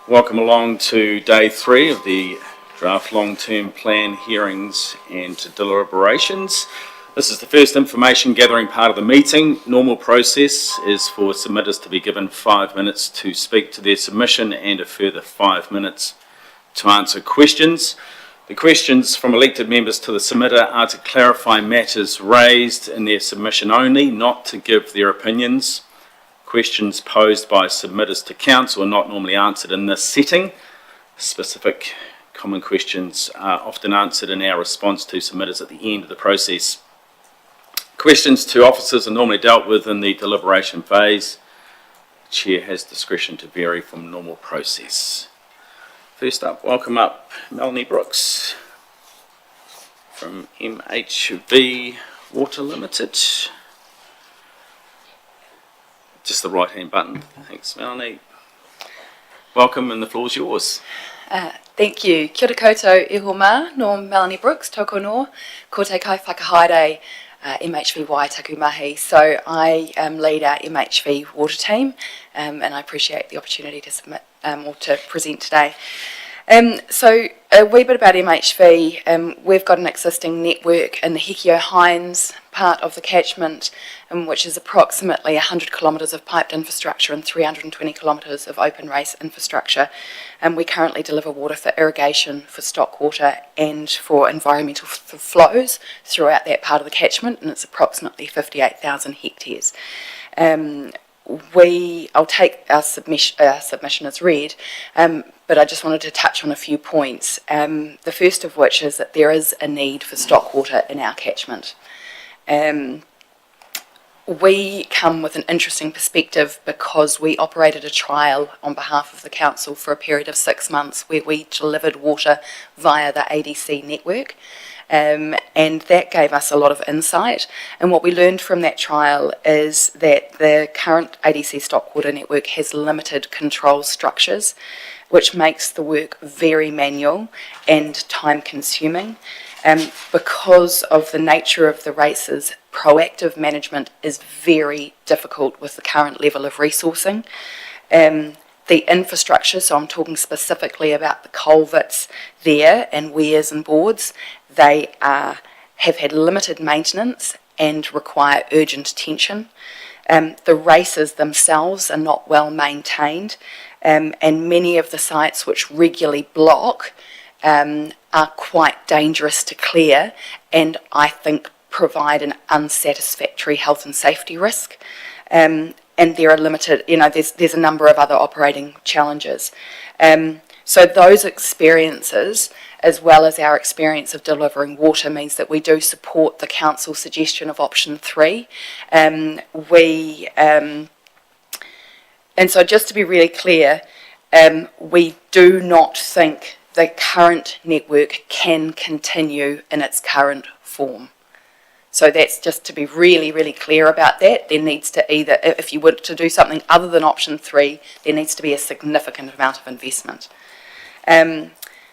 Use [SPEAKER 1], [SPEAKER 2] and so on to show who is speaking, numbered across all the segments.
[SPEAKER 1] Welcome along to day 3 of the draft long-term plan hearings and deliberations. This is the first information gathering part of the meeting. Normal process is for submitters to be given 5 minutes to speak to their submission and a further 5 minutes to answer questions. The questions from elected members to the submitter are to clarify matters raised in their submission only, not to give their opinions. Questions posed by submitters to council are not normally answered in this setting. Specific common questions are often answered in our response to submitters at the end of the process. Questions to officers are normally dealt with in the deliberation phase. The Chair has discretion to vary from normal process. First up, welcome up Melanie Brooks from MHV Water Limited. Just the right-hand button. Thanks, Melanie. Welcome, and the floor is yours.
[SPEAKER 2] Thank you. Kia ora koutou iho mā, no Melanie Brooks, toko no, ko te kai whakahaere MHV Waitaku Mahi. So I lead our MHV water team, and I appreciate the opportunity to submit or to present today. So a wee bit about MHV. We've got an existing network in the Hikio Hines part of the catchment, which is approximately 100 kilometres of piped infrastructure and 320 kilometres of open race infrastructure. And we currently deliver water for irrigation, for stock water and for environmental flows throughout that part of the catchment, and it's approximately 58,000 hectares. I'll take our submission as read, but I just wanted to touch on a few points. The first of which is that there is a need for stock water in our catchment. We come with an interesting perspective because we operated a trial on behalf of the council for a period of 6 months where we delivered water via the ADC network. And that gave us a lot of insight, and what we learned from that trial is that the current ADC stock water network has limited control structures, which makes the work very manual and time consuming. Because of the nature of the races, proactive management is very difficult with the current level of resourcing. The infrastructure, so I'm talking specifically about the culverts there and weirs and boards, they have had limited maintenance and require urgent attention. The races themselves are not well maintained, and many of the sites which regularly block are quite dangerous to clear, and I think provide an unsatisfactory health and safety risk. And there are limited, there's a number of other operating challenges. So those experiences, as well as our experience of delivering water, means that we do support the council's suggestion of option 3. And so just to be really clear, we do not think the current network can continue in its current form. So that's just to be really, really clear about that. There needs to either, if you were to do something other than option 3, there needs to be a significant amount of investment.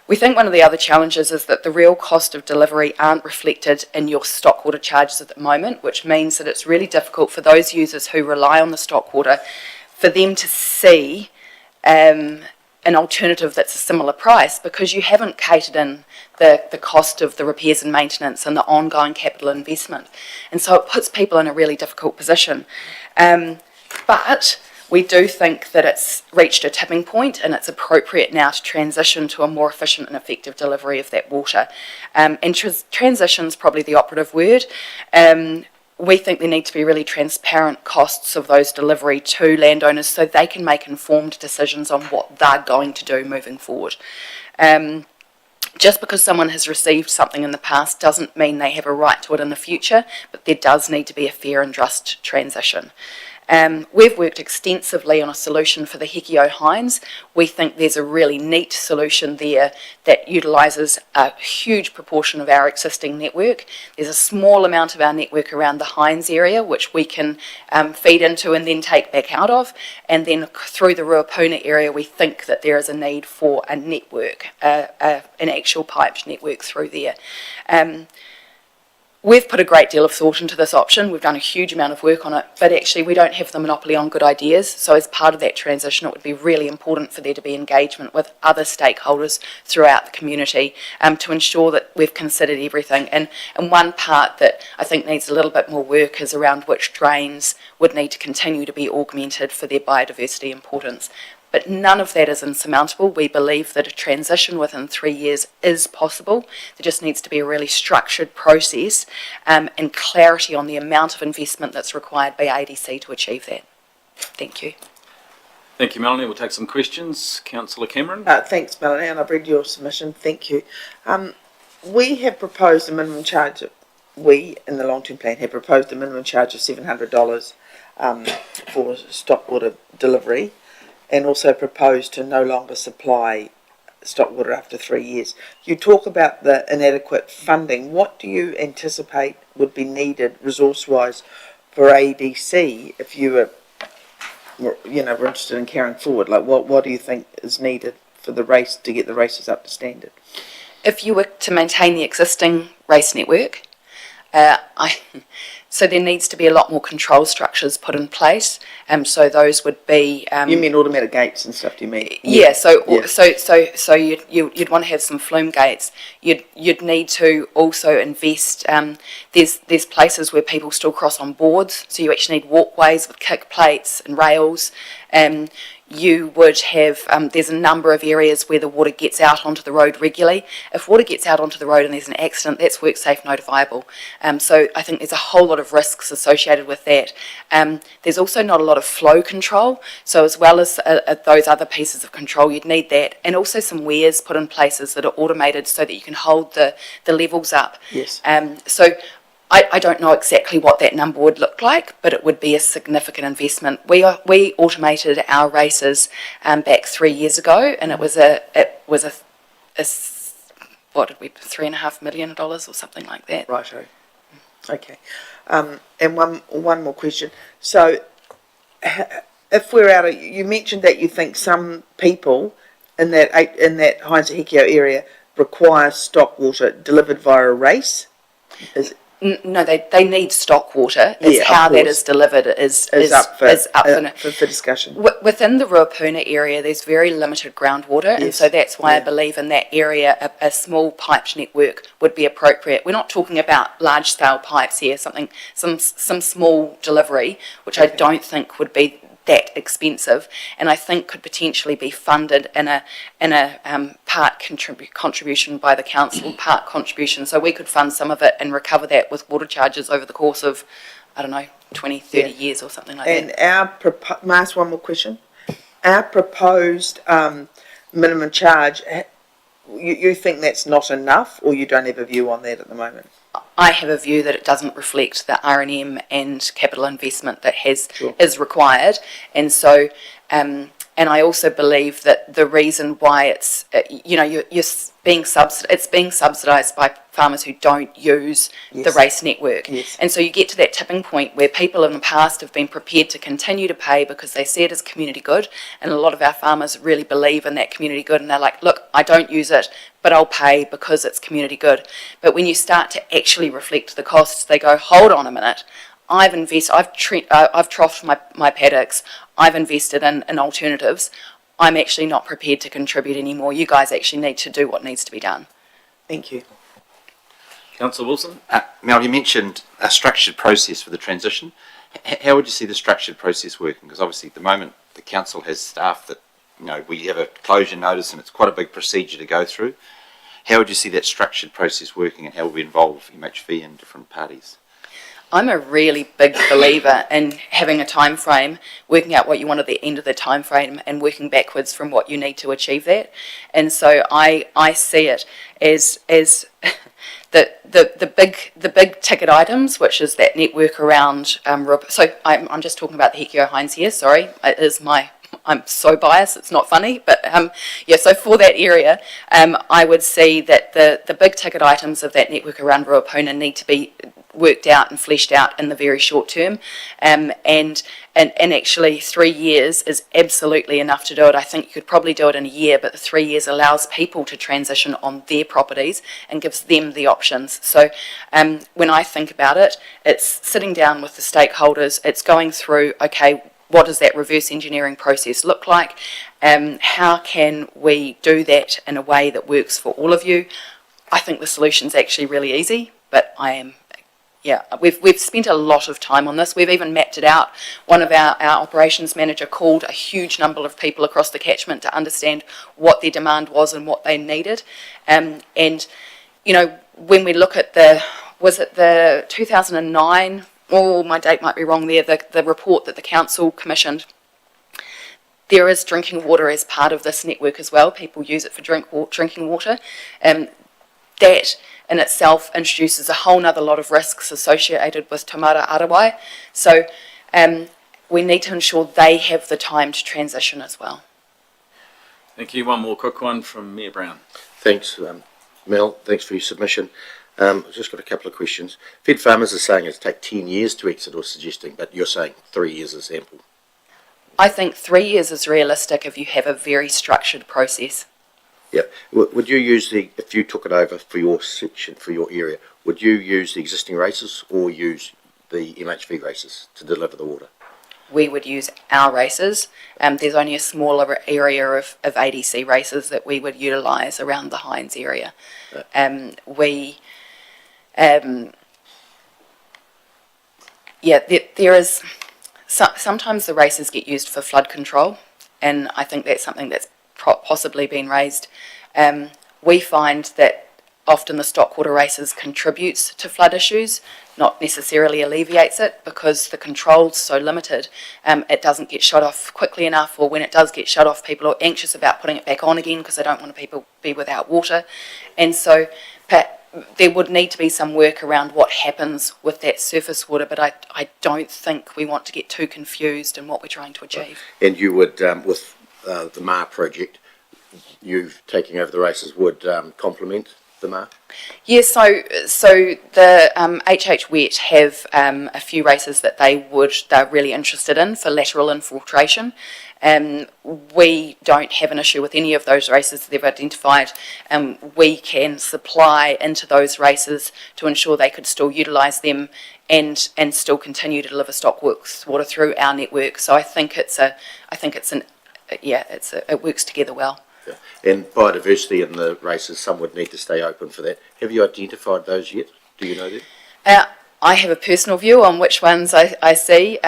[SPEAKER 2] We think one of the other challenges is that the real cost of delivery aren't reflected in your stock water charges at the moment, which means that it's really difficult for those users who rely on the stock water for them to see an alternative that's a similar price, because you haven't catered in the cost of the repairs and maintenance and the ongoing capital investment. And so it puts people in a really difficult position. But we do think that it's reached a tipping point and it's appropriate now to transition to a more efficient and effective delivery of that water. And transition's probably the operative word. We think there need to be really transparent costs of those delivery to landowners so they can make informed decisions on what they're going to do moving forward. Just because someone has received something in the past doesn't mean they have a right to it in the future, but there does need to be a fair and just transition. We've worked extensively on a solution for the Hikio Hines. We think there's a really neat solution there that utilises a huge proportion of our existing network. There's a small amount of our network around the Hines area which we can feed into and then take back out of, and then through the Ruapuna area we think that there is a need for a network, an actual piped network through there. We've put a great deal of thought into this option. We've done a huge amount of work on it, but actually we don't have the monopoly on good ideas. So as part of that transition, it would be really important for there to be engagement with other stakeholders throughout the community to ensure that we've considered everything. And one part that I think needs a little bit more work is around which drains would need to continue to be augmented for their biodiversity importance. But none of that is insurmountable. We believe that a transition within 3 years is possible. There just needs to be a really structured process and clarity on the amount of investment that's required by ADC to achieve that. Thank you.
[SPEAKER 1] Thank you, Melanie. We'll take some questions. Councillor Cameron.
[SPEAKER 3] Thanks, Melanie, and I've read your submission. Thank you. We have proposed a minimum charge. We, in the long-term plan, have proposed a minimum charge of $700 for stock water delivery, and also proposed to no longer supply stock water after 3 years. You talk about the inadequate funding. What do you anticipate would be needed resource-wise for ADC if you were interested in carrying forward? Like, what do you think is needed for the race to get the races up to standard?
[SPEAKER 2] If you were to maintain the existing race network, so there needs to be a lot more control structures put in place. So those would be.
[SPEAKER 3] You mean automatic gates and stuff? Do you mean?
[SPEAKER 2] Yeah. So you'd want to have some flume gates. You'd need to also invest. There's places where people still cross on boards, so you actually need walkways with kick plates and rails. You would have, there's a number of areas where the water gets out onto the road regularly. If water gets out onto the road and there's an accident, that's WorkSafe notifiable. So I think there's a whole lot of risks associated with that. There's also not a lot of flow control, so as well as those other pieces of control, you'd need that. And also some weirs put in places that are automated so that you can hold the levels up.
[SPEAKER 3] Yes.
[SPEAKER 2] So I don't know exactly what that number would look like, but it would be a significant investment. We automated our races back 3 years ago, and it was a what did we $3.5 million or something like that.
[SPEAKER 3] Righto. Okay. And one more question. So, if we're out of, you mentioned that you think some people in that Heinz Hekio area require stock water delivered via a race.
[SPEAKER 2] No, they need stock water. It's how that is delivered is up
[SPEAKER 3] for discussion.
[SPEAKER 2] Within the Ruapuna area, there's very limited groundwater, yes. And so that's why I believe in that area a small piped network would be appropriate. We're not talking about large-scale pipes here, some small delivery, which I don't think would be that expensive, and I think could potentially be funded in a part contribution by the council, part contribution. So we could fund some of it and recover that with water charges over the course of, 20, 30 years or something like that.
[SPEAKER 3] And may I ask one more question? Our proposed minimum charge, you think that's not enough, or you don't have a view on that at the moment?
[SPEAKER 2] I have a view that it doesn't reflect the R&M and capital investment that is required, and so and I also believe that the reason why it's it's being subsidised by farmers who don't use the race network,
[SPEAKER 3] yes.
[SPEAKER 2] And so you get to that tipping point where people in the past have been prepared to continue to pay because they see it as community good, and a lot of our farmers really believe in that community good, and they're like, look, I don't use it, but I'll pay because it's community good. But when you start to actually reflect the costs, they go, hold on a minute, I've troughed my paddocks, I've invested in alternatives, I'm actually not prepared to contribute anymore. You guys actually need to do what needs to be done.
[SPEAKER 3] Thank you.
[SPEAKER 1] Councillor Wilson.
[SPEAKER 4] Mel, you mentioned a structured process for the transition. How would you see the structured process working? Because obviously at the moment the council has staff that, we have a closure notice and it's quite a big procedure to go through. How would you see that structured process working, and how will we involve MHV and different parties?
[SPEAKER 2] I'm a really big believer in having a time frame, working out what you want at the end of the time frame and working backwards from what you need to achieve that. And so I see it as the big ticket items, which is that network around so I'm just talking about the Hekio Heinz here, sorry, it is I'm so biased, it's not funny, but so for that area, I would see that the big ticket items of that network around Ruapuna need to be worked out and fleshed out in the very short term. And actually 3 years is absolutely enough to do it. I think you could probably do it in a year, but the 3 years allows people to transition on their properties and gives them the options. So when I think about it, it's sitting down with the stakeholders, it's going through, okay, what does that reverse engineering process look like? How can we do that in a way that works for all of you? I think the solution's actually really easy, but we've spent a lot of time on this. We've even mapped it out. One of our operations manager called a huge number of people across the catchment to understand what their demand was and what they needed. And, you know, when we look at was it the 2009, my date might be wrong there, the report that the council commissioned, there is drinking water as part of this network as well. People use it for drinking water. That in itself introduces a whole nother lot of risks associated with taumata arawai. So we need to ensure they have the time to transition as well.
[SPEAKER 1] Thank you. One more quick one from Mayor Brown.
[SPEAKER 5] Thanks, Mel. Thanks for your submission. I've just got a couple of questions. Fed Farmers are saying it'll take 10 years to exit or suggesting, but you're saying 3 years is ample.
[SPEAKER 2] I think 3 years is realistic if you have a very structured process.
[SPEAKER 5] Yeah. Would you use if you took it over for your section, for your area, would you use the existing races or use the MHV races to deliver the water?
[SPEAKER 2] We would use our races. There's only a smaller area of ADC races that we would utilise around the Hines area. There is sometimes the races get used for flood control, and I think that's something that's possibly been raised. We find that often the stockwater races contributes to flood issues, not necessarily alleviates it, because the control's so limited. It doesn't get shut off quickly enough, or when it does get shut off, people are anxious about putting it back on again because they don't want people be without water. And so there would need to be some work around what happens with that surface water, but I don't think we want to get too confused in what we're trying to achieve.
[SPEAKER 5] And you would, with the MAR project, you taking over the races would complement the MAR?
[SPEAKER 2] Yes, so the HH Wet have a few races that they're really interested in for lateral infiltration. We don't have an issue with any of those races they've identified. We can supply into those races to ensure they could still utilise them and still continue to deliver stockworks water through our network. So I think it works together well.
[SPEAKER 5] Yeah. And biodiversity in the races, some would need to stay open for that. Have you identified those yet? Do you know them?
[SPEAKER 2] I have a personal view on which ones I see.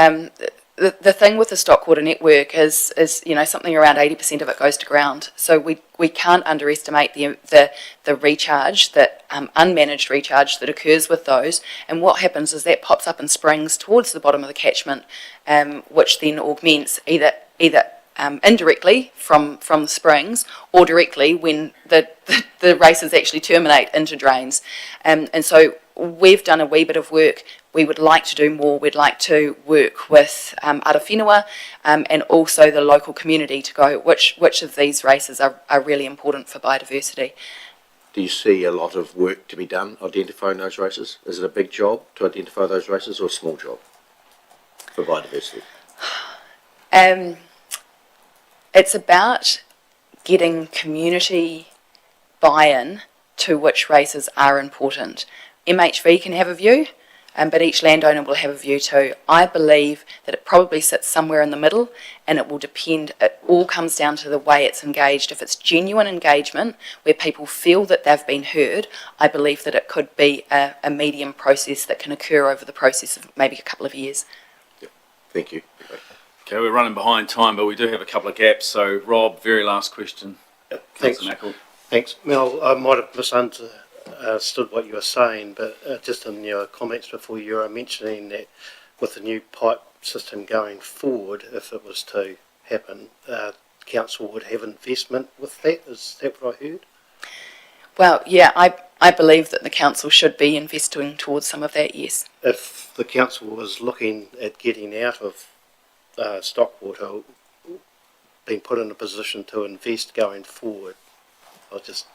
[SPEAKER 2] The thing with the stockwater network is something around 80% of it goes to ground. So we can't underestimate the recharge, that unmanaged recharge that occurs with those. And what happens is that pops up in springs towards the bottom of the catchment, which then augments either indirectly from the springs or directly when the races actually terminate into drains. And so we've done a wee bit of work. We would like to do more. We'd like to work with Arawhenua and also the local community to go, which of these races are really important for biodiversity.
[SPEAKER 5] Do you see a lot of work to be done identifying those races? Is it a big job to identify those races or a small job for biodiversity?
[SPEAKER 2] It's about getting community buy-in to which races are important. MHV can have a view, but each landowner will have a view too. I believe that it probably sits somewhere in the middle, and it will depend, it all comes down to the way it's engaged. If it's genuine engagement, where people feel that they've been heard, I believe that it could be a medium process that can occur over the process of maybe a couple of years.
[SPEAKER 5] Yeah. Thank you.
[SPEAKER 1] Okay, we're running behind time, but we do have a couple of gaps. So, Rob, very last question.
[SPEAKER 6] Thanks. Thanks. Mel, I might have misunderstood what you were saying, but just in your comments before, you were mentioning that with the new pipe system going forward, if it was to happen, council would have investment with that. Is that what I heard? Well, yeah, I believe that the council should be investing towards some of that, yes. If the council was looking at getting out of stockwater, being put in a position to invest going forward, I just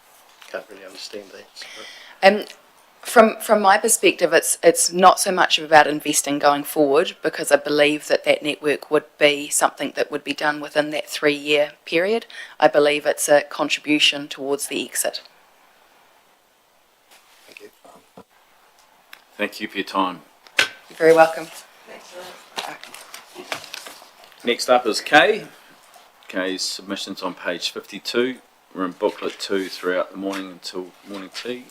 [SPEAKER 6] can't really understand that. So.
[SPEAKER 2] From my perspective, it's not so much about investing going forward, because I believe that network would be something that would be done within that 3-year period. I believe it's a contribution towards the exit.
[SPEAKER 6] Thank you.
[SPEAKER 1] Thank you for your time.
[SPEAKER 2] You're very welcome.
[SPEAKER 1] Next up is Kay. Kay's submission's on page 52. We're in booklet 2 throughout the morning until morning tea.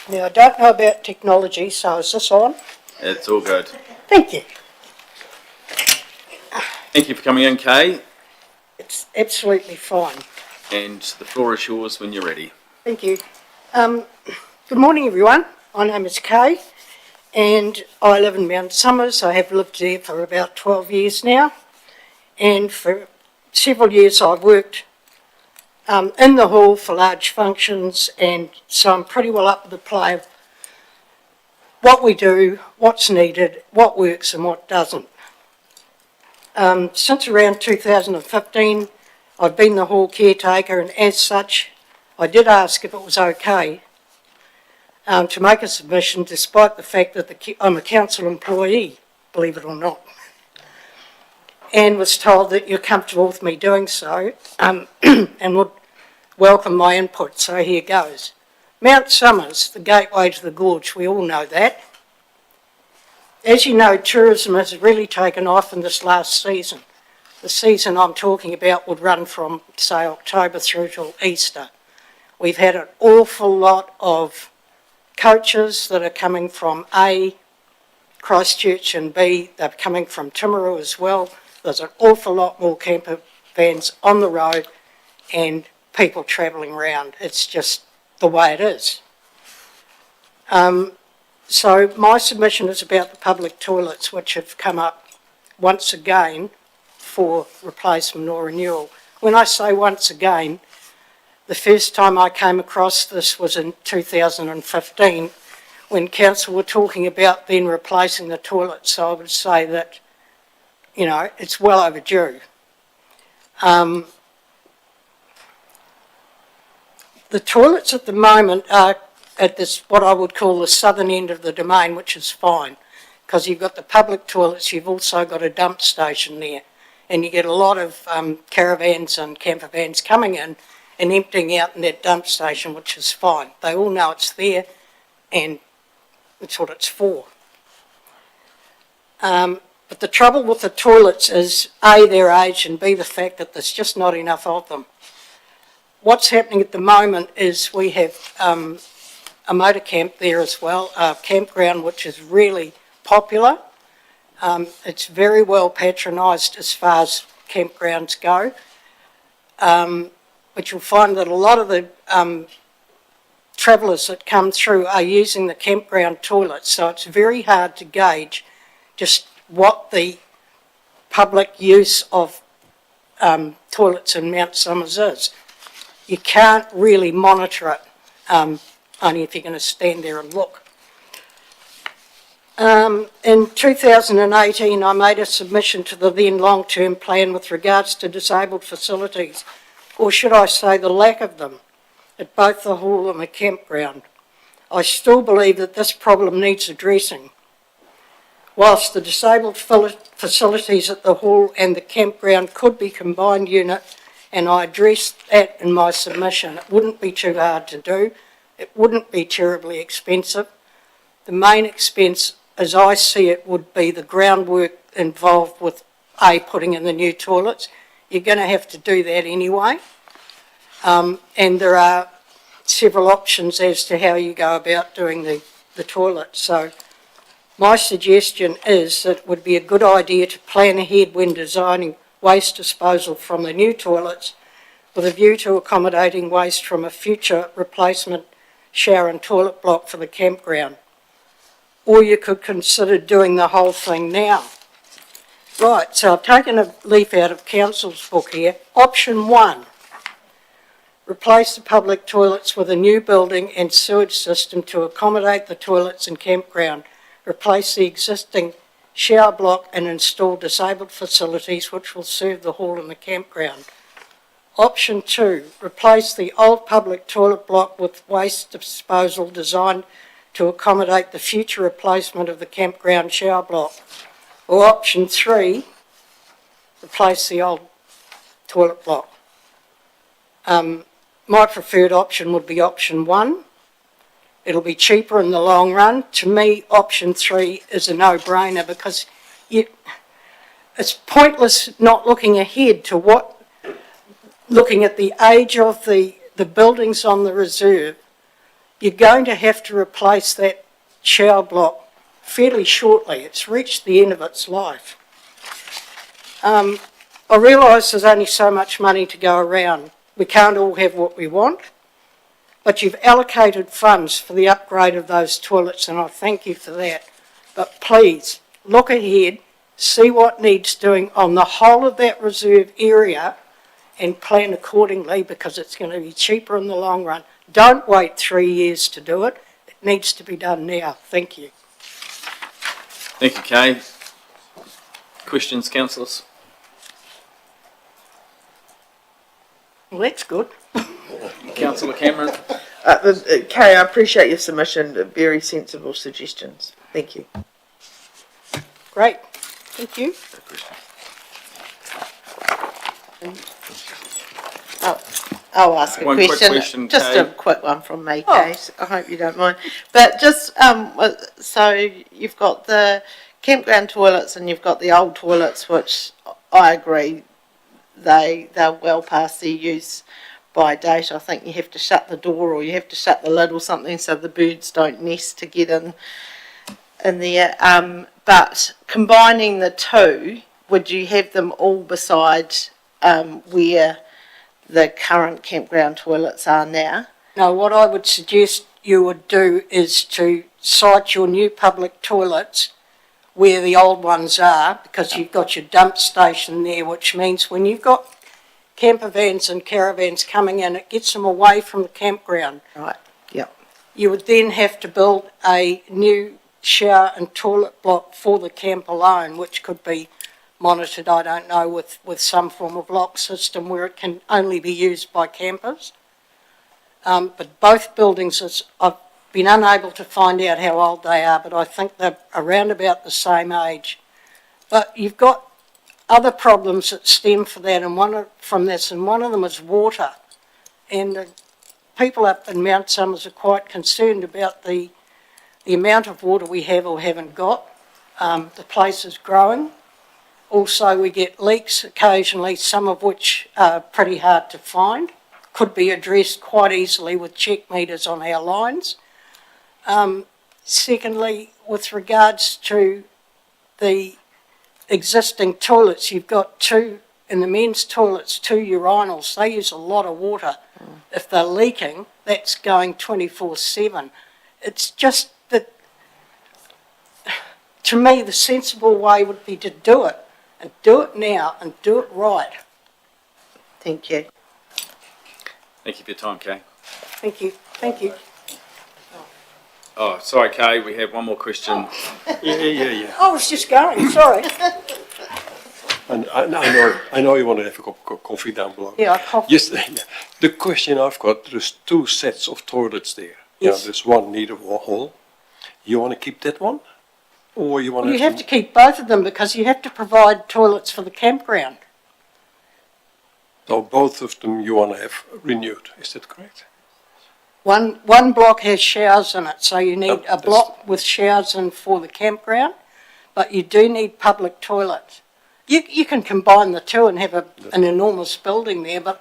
[SPEAKER 7] Now, I don't know about technology, so is this on?
[SPEAKER 1] It's all good.
[SPEAKER 7] Thank you.
[SPEAKER 1] Thank you for coming in, Kay,
[SPEAKER 7] It's absolutely fine.
[SPEAKER 1] and the floor is yours when you're ready.
[SPEAKER 7] Thank you. Good morning, everyone. My name is Kay, and I live in Mount Somers. I have lived there for about 12 years now, and for several years I've worked in the hall for large functions, and so I'm pretty well up to the play of what we do, what's needed, what works and what doesn't. Since around 2015, I've been the hall caretaker, and as such, I did ask if it was okay to make a submission, despite the fact that I'm a council employee, believe it or not, and was told that you're comfortable with me doing so, and would welcome my input. So here goes. Mount Somers, the gateway to the gorge, we all know that. As you know, tourism has really taken off in this last season. The season I'm talking about would run from, say, October through till Easter. We've had an awful lot of coaches that are coming from A, Christchurch, and B, they're coming from Timaru as well. There's an awful lot more camper vans on the road and people travelling around. It's just the way it is. So my submission is about the public toilets, which have come up once again for replacement or renewal. When I say once again, the first time I came across this was in 2015, when council were talking about then replacing the toilets. So I would say that, you know, it's well overdue. The toilets at the moment are at this, what I would call the southern end of the domain, which is fine, because you've got the public toilets, you've also got a dump station there, and you get a lot of caravans and camper vans coming in and emptying out in that dump station, which is fine. They all know it's there, and it's what it's for. But the trouble with the toilets is A, their age, and B, the fact that there's just not enough of them. What's happening at the moment is we have a motor camp there as well, a campground which is really popular. It's very well patronised as far as campgrounds go. But you'll find that a lot of the travellers that come through are using the campground toilets, so it's very hard to gauge just what the public use of toilets in Mount Somers is. You can't really monitor it, only if you're going to stand there and look. In 2018, I made a submission to the then long-term plan with regards to disabled facilities, or should I say the lack of them, at both the hall and the campground. I still believe that this problem needs addressing. Whilst the disabled facilities at the hall and the campground could be combined unit, and I addressed that in my submission, it wouldn't be too hard to do, it wouldn't be terribly expensive. The main expense, as I see it, would be the groundwork involved with putting in the new toilets. You're going to have to do that anyway, and there are several options as to how you go about doing the toilet. So my suggestion is that it would be a good idea to plan ahead when designing waste disposal from the new toilets, with a view to accommodating waste from a future replacement shower and toilet block for the campground. Or you could consider doing the whole thing now. Right, so I've taken a leaf out of council's book here. Option 1, replace the public toilets with a new building and sewage system to accommodate the toilets and campground. Replace the existing shower block and install disabled facilities which will serve the hall and the campground. Option 2, replace the old public toilet block with waste disposal designed to accommodate the future replacement of the campground shower block. Or option 3, replace the old toilet block. My preferred option would be option 1. It'll be cheaper in the long run. To me, option 3 is a no-brainer because it's pointless not looking ahead to looking at the age of the buildings on the reserve. You're going to have to replace that shower block fairly shortly. It's reached the end of its life. I realise there's only so much money to go around. We can't all have what we want, but you've allocated funds for the upgrade of those toilets, and I thank you for that. But please, look ahead, see what needs doing on the whole of that reserve area and plan accordingly because it's going to be cheaper in the long run. Don't wait 3 years to do it. It needs to be done now. Thank you.
[SPEAKER 1] Thank you, Kay. Questions, councillors?
[SPEAKER 7] Well, that's good.
[SPEAKER 1] Councillor Cameron?
[SPEAKER 3] Kay, I appreciate your submission, very sensible suggestions. Thank you.
[SPEAKER 7] Great. Thank you.
[SPEAKER 3] I'll ask a
[SPEAKER 1] One quick
[SPEAKER 3] question.
[SPEAKER 1] question,
[SPEAKER 3] Just
[SPEAKER 1] Kay.
[SPEAKER 3] a quick one from me, Kate. I hope you don't mind. But just, so you've got the campground toilets and you've got the old toilets, which I agree, they're well past their use by date. I think you have to shut the door or you have to shut the lid or something so the birds don't nest to get in there. But combining the two, would you have them all beside where the current campground toilets are now?
[SPEAKER 7] No, what I would suggest you would do is to site your new public toilets where the old ones are, because you've got your dump station there, which means when you've got camper vans and caravans coming in, it gets them away from the campground.
[SPEAKER 3] Right, yep.
[SPEAKER 7] You would then have to build a new shower and toilet block for the camp alone, which could be monitored, I don't know, with some form of lock system where it can only be used by campers. But both buildings, I've been unable to find out how old they are, but I think they're around about the same age. But you've got other problems that stem from that, and one of them is water. And the people up in Mount Somers are quite concerned about the amount of water we have or haven't got. The place is growing. Also, we get leaks occasionally, some of which are pretty hard to find. Could be addressed quite easily with check meters on our lines. Secondly, with regards to the existing toilets, you've got in the men's toilets, 2 urinals. They use a lot of water. If they're leaking, that's going 24/7. It's just that, to me, the sensible way would be to do it, and do it now, and do it right.
[SPEAKER 3] Thank you.
[SPEAKER 1] Thank you for your time, Kay.
[SPEAKER 7] Thank you. Thank you.
[SPEAKER 1] Oh, sorry, Kay, we have one more question.
[SPEAKER 6] Yeah.
[SPEAKER 7] I was just going, sorry.
[SPEAKER 6] And I know you want to have a cup of coffee down below.
[SPEAKER 7] Yeah, I coughed.
[SPEAKER 6] Yes, the question I've got, there's 2 sets of toilets there.
[SPEAKER 7] Yes.
[SPEAKER 6] There's one near the hall. You want to keep that one? Or you want
[SPEAKER 7] Well, you have to keep both of them because you have to provide toilets for the campground.
[SPEAKER 6] So both of them you want to have renewed, is that correct?
[SPEAKER 7] One block has showers in it, so you need a
[SPEAKER 6] that's-
[SPEAKER 7] block with showers in for the campground, but you do need public toilets. You can combine the two and have an enormous building there, but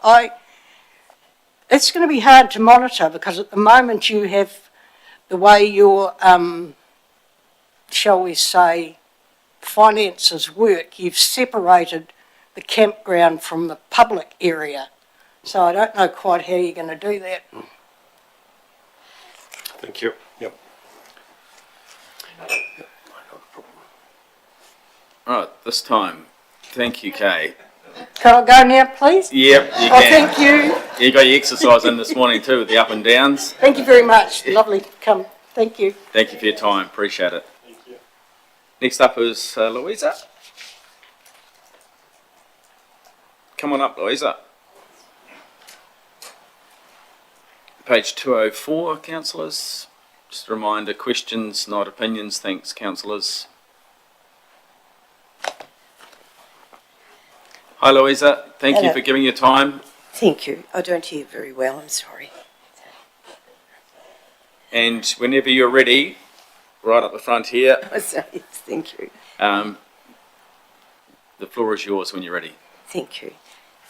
[SPEAKER 7] it's going to be hard to monitor because at the moment you have the way your, shall we say, finances work. You've separated the campground from the public area. So I don't know quite how you're going to do that.
[SPEAKER 6] Thank you. Yep.
[SPEAKER 1] All right, this time. Thank you, Kay.
[SPEAKER 7] Can I go now, please?
[SPEAKER 1] Yep, you
[SPEAKER 7] Oh,
[SPEAKER 1] can.
[SPEAKER 7] thank you.
[SPEAKER 1] You got your exercise in this morning too with the up and downs.
[SPEAKER 7] Thank you very much. Lovely to come. Thank you.
[SPEAKER 1] Thank you for your time. Appreciate it. Next up is Louisa. Come on up, Louisa. Page 204, councillors. Just a reminder, questions, not opinions. Thanks, councillors. Hi, Louisa. Thank you
[SPEAKER 8] Hello.
[SPEAKER 1] for giving your time.
[SPEAKER 8] Thank you. I don't hear very well, I'm sorry.
[SPEAKER 1] And whenever you're ready, right up the front here,
[SPEAKER 8] Yes, thank you.
[SPEAKER 1] the floor is yours when you're ready.
[SPEAKER 8] Thank you.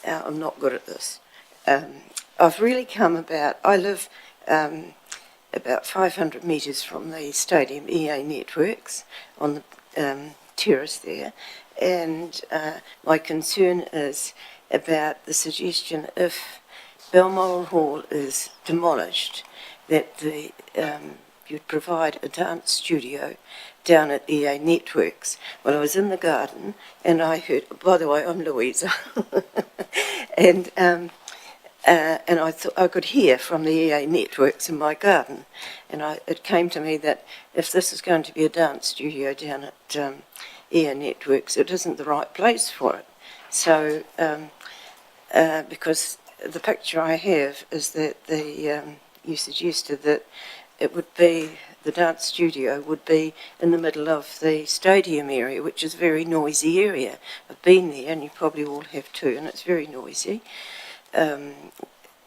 [SPEAKER 8] I'm not good at this. I've really come about, I live about 500 metres from the stadium EA Networks on the terrace there, and my concern is about the suggestion if Balmoral Hall is demolished, that you'd provide a dance studio down at EA Networks. Well, I was in the garden and I heard, by the way, I'm Louisa, and I thought I could hear from the EA Networks in my garden, and it came to me that if this is going to be a dance studio down at EA Networks, it isn't the right place for it. So, because the picture I have is that you suggested that it would be, the dance studio would be in the middle of the stadium area, which is a very noisy area. I've been there, and you probably all have too, and it's very noisy, and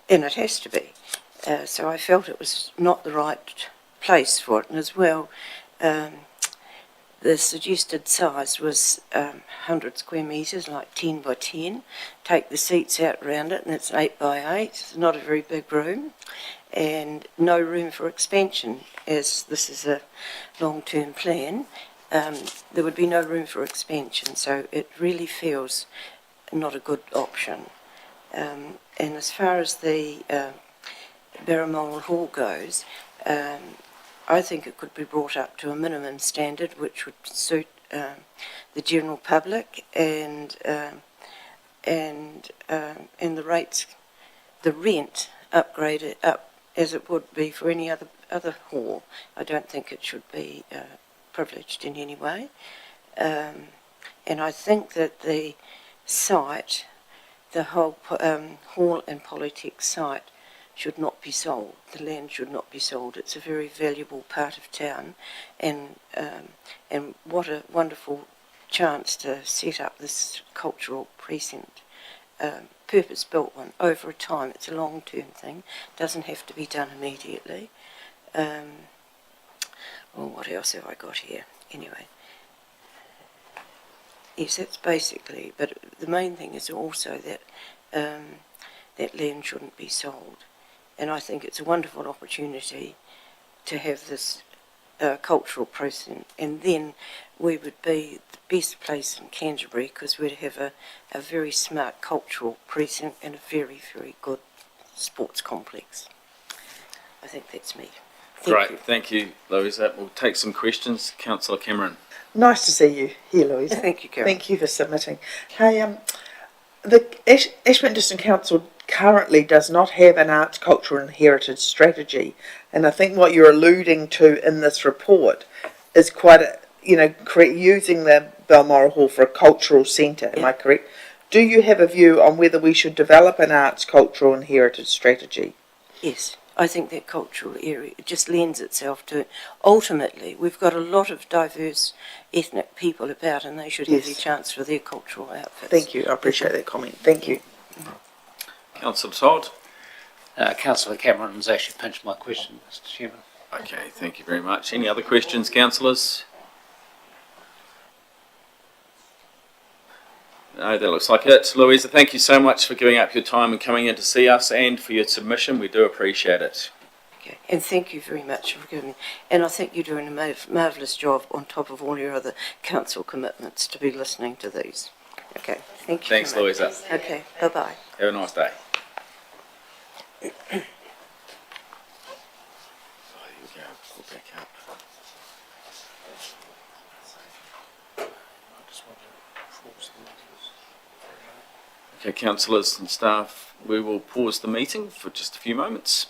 [SPEAKER 8] it has to be. So I felt it was not the right place for it, and as well, the suggested size was 100 square metres, like 10 by 10. Take the seats out around it, and it's 8 by 8. It's not a very big room, and no room for expansion, as this is a long-term plan. There would be no room for expansion, so it really feels not a good option. And as far as the Balmoral Hall goes, I think it could be brought up to a minimum standard which would suit the general public, and the rates, the rent upgraded up as it would be for any other hall. I don't think it should be privileged in any way, and I think that the site, the whole hall and politics site, should not be sold. The land should not be sold. It's a very valuable part of town, and what a wonderful chance to set up this cultural precinct, purpose-built one, over a time. It's a long-term thing. Doesn't have to be done immediately. Well, what else have I got here? Anyway. Yes, that's basically, but the main thing is also that that land shouldn't be sold. And I think it's a wonderful opportunity to have this cultural precinct, and then we would be the best place in Canterbury because we'd have a very smart cultural precinct and a very, very good sports complex. I think that's me.
[SPEAKER 1] Great, thank you, Louisa. We'll take some questions. Councillor Cameron.
[SPEAKER 3] Nice to see you here, Louisa.
[SPEAKER 8] Thank you, Karen.
[SPEAKER 3] Thank you for submitting. Hey, the Ashburton District Council currently does not have an arts, culture and heritage strategy, and I think what you're alluding to in this report is quite a, using the Balmoral Hall for a cultural centre, am I correct? Do you have a view on whether we should develop an arts, cultural and heritage strategy?
[SPEAKER 8] Yes, I think that cultural area just lends itself to it. Ultimately, we've got a lot of diverse ethnic people about, and they should have their chance for their cultural outfits.
[SPEAKER 3] Thank you, I appreciate that comment. Thank you.
[SPEAKER 1] Councillor Todd.
[SPEAKER 9] Councillor Cameron's actually pinched my question, Mr. Chairman.
[SPEAKER 1] Okay, thank you very much. Any other questions, councillors? No, that looks like it. Louisa, thank you so much for giving up your time and coming in to see us, and for your submission. We do appreciate it.
[SPEAKER 8] Okay, and thank you very much for giving me. And I think you're doing a marvellous job on top of all your other council commitments to be listening to these. Okay, thank you.
[SPEAKER 1] Thanks, Louisa.
[SPEAKER 8] Okay, bye-bye.
[SPEAKER 1] Have a nice day. Okay, councillors and staff, we will pause the meeting for just a few moments.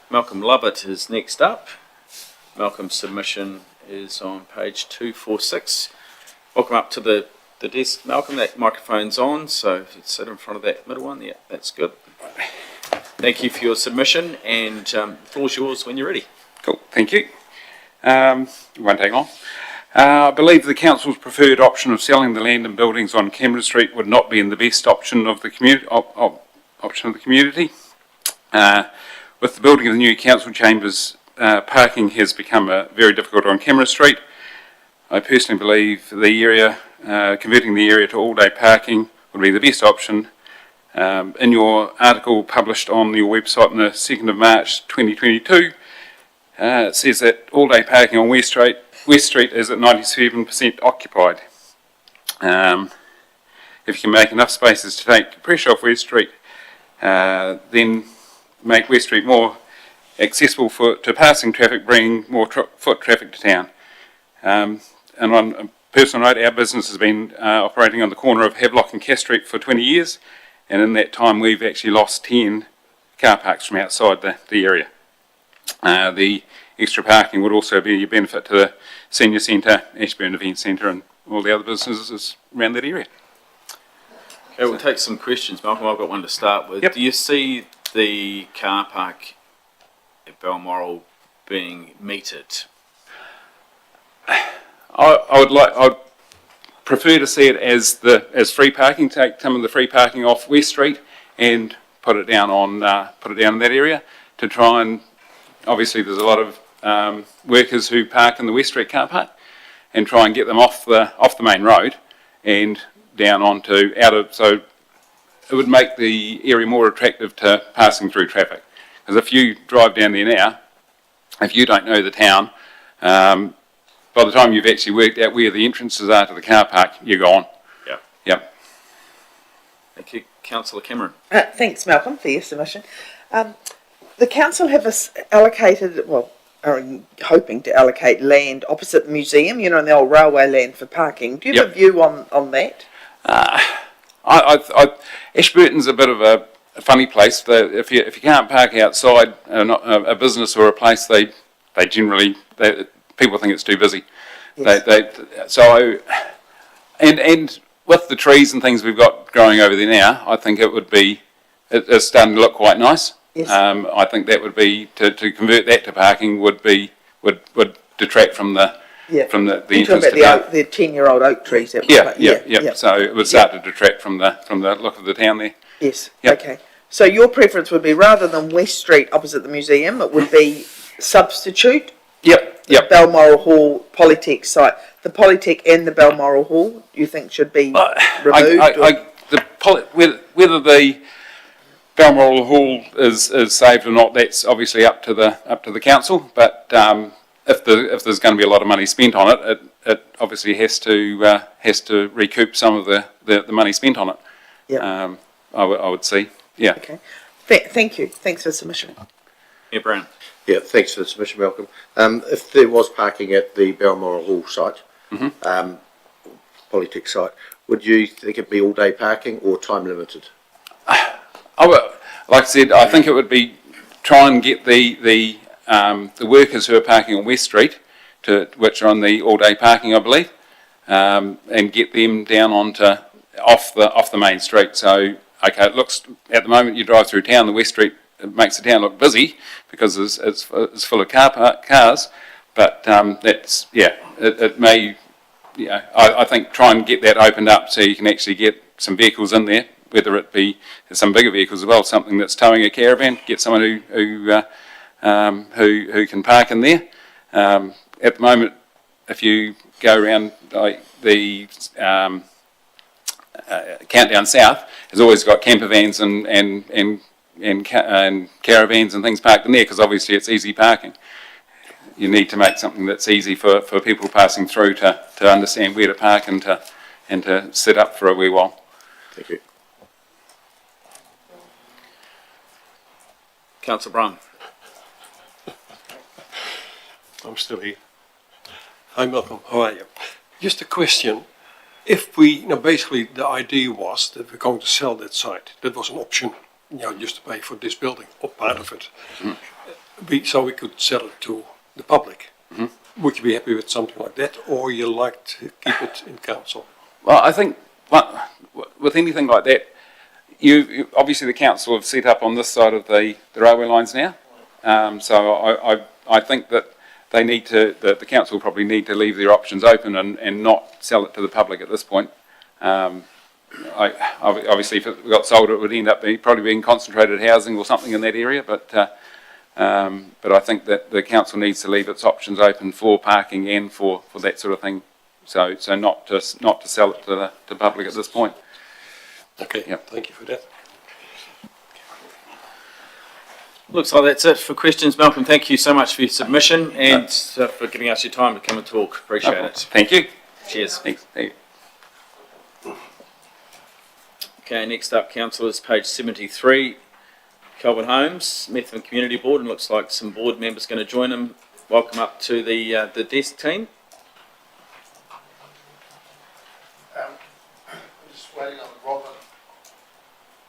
[SPEAKER 1] Malcolm Lovett is next up. Malcolm's submission is on page 246. Welcome up to the desk, Malcolm. That microphone's on, so if you sit in front of that middle one, yeah, that's good. Thank you for your submission, and the floor's yours when you're ready.
[SPEAKER 10] Cool, thank you. It won't take long. I believe the council's preferred option of selling the land and buildings on Cameron Street would not be in the best option of the community. With the building of the new council chambers, parking has become very difficult on Cameron Street. I personally believe the area, converting the area to all-day parking would be the best option. In your article published on your website on the 2nd of March 2022, it says that all-day parking on West Street is at 97% occupied. If you can make enough spaces to take pressure off West Street, then make West Street more accessible to passing traffic, bringing more foot traffic to town. And on a personal note, our business has been operating on the corner of Havelock and Cass Street for 20 years, and in that time we've actually lost 10 car parks from outside the area. The extra parking would also be a benefit to the Senior Centre, Ashburn Event Centre and all the other businesses around that area.
[SPEAKER 1] Okay, we'll take some questions. Malcolm, I've got one to start with.
[SPEAKER 10] Yep.
[SPEAKER 1] Do you see the car park at Balmoral being metered?
[SPEAKER 10] I'd prefer to see it as free parking. Take some of the free parking off West Street and put it down in that area to try and, obviously there's a lot of workers who park in the West Street car park, and try and get them off the main road and down onto so it would make the area more attractive to passing through traffic. Because if you drive down there now, if you don't know the town, by the time you've actually worked out where the entrances are to the car park, you're gone.
[SPEAKER 1] Yeah.
[SPEAKER 10] Yep.
[SPEAKER 1] Thank you. Councillor Cameron.
[SPEAKER 3] Thanks, Malcolm, for your submission. The council have allocated, well, are hoping to allocate land opposite the museum, you know, in the old railway land for parking. Do you have a view on that?
[SPEAKER 10] Ashburton's a bit of a funny place. If you can't park outside a business or a place, they generally people think it's too busy.
[SPEAKER 3] Yes.
[SPEAKER 10] And with the trees and things we've got growing over there now, I think it's starting to look quite nice.
[SPEAKER 3] Yes.
[SPEAKER 10] I think that would be to convert that to parking would detract from the entrance to town.
[SPEAKER 3] The 10-year-old oak trees.
[SPEAKER 10] Yeah. So it would start to detract from the look of the town there.
[SPEAKER 3] Yes.
[SPEAKER 10] Yep.
[SPEAKER 3] Okay. So your preference would be, rather than West Street opposite the museum, it would be substitute.
[SPEAKER 10] Yep.
[SPEAKER 3] Balmoral Hall Polytech site. The Polytech and the Balmoral Hall, you think should be removed?
[SPEAKER 10] Whether the Balmoral Hall is saved or not, that's obviously up to the council. But if there's going to be a lot of money spent on it, it obviously has to recoup some of the money spent on it.
[SPEAKER 3] Yeah.
[SPEAKER 10] I would see. Yeah.
[SPEAKER 3] Okay. Thank you. Thanks for the submission.
[SPEAKER 1] Yeah, Brown.
[SPEAKER 5] Yeah, thanks for the submission, Malcolm. If there was parking at the Balmoral Hall site, Polytech site, would you think it'd be all-day parking or time limited?
[SPEAKER 10] Like I said, I think it would be try and get the workers who are parking on West Street, which are on the all-day parking, I believe, and get them down off the main street. So, okay, it looks at the moment you drive through town, the West Street, it makes the town look busy because it's full of cars, but it may. Yeah, I think try and get that opened up so you can actually get some vehicles in there, whether it be some bigger vehicles as well, something that's towing a caravan, get someone who can park in there. At the moment, if you go around the Countdown South, has always got camper vans and caravans and things parked in there because obviously it's easy parking. You need to make something that's easy for people passing through to understand where to park and to set up for a wee while.
[SPEAKER 5] Thank you.
[SPEAKER 1] Councillor Brown.
[SPEAKER 11] I'm still here. Hi Malcolm, how are you? Just a question. If we, basically the idea was that we're going to sell that site. That was an option, just to pay for this building or part of it. so we could sell it to the public. Would you be happy with something like that, or you like to keep it in council?
[SPEAKER 10] Well, I think with anything like that, you obviously the council have set up on this side of the railway lines now. So I think that they need to, the council probably need to leave their options open and not sell it to the public at this point. Obviously, if it got sold, it would end up probably being concentrated housing or something in that area. But I think that the council needs to leave its options open for parking and for that sort of thing. So not to sell it to the public at this point.
[SPEAKER 11] Okay,
[SPEAKER 10] Yep.
[SPEAKER 11] thank you for that.
[SPEAKER 1] Looks like that's it for questions. Malcolm, thank you so much for your submission and for giving us your time to come and talk. Appreciate it.
[SPEAKER 10] Thank you.
[SPEAKER 1] Cheers.
[SPEAKER 10] Thanks. Thank you.
[SPEAKER 1] Okay, next up, councillors, page 73, Kelvin Holmes, Methven Community Board, and looks like some board members going to join him. Welcome up to the desk team.
[SPEAKER 12] I'm just waiting on Robin,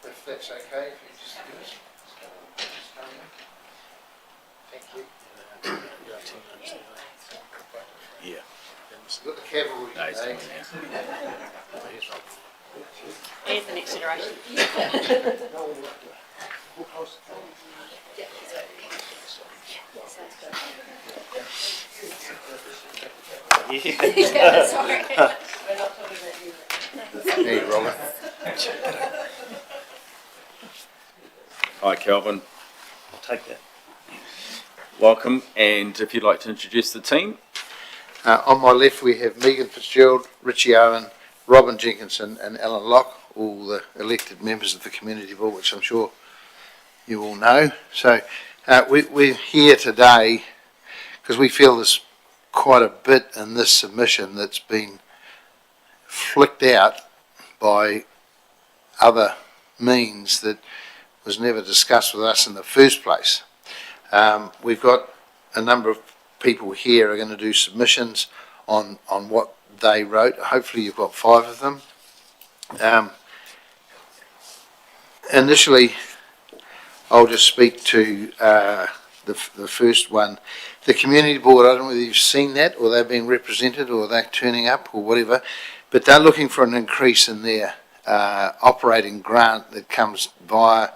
[SPEAKER 12] if that's okay, if you just give us. Thank you.
[SPEAKER 1] Yeah.
[SPEAKER 12] We've got the cavalry today.
[SPEAKER 13] Here's the next iteration. Sorry.
[SPEAKER 12] Hey, Robin.
[SPEAKER 1] Hi, Kelvin.
[SPEAKER 6] I'll take that.
[SPEAKER 1] Welcome, and if you'd like to introduce the team.
[SPEAKER 12] On my left, we have Megan Fitzgerald, Richie Owen, Robin Jenkinson and Alan Locke, all the elected members of the Community Board, which I'm sure you all know. So we're here today because we feel there's quite a bit in this submission that's been flicked out by other means that was never discussed with us in the first place. We've got a number of people here who are going to do submissions on what they wrote. Hopefully you've got 5 of them. Initially, I'll just speak to the first one. The Community Board, I don't know whether you've seen that, or they're being represented, or they're turning up, or whatever, but they're looking for an increase in their operating grant that comes via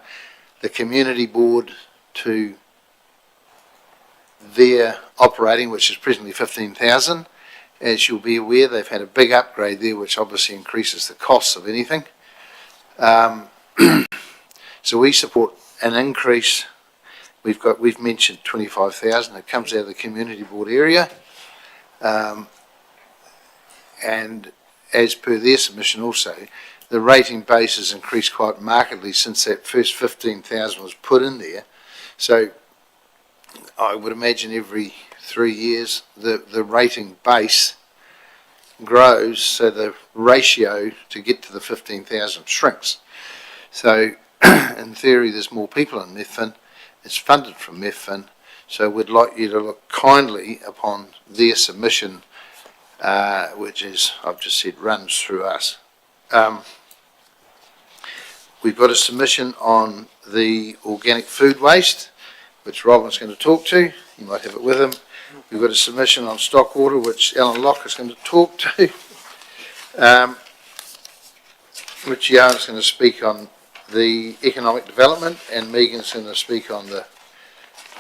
[SPEAKER 12] the Community Board to their operating, which is presently 15,000. As you'll be aware, they've had a big upgrade there, which obviously increases the costs of anything. So we support an increase. We've mentioned 25,000. It comes out of the Community Board area, and as per their submission also, the rating base has increased quite markedly since that first 15,000 was put in there. So I would imagine every 3 years the rating base grows, so the ratio to get to the 15,000 shrinks. So in theory there's more people in Methven, it's funded from Methven, so we'd like you to look kindly upon their submission, which is, I've just said, runs through us. We've got a submission on the organic food waste, which Robin's going to talk to. You might have it with him. We've got a submission on stock water, which Alan Locke is going to talk to. Richie Owen's going to speak on the economic development, and Megan's going to speak on the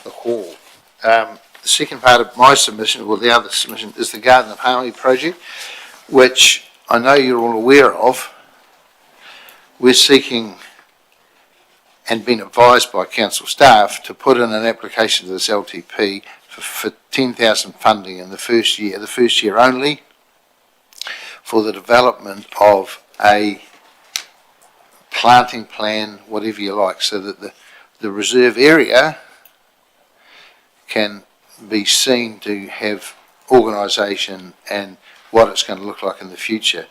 [SPEAKER 12] hall. The second part of my submission, well, the other submission, is the Garden of Harmony project, which I know you're all aware of. We're seeking, and been advised by council staff, to put in an application to this LTP for 10,000 funding in the first year only, for the development of a planting plan, whatever you like, so that the reserve area can be seen to have organisation and what it's going to look like in the future.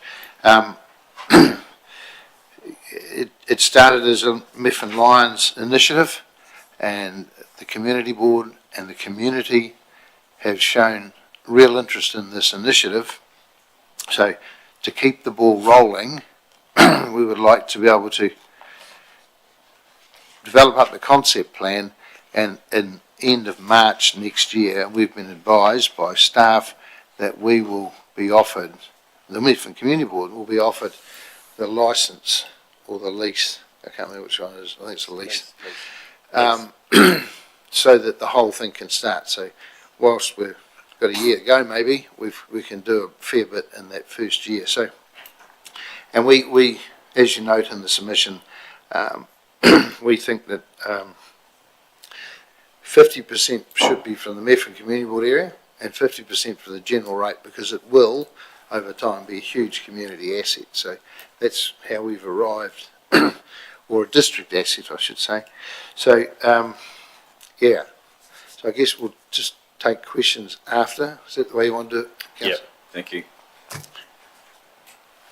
[SPEAKER 12] It started as a Methven Lions initiative, and the Community Board and the community have shown real interest in this initiative. So to keep the ball rolling, we would like to be able to develop up the concept plan, and in end of March next year, we've been advised by staff that we will be offered, the Medford Community Board will be offered the licence or the lease, I can't remember which one it is, I think it's the lease, so that the whole thing can start. So whilst we've got a year to go maybe, we can do a fair bit in that first year. So, and we as you note in the submission, we think that 50% should be from the Medford Community Board area and 50% for the general rate, because it will, over time, be a huge community asset. So that's how we've arrived, or a district asset, I should say. So, yeah. So I guess we'll just take questions after. Is that the way you want to do it, Councillor?
[SPEAKER 1] Yep, thank you.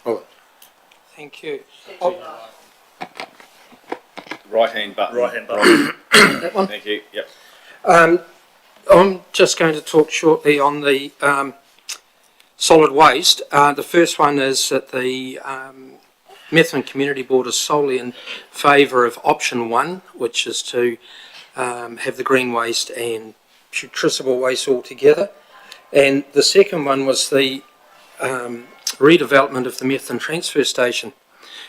[SPEAKER 12] Robert.
[SPEAKER 14] Thank you.
[SPEAKER 1] Right-hand button.
[SPEAKER 14] Right-hand button. That one?
[SPEAKER 1] Thank you, yep.
[SPEAKER 14] I'm just going to talk shortly on the solid waste. The first one is that the Methven Community Board is solely in favour of option 1, which is to have the green waste and putrescible waste all together. And the second one was the redevelopment of the Methven transfer station.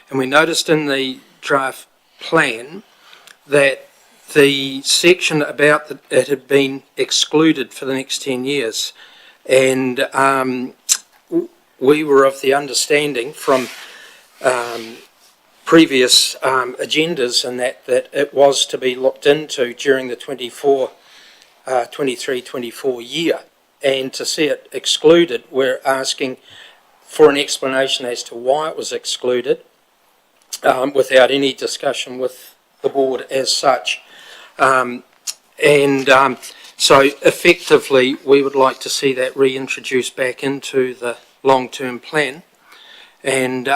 [SPEAKER 14] And we noticed in the draft plan that the section about it had been excluded for the next 10 years. And we were of the understanding from previous agendas and that it was to be looked into during the 23-24 year. And to see it excluded, we're asking for an explanation as to why it was excluded without any discussion with the board as such. So effectively we would like to see that reintroduced back into the long-term plan, and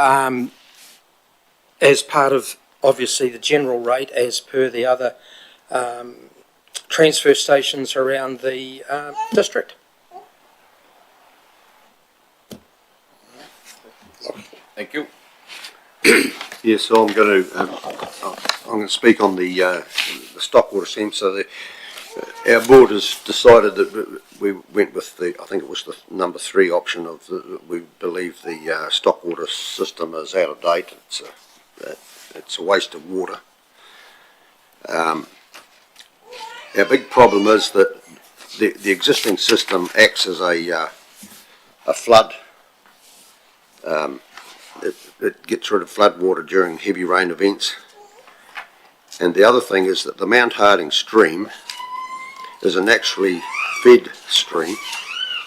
[SPEAKER 14] as part of obviously the general rate as per the other transfer stations around the district.
[SPEAKER 1] Thank you.
[SPEAKER 5] Yes, so I'm going to speak on the stock water scheme. So our board has decided that we went with I think it was the number 3 option of we believe the stock water system is out of date. It's a waste of water. Our big problem is that the existing system acts as a flood. It gets rid of flood water during heavy rain events. And the other thing is that the Mount Harding stream is a naturally fed stream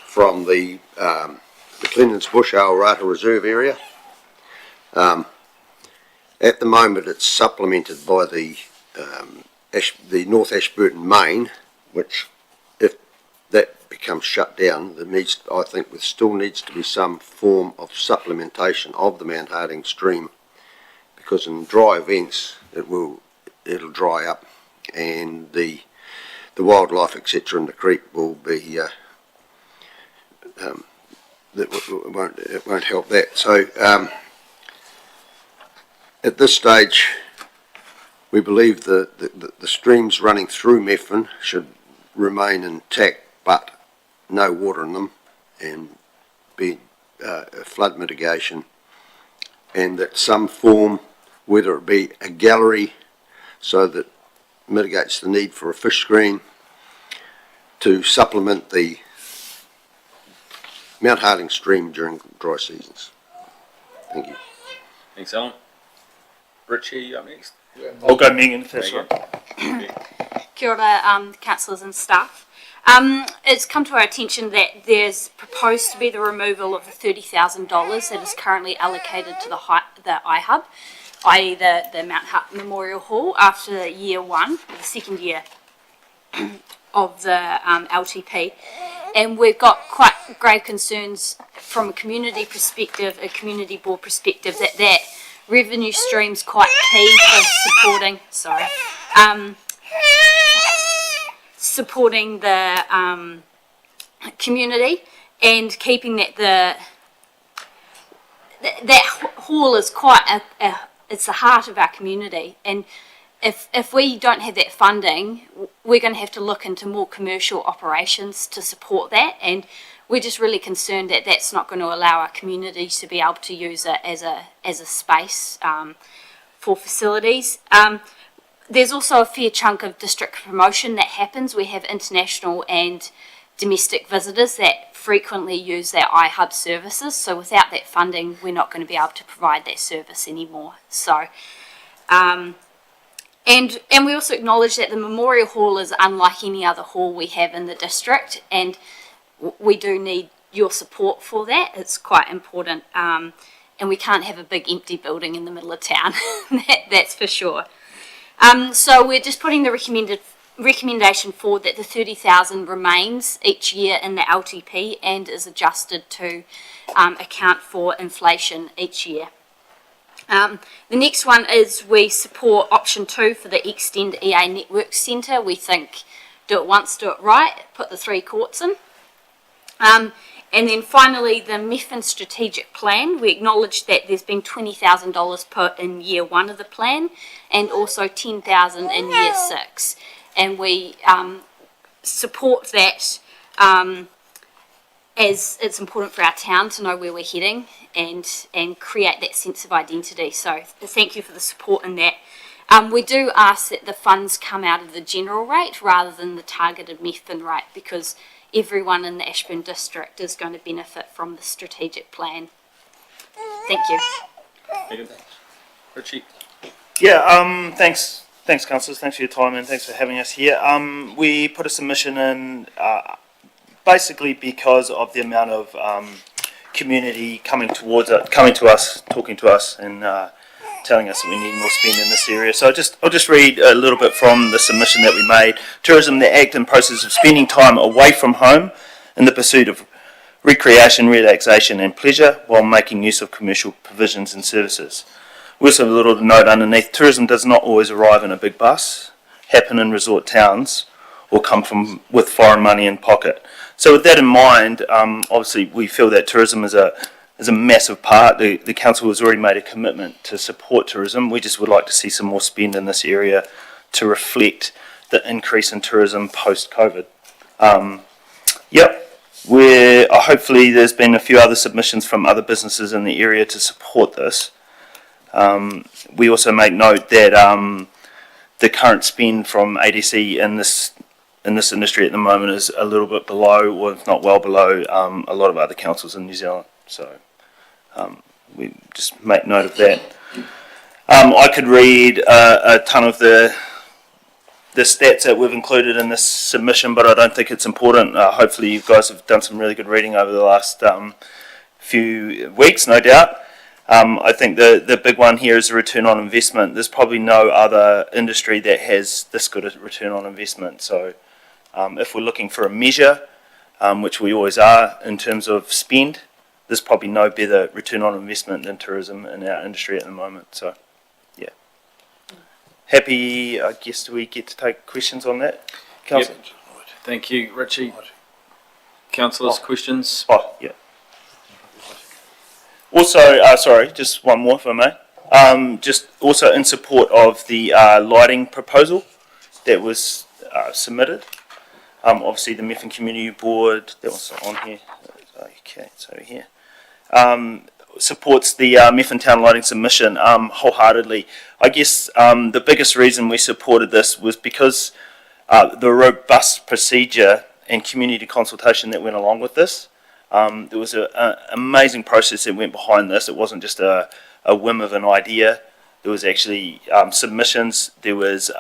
[SPEAKER 5] from the Clennan's Bush Aorata Reserve area. At the moment it's supplemented by the North Ashburton main, which if that becomes shut down, I think there still needs to be some form of supplementation of the Mount Harding stream, because in dry events it'll dry up and the wildlife etc in the creek will be it won't help that. So at this stage we believe the streams running through Methven should remain intact, but no water in them, and be flood mitigation, and that some form, whether it be a gallery so that mitigates the need for a fish screen, to supplement the Mount Harding stream during dry seasons. Thank you.
[SPEAKER 1] Thanks, Alan. Richie, you up next?
[SPEAKER 14] I'll go Megan first.
[SPEAKER 13] Kia ora, councillors and staff. It's come to our attention that there's proposed to be the removal of the $30,000 that is currently allocated to the iHub, i.e. the Mount Hutt Memorial Hall, after year 1, the second year of the LTP. And we've got quite grave concerns from a community perspective, a community board perspective, that revenue stream's quite key for supporting the community, and keeping that hall is quite it's the heart of our community, and if we don't have that funding, we're going to have to look into more commercial operations to support that, and we're just really concerned that that's not going to allow our communities to be able to use it as a space for facilities. There's also a fair chunk of district promotion that happens. We have international and domestic visitors that frequently use their iHub services, so without that funding, we're not going to be able to provide that service anymore. So. And we also acknowledge that the Memorial Hall is unlike any other hall we have in the district, and we do need your support for that. It's quite important, and we can't have a big empty building in the middle of town, that's for sure. So we're just putting the recommendation forward that the $30,000 remains each year in the LTP and is adjusted to account for inflation each year. The next one is we support option 2 for the Extend EA Network Centre. We think do it once, do it right, put the 3 courts in. And then finally, the Methven Strategic Plan. We acknowledge that there's been $20,000 put in year 1 of the plan and also $10,000 in year 6. And we support that as it's important for our town to know where we're heading and create that sense of identity. So thank you for the support in that. We do ask that the funds come out of the general rate rather than the targeted Methven rate, because everyone in the Ashburn district is going to benefit from the strategic plan. Thank you.
[SPEAKER 1] Richie?
[SPEAKER 15] Yeah, thanks councillors, thanks for your time and thanks for having us here. We put a submission in basically because of the amount of community coming to us, talking to us and telling us that we need more spend in this area. So I'll just read a little bit from the submission that we made. Tourism, the act and process of spending time away from home in the pursuit of recreation, relaxation and pleasure while making use of commercial provisions and services. We also have a little note underneath, tourism does not always arrive in a big bus, happen in resort towns, or come with foreign money in pocket. So with that in mind, obviously we feel that tourism is a massive part. The council has already made a commitment to support tourism. We just would like to see some more spend in this area to reflect the increase in tourism post-COVID. Hopefully there's been a few other submissions from other businesses in the area to support this. We also make note that the current spend from ADC in this industry at the moment is a little bit below, or if not well below, a lot of other councils in New Zealand. So we just make note of that. I could read a ton of the stats that we've included in this submission, but I don't think it's important. Hopefully you guys have done some really good reading over the last few weeks, no doubt. I think the big one here is the return on investment. There's probably no other industry that has this good a return on investment. So if we're looking for a measure, which we always are in terms of spend, there's probably no better return on investment than tourism in our industry at the moment. So, yeah. Happy, I guess, do we get to take questions on that? Councillor?
[SPEAKER 1] Yep. Thank you, Richie. Councillors, questions?
[SPEAKER 15] Oh, yeah. Also, sorry, just one more if I may. Just also in support of the lighting proposal that was submitted. Obviously the Methven Community Board, that was on here. Okay, it's over here. Supports the Methven Town Lighting submission wholeheartedly. I guess the biggest reason we supported this was because the robust procedure and community consultation that went along with this. There was an amazing process that went behind this. It wasn't just a whim of an idea. There was actually submissions, there was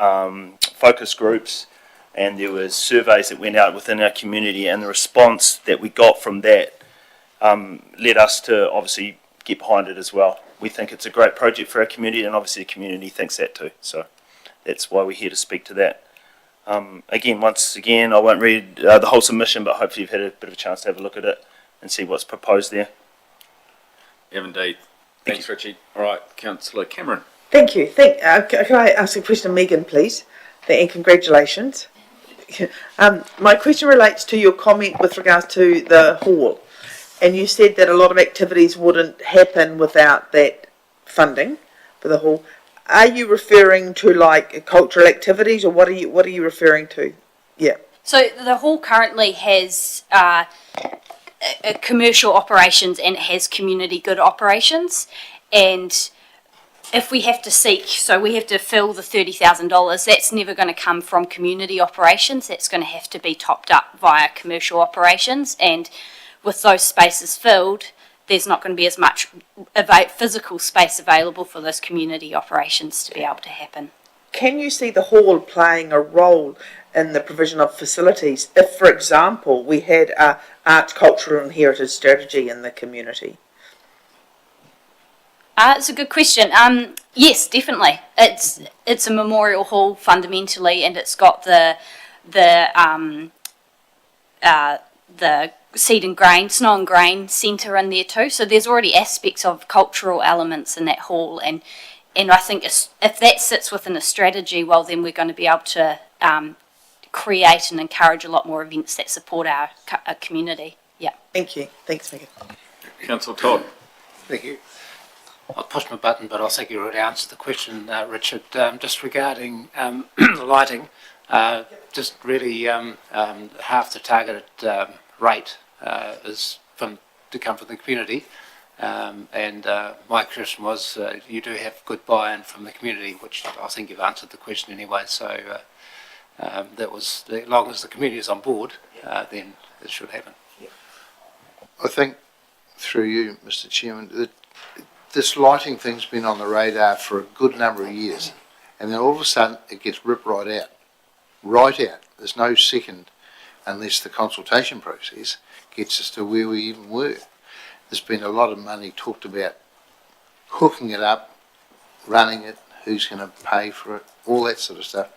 [SPEAKER 15] focus groups, and there was surveys that went out within our community, and the response that we got from that led us to obviously get behind it as well. We think it's a great project for our community, and obviously the community thinks that too. So that's why we're here to speak to that. Once again, I won't read the whole submission, but hopefully you've had a bit of a chance to have a look at it and see what's proposed there.
[SPEAKER 1] You have indeed. Thanks, Richie. All right, Councillor Cameron.
[SPEAKER 3] Thank you. Can I ask a question of Megan, please? And congratulations. My question relates to your comment with regards to the hall. And you said that a lot of activities wouldn't happen without that funding for the hall. Are you referring to like cultural activities, or what are you referring to? Yeah.
[SPEAKER 13] So the hall currently has commercial operations and it has community good operations, and if we have to so we have to fill the $30,000, that's never going to come from community operations. That's going to have to be topped up via commercial operations, and with those spaces filled, there's not going to be as much physical space available for those community operations to be able to happen.
[SPEAKER 3] Can you see the hall playing a role in the provision of facilities if, for example, we had a arts, cultural and heritage strategy in the community?
[SPEAKER 13] It's a good question. Yes, definitely. It's a memorial hall fundamentally, and it's got the seed and grain, snow and grain centre in there too. So there's already aspects of cultural elements in that hall, and I think if that sits within a strategy, well, then we're going to be able to create and encourage a lot more events that support our community. Yeah.
[SPEAKER 3] Thank you. Thanks, Megan.
[SPEAKER 1] Councillor Todd.
[SPEAKER 12] Thank you.
[SPEAKER 9] I'll push my button, but I think you already answered the question, Richard. Just regarding the lighting, just really half the targeted rate is to come from the community. And my question was, you do have good buy-in from the community, which I think you've answered the question anyway. So that was, as long as the community is on board, then it should happen.
[SPEAKER 12] I think, through you, Mr. Chairman, that this lighting thing's been on the radar for a good number of years, and then all of a sudden it gets ripped right out. Right out. There's no second unless the consultation process gets us to where we even were. There's been a lot of money talked about hooking it up, running it, who's going to pay for it, all that sort of stuff.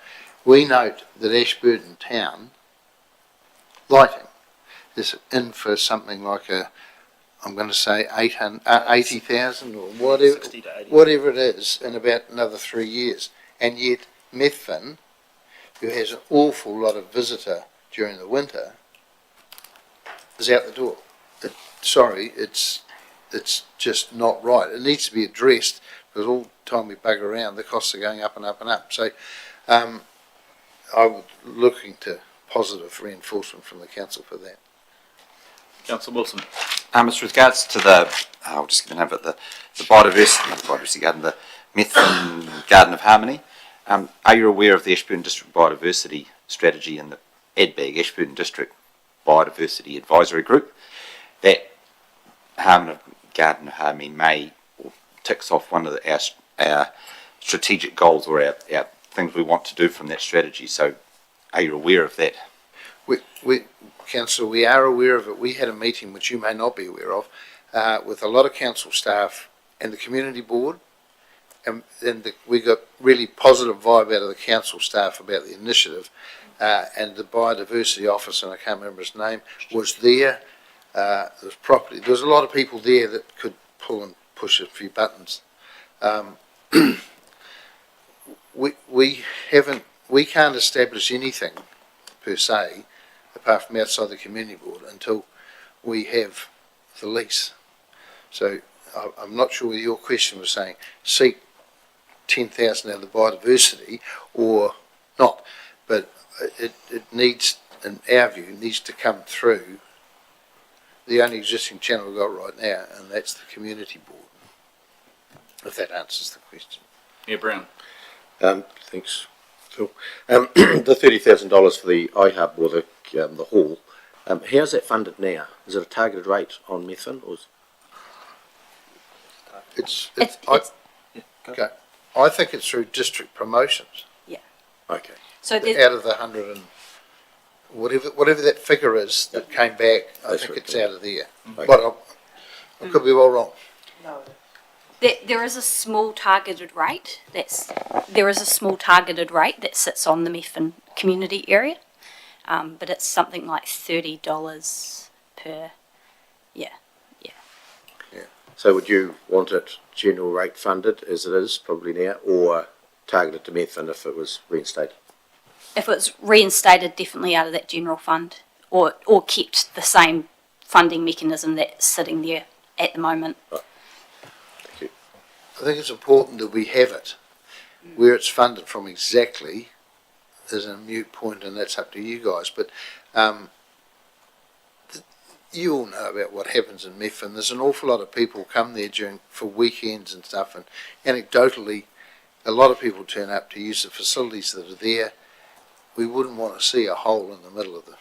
[SPEAKER 12] We note that Ashburton Town lighting is in for something like I'm going to say 80,000 or whatever it is in about another 3 years. And yet Methven, who has an awful lot of visitor during the winter, is out the door. It's just not right. It needs to be addressed because all the time we bug around, the costs are going up and up and up. So I was looking to positive reinforcement from the council for that.
[SPEAKER 1] Councillor Wilson.
[SPEAKER 4] With regards to the, I'll just give an name of it, the biodiversity garden, the Methven Garden of Harmony. Are you aware of the Ashburton District Biodiversity Strategy and the ADBAG, Ashburton District Biodiversity Advisory Group? That Garden of Harmony may, or ticks off one of our strategic goals or our things we want to do from that strategy. So are you aware of that?
[SPEAKER 12] Councillor, we are aware of it. We had a meeting, which you may not be aware of, with a lot of council staff and the community board, and we got really positive vibe out of the council staff about the initiative, and the biodiversity officer, and I can't remember his name, was there. There was a lot of people there that could pull and push a few buttons. We can't establish anything per se apart from outside the community board until we have the lease. So I'm not sure whether your question was saying seek 10,000 out of the biodiversity or not, but it needs, in our view, needs to come through the only existing channel we've got right now, and that's the community board, if that answers the question.
[SPEAKER 1] Yeah, Brown.
[SPEAKER 5] Thanks, Phil. The $30,000 for the iHub or the hall, how's that funded now? Is it a targeted rate on Methven? Or
[SPEAKER 12] Okay. I think it's through district promotions.
[SPEAKER 13] Yeah.
[SPEAKER 5] Okay.
[SPEAKER 13] So
[SPEAKER 12] out of the 100 and whatever that figure is that came back, I think it's out of there. Okay. But I could be well wrong.
[SPEAKER 3] No.
[SPEAKER 13] There is a small targeted rate that sits on the Methven community area, but it's something like $30 per. Yeah.
[SPEAKER 5] So would you want it general rate funded as it is probably now, or targeted to Methven if it was reinstated?
[SPEAKER 13] If it's reinstated, definitely out of that general fund, or kept the same funding mechanism that's sitting there at the moment.
[SPEAKER 5] Right. Thank you.
[SPEAKER 12] I think it's important that we have it, Where it's funded from exactly is a moot point, and that's up to you guys. But you all know about what happens in Methven. There's an awful lot of people come there for weekends and stuff, and anecdotally, a lot of people turn up to use the facilities that are there. We wouldn't want to see a hole in the middle of the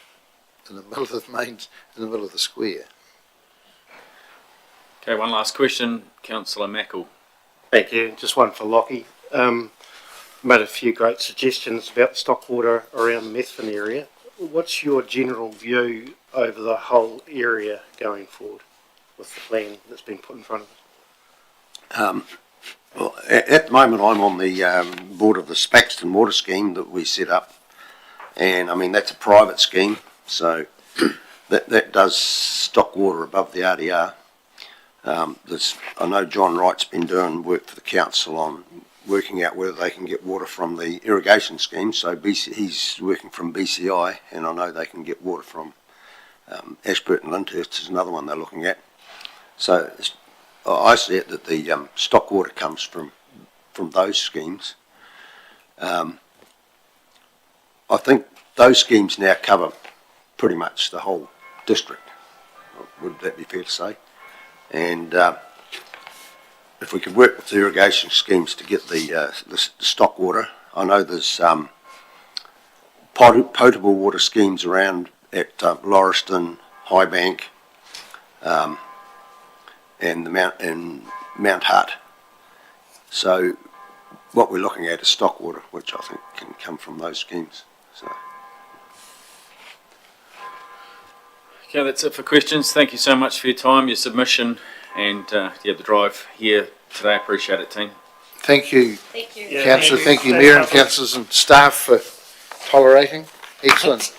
[SPEAKER 12] square.
[SPEAKER 1] Okay, one last question, Councillor Mackle.
[SPEAKER 6] Thank you. Just one for Lockie. Made a few great suggestions about stock water around the Methven area. What's your general view over the whole area going forward with the plan that's been put in front of us?
[SPEAKER 5] Well, at the moment I'm on the board of the Spaxton Water Scheme that we set up, and I mean that's a private scheme, so that does stock water above the RDR. I know John Wright's been doing work for the council on working out whether they can get water from the irrigation scheme, so he's working from BCI, and I know they can get water from Ashburton and Lyndhurst is another one they're looking at. So I see it that the stock water comes from those schemes. I think those schemes now cover pretty much the whole district. Would that be fair to say? And if we could work with the irrigation schemes to get the stock water, I know there's potable water schemes around at Lauriston, Highbank, and Mount Hart. So what we're looking at is stock water, which I think can come from those schemes. So.
[SPEAKER 1] Okay, that's it for questions. Thank you so much for your time, your submission, and the drive here today. I appreciate it, team.
[SPEAKER 12] Thank you,
[SPEAKER 13] Thank you.
[SPEAKER 6] Yeah,
[SPEAKER 12] Councillor.
[SPEAKER 6] thank
[SPEAKER 12] Thank
[SPEAKER 6] you.
[SPEAKER 12] you, Mayor and councillors and staff for tolerating. Excellent.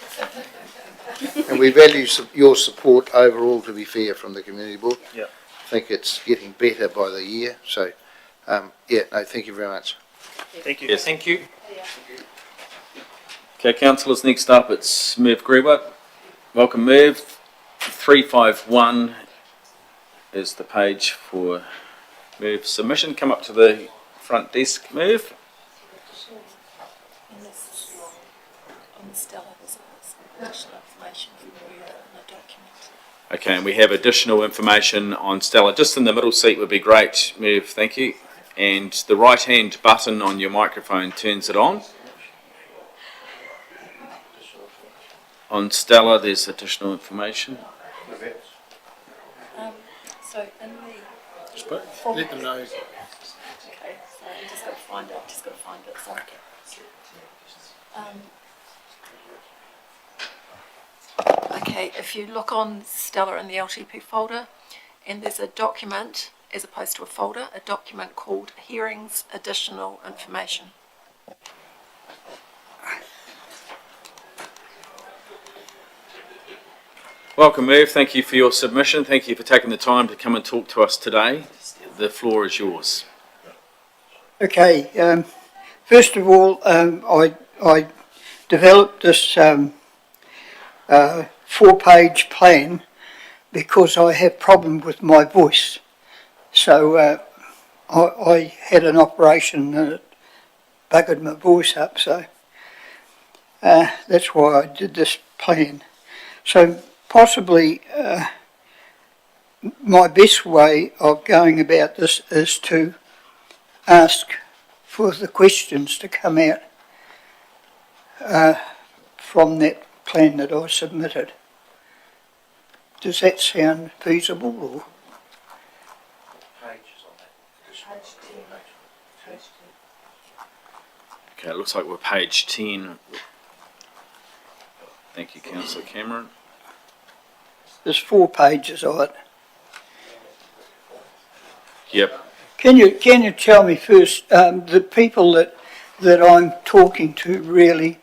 [SPEAKER 12] And we value your support overall, to be fair, from the Community Board.
[SPEAKER 15] Yeah.
[SPEAKER 12] I think it's getting better by the year. So, thank you very much.
[SPEAKER 15] Thank you.
[SPEAKER 1] Yes.
[SPEAKER 14] Thank you.
[SPEAKER 1] Okay, councillors, next up it's Merv Gruber. Welcome, Merv. 351 is the page for Merv's submission. Come up to the front desk, Merv. Okay, and we have additional information on Stella. Just in the middle seat would be great, Merv, thank you. And the right-hand button on your microphone turns it on. On Stella, there's additional information.
[SPEAKER 2] So in the...
[SPEAKER 6] Let them know.
[SPEAKER 2] Okay, so I just got to find it, sorry. Okay, if you look on Stella in the LTP folder, and there's a document, as opposed to a folder, a document called Hearings Additional Information.
[SPEAKER 1] Welcome, Merv. Thank you for your submission. Thank you for taking the time to come and talk to us today. The floor is yours.
[SPEAKER 16] Okay, first of all, I developed this 4-page plan because I have problem with my voice. So I had an operation and it buggered my voice up, so that's why I did this plan. So possibly my best way of going about this is to ask for the questions to come out from that plan that I submitted. Does that sound feasible? Or?
[SPEAKER 1] Okay, it looks like we're page 10. Thank you, Councillor Cameron.
[SPEAKER 16] There's 4 pages of it.
[SPEAKER 1] Yep.
[SPEAKER 16] Can you tell me first, the people that I'm talking to really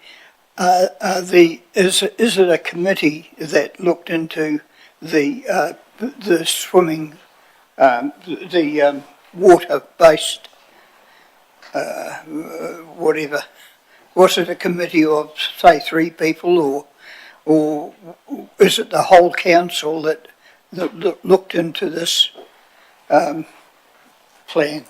[SPEAKER 16] is it a committee that looked into the swimming, the water-based whatever? Was it a committee of say 3 people, or is it the whole council that looked into this plan?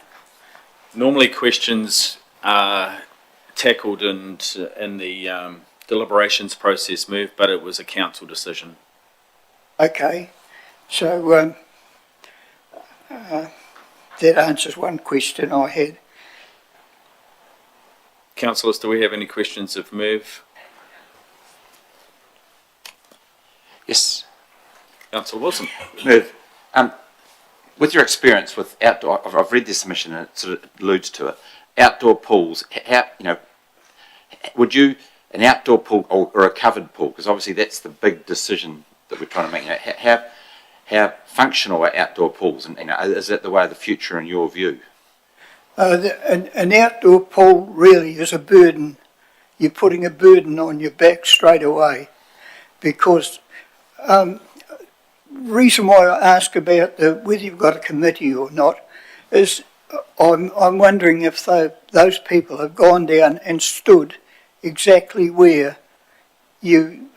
[SPEAKER 1] Normally questions tackled in the deliberations process, move, but it was a council decision.
[SPEAKER 16] Okay, so that answers one question I had.
[SPEAKER 1] Councillors, do we have any questions of move?
[SPEAKER 4] Yes.
[SPEAKER 1] Councillor Wilson.
[SPEAKER 4] Merv, with your experience with outdoor, I've read this submission and it sort of alludes to it. Outdoor pools, how, would you, an outdoor pool or a covered pool, because obviously that's the big decision that we're trying to make. How functional are outdoor pools, and is that the way of the future in your view?
[SPEAKER 16] An outdoor pool really is a burden. You're putting a burden on your back straight away, because reason why I ask about whether you've got a committee or not is I'm wondering if those people have gone down and stood exactly where you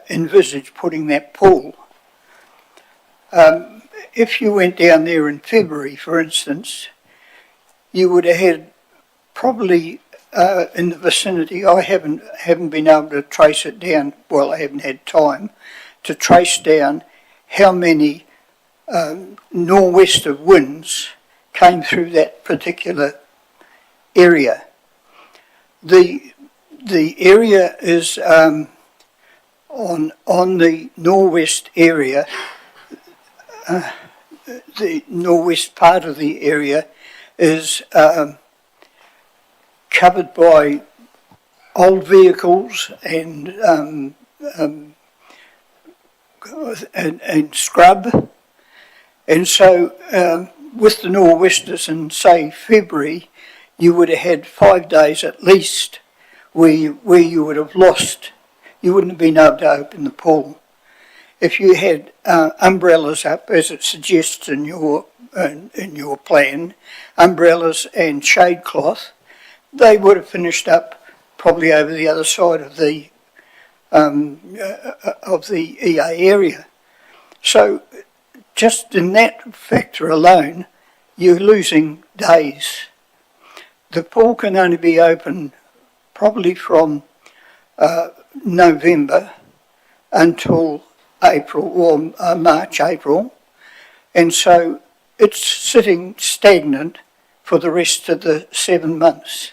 [SPEAKER 16] envisage putting that pool. If you went down there in February, for instance, you would have had probably in the vicinity, I haven't been able to trace it down, well, I haven't had time to trace down how many nor'wester winds came through that particular area. The area is on the nor'west area, the nor'west part of the area is covered by old vehicles and scrub, and so with the nor'westers in say February, you would have had 5 days at least where you would have lost. You wouldn't have been able to open the pool. If you had umbrellas up, as it suggests in your plan, umbrellas and shade cloth, they would have finished up probably over the other side of the EA area. So just in that factor alone, you're losing days. The pool can only be open probably from November until April or March, April, and so it's sitting stagnant for the rest of the 7 months.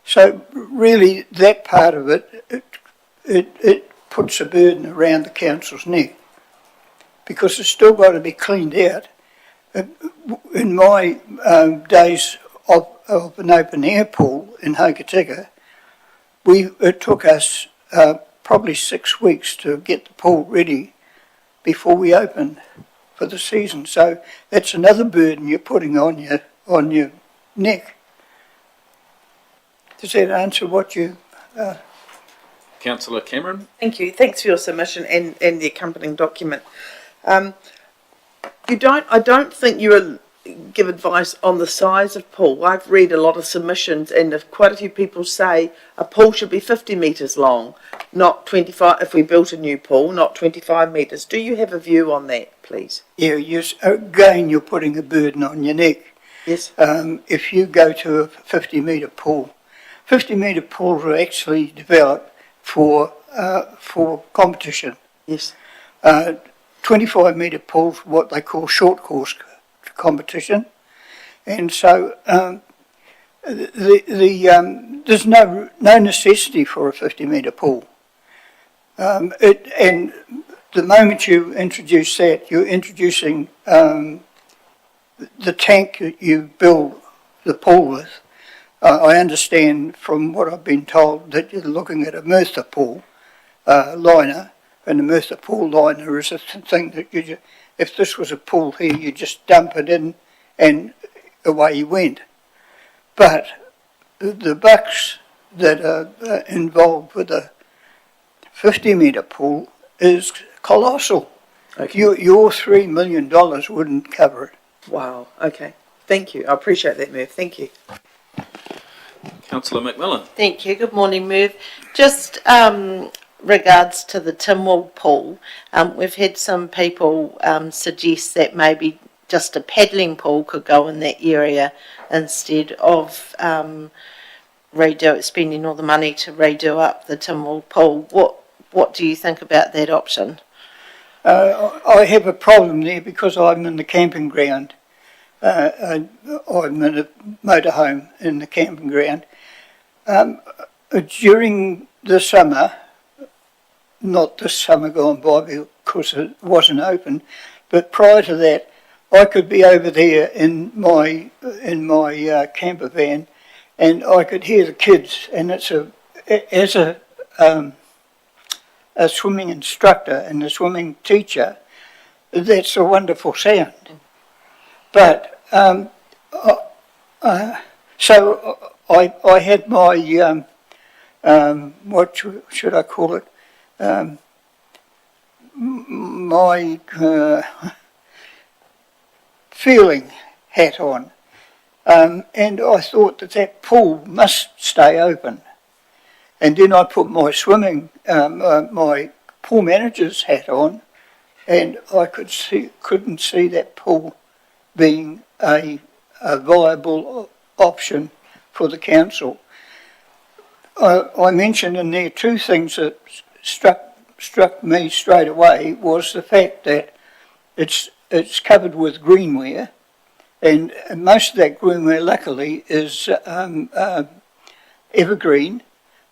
[SPEAKER 16] So really that part of it puts a burden around the council's neck, because it's still got to be cleaned out. In my days of an open air pool in Hokitika, it took us probably 6 weeks to get the pool ready before we opened for the season. So that's another burden you're putting on your neck. Does that answer what you...
[SPEAKER 1] Councillor Cameron.
[SPEAKER 3] Thank you. Thanks for your submission and the accompanying document. I don't think you give advice on the size of pool. I've read a lot of submissions, and if quite a few people say a pool should be 50 metres long, not 25, if we built a new pool, not 25 metres. Do you have a view on that, please?
[SPEAKER 16] Yeah, yes. Again, you're putting a burden on your neck.
[SPEAKER 3] Yes.
[SPEAKER 16] If you go to a 50-metre pool, 50-metre pools are actually developed for competition.
[SPEAKER 3] Yes.
[SPEAKER 16] 25-metre pools, what they call short course competition, and so there's no necessity for a 50-metre pool. And the moment you introduce that, you're introducing the tank that you build the pool with. I understand from what I've been told that you're looking at a Merthyr pool liner, and the Merthyr pool liner is a thing that you just, if this was a pool here, you just dump it in and away you went. But the bucks that are involved with a 50-metre pool is colossal.
[SPEAKER 3] Okay.
[SPEAKER 16] Your $3 million wouldn't cover it.
[SPEAKER 3] Wow. Okay. Thank you. I appreciate that, Merv. Thank you.
[SPEAKER 1] Councillor McMillan.
[SPEAKER 17] Thank you. Good morning, Merv. Just regards to the Timwell pool, we've had some people suggest that maybe just a paddling pool could go in that area instead of spending all the money to redo up the Timwell pool. What do you think about that option?
[SPEAKER 16] I have a problem there because I'm in the camping ground. I'm in a motorhome in the camping ground. During the summer, not this summer gone by because it wasn't open, but prior to that, I could be over there in my camper van, and I could hear the kids. And as a swimming instructor and a swimming teacher, that's a wonderful sound. But so I had my what should I call it? My feeling hat on, and I thought that pool must stay open. And then I put my my pool manager's hat on, and I couldn't see that pool being a viable option for the council. I mentioned in there two things that struck me straight away was the fact that it's covered with greenware, and most of that greenware luckily is evergreen,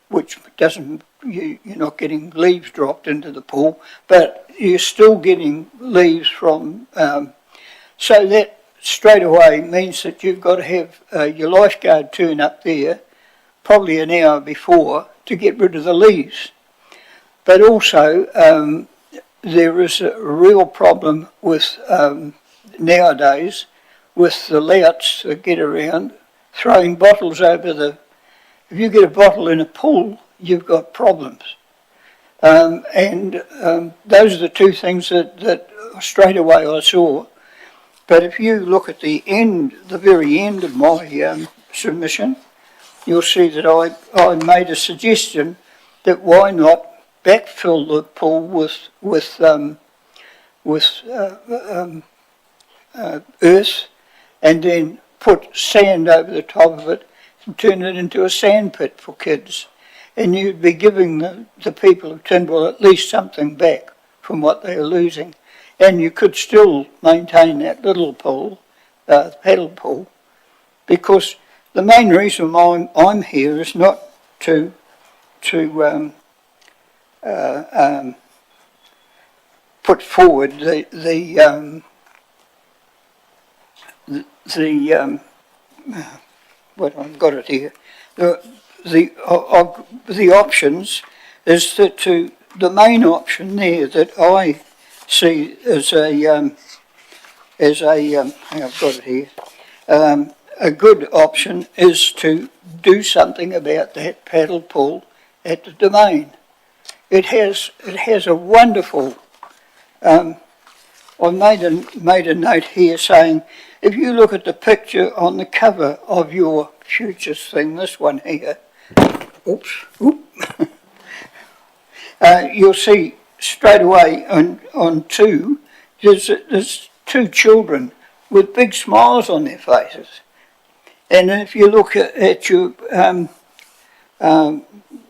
[SPEAKER 16] which doesn't, you're not getting leaves dropped into the pool, but you're still getting leaves from, so that straight away means that you've got to have your lifeguard turn up there probably an hour before to get rid of the leaves. But also there is a real problem with nowadays with the louts that get around throwing bottles over the. If you get a bottle in a pool, you've got problems. Those are the two things that straight away I saw. But if you look at the very end of my submission, you'll see that I made a suggestion that why not backfill the pool with earth, and then put sand over the top of it and turn it into a sand pit for kids. And you'd be giving the people of Tynwell at least something back from what they are losing. And you could still maintain that little pool, paddle pool, because the main reason I'm here is not to put forward the what I've got it here. The options is that the main option there that I see as I've got it here. A good option is to do something about that paddle pool at the Domain. It has a wonderful. I made a note here saying, if you look at the picture on the cover of your futures thing, this one here, you'll see straight away on two, there's two children with big smiles on their faces. And if you look at your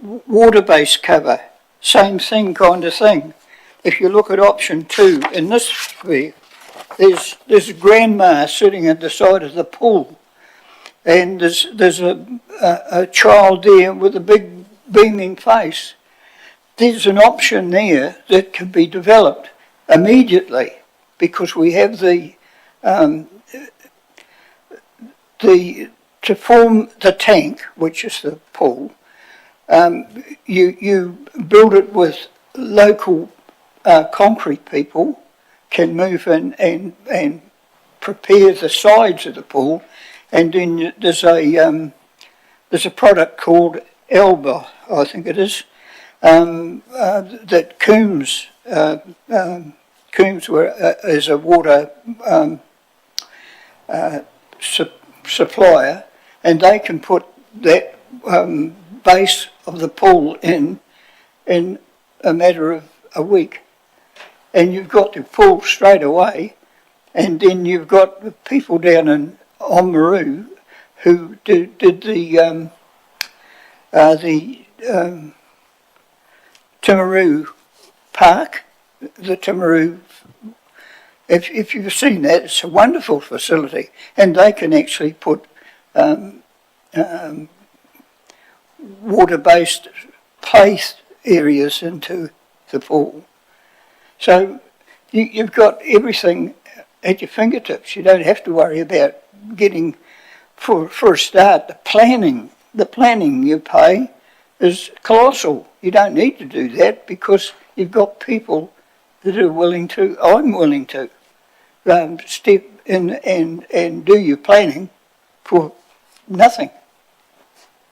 [SPEAKER 16] water-based cover, same thing kind of thing. If you look at option 2, in this view, there's a grandma sitting at the side of the pool, and there's a child there with a big beaming face. There's an option there that can be developed immediately, because we have to form the tank, which is the pool. You build it with local concrete people can move in and prepare the sides of the pool, and then there's a product called Elba, I think it is, that Coombs is a water supplier, and they can put that base of the pool in a matter of a week, and you've got the pool straight away, And then you've got the people down in Oamaru who did the Timaru Park, the Timaru. If you've seen that, it's a wonderful facility, and they can actually put water-based play areas into the pool. So you've got everything at your fingertips. You don't have to worry about getting, for a start, the planning. The planning you pay is colossal. You don't need to do that because you've got people that are willing to, I'm willing to, step in and do your planning for nothing.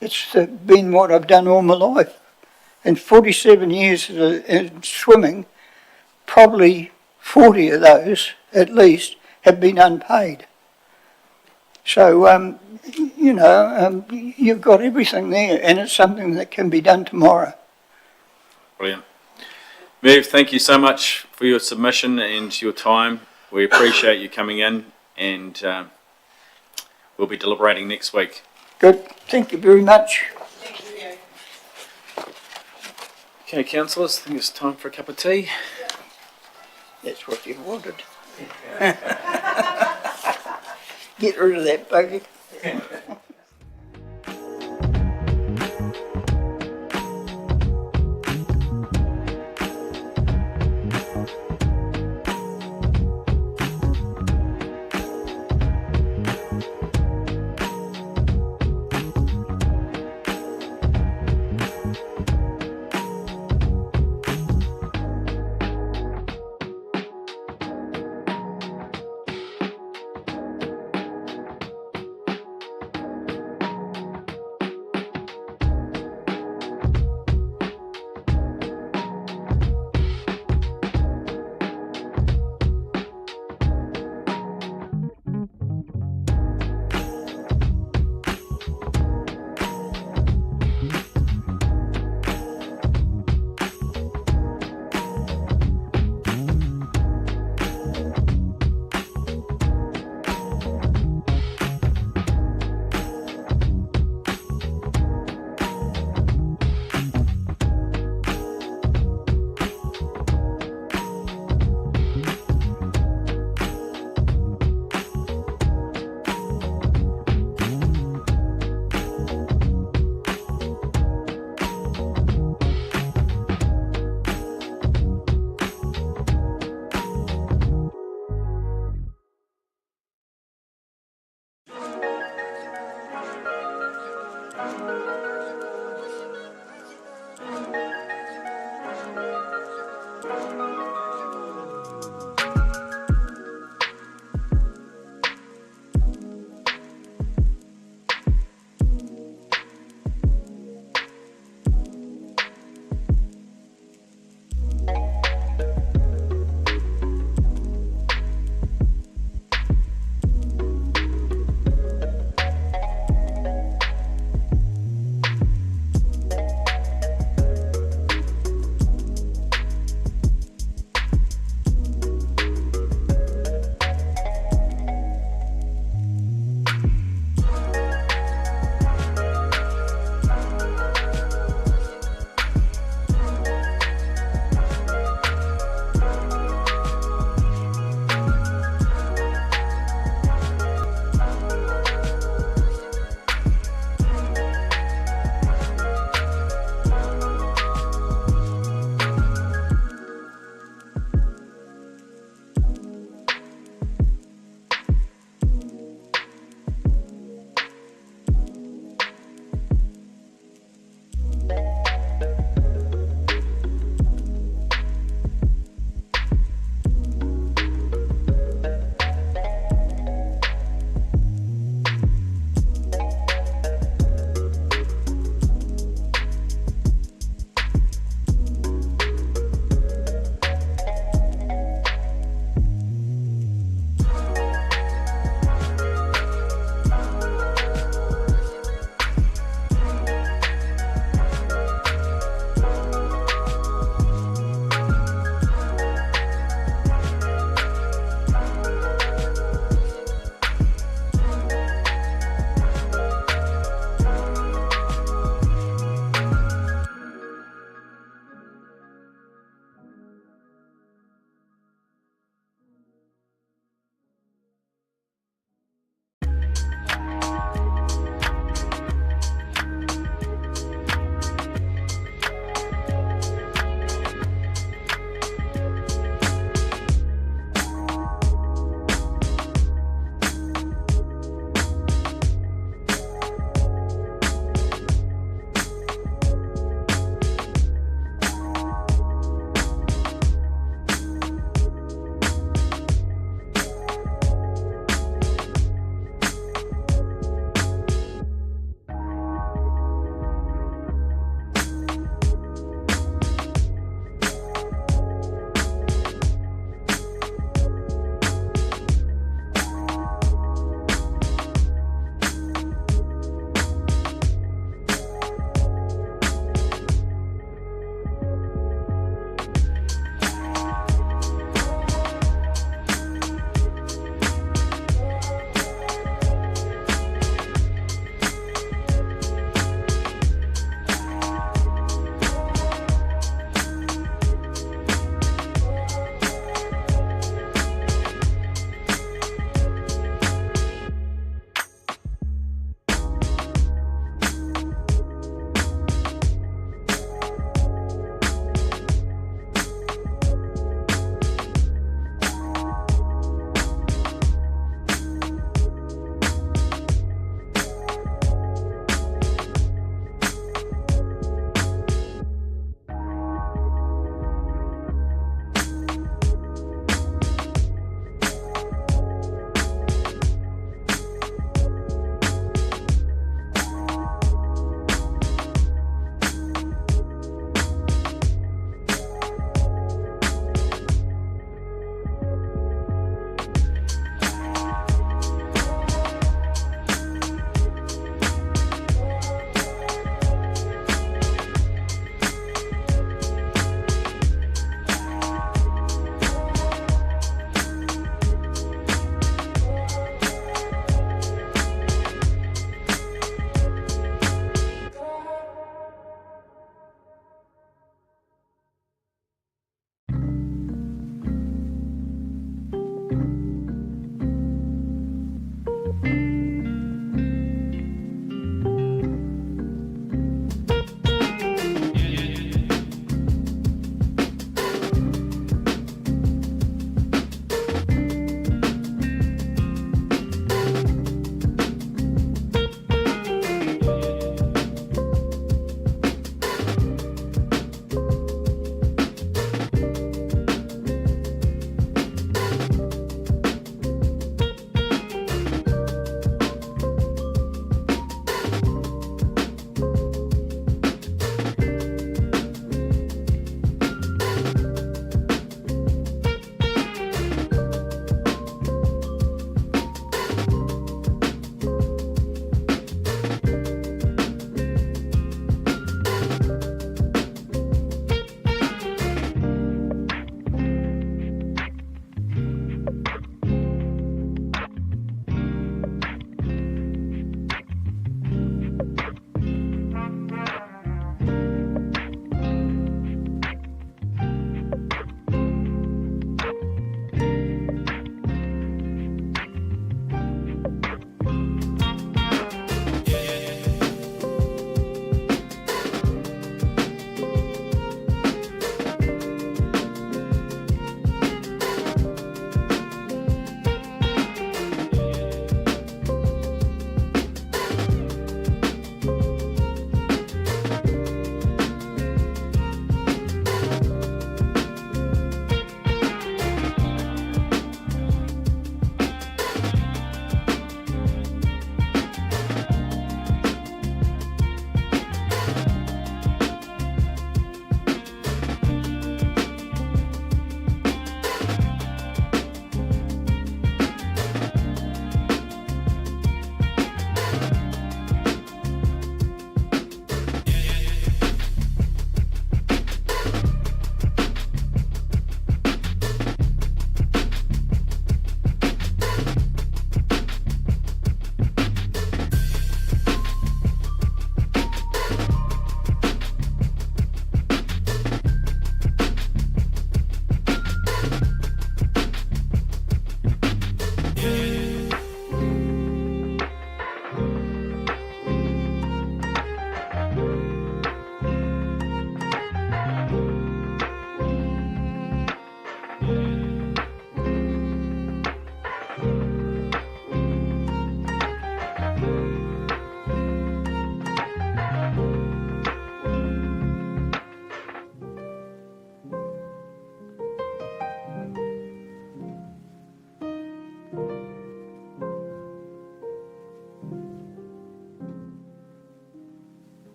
[SPEAKER 16] It's been what I've done all my life. In 47 years in swimming, probably 40 of those, at least, have been unpaid. So, you've got everything there, and it's something that can be done tomorrow.
[SPEAKER 1] Brilliant. Merv, thank you so much for your submission and your time. We appreciate you coming in, and we'll be deliberating next week.
[SPEAKER 16] Good. Thank you very much.
[SPEAKER 1] Okay, councillors, I think it's time for a cup of tea.
[SPEAKER 16] That's what you wanted. Get rid of that buggy.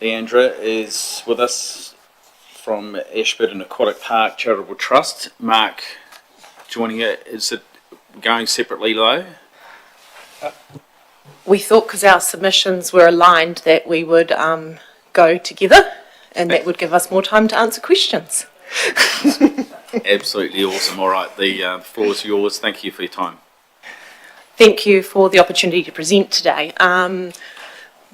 [SPEAKER 1] Leandra is with us from Ashburton Aquatic Park Charitable Trust. Mark joining it. Is it going separately, though?
[SPEAKER 17] We thought because our submissions were aligned that we would go together and that would give us more time to answer questions.
[SPEAKER 1] Absolutely awesome. All right, the floor is yours. Thank you for your time.
[SPEAKER 17] Thank you for the opportunity to present today.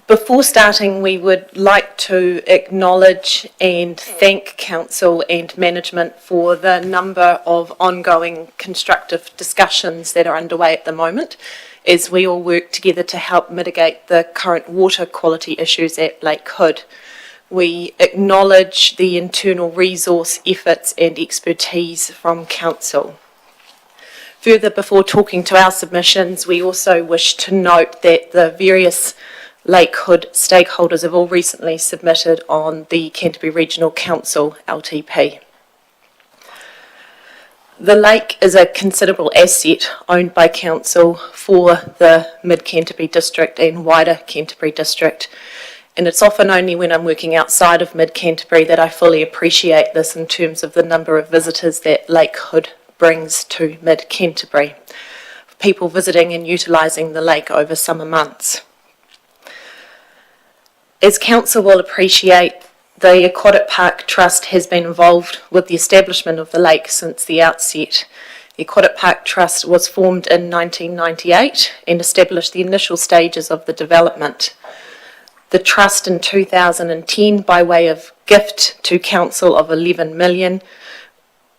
[SPEAKER 17] Before starting, we would like to acknowledge and thank Council and Management for the number of ongoing constructive discussions that are underway at the moment as we all work together to help mitigate the current water quality issues at Lake Hood. We acknowledge the internal resource efforts and expertise from Council. Further, before talking to our submissions, we also wish to note that the various Lake Hood stakeholders have all recently submitted on the Canterbury Regional Council LTP. The lake is a considerable asset owned by Council for the Mid-Canterbury District and wider Canterbury District, and it's often only when I'm working outside of Mid-Canterbury that I fully appreciate this in terms of the number of visitors that Lake Hood brings to Mid-Canterbury, people visiting and utilising the lake over summer months. As Council will appreciate, the Aquatic Park Trust has been involved with the establishment of the lake since the outset. The Aquatic Park Trust was formed in 1998 and established the initial stages of the development. The Trust in 2010, by way of gift to Council of 11 million,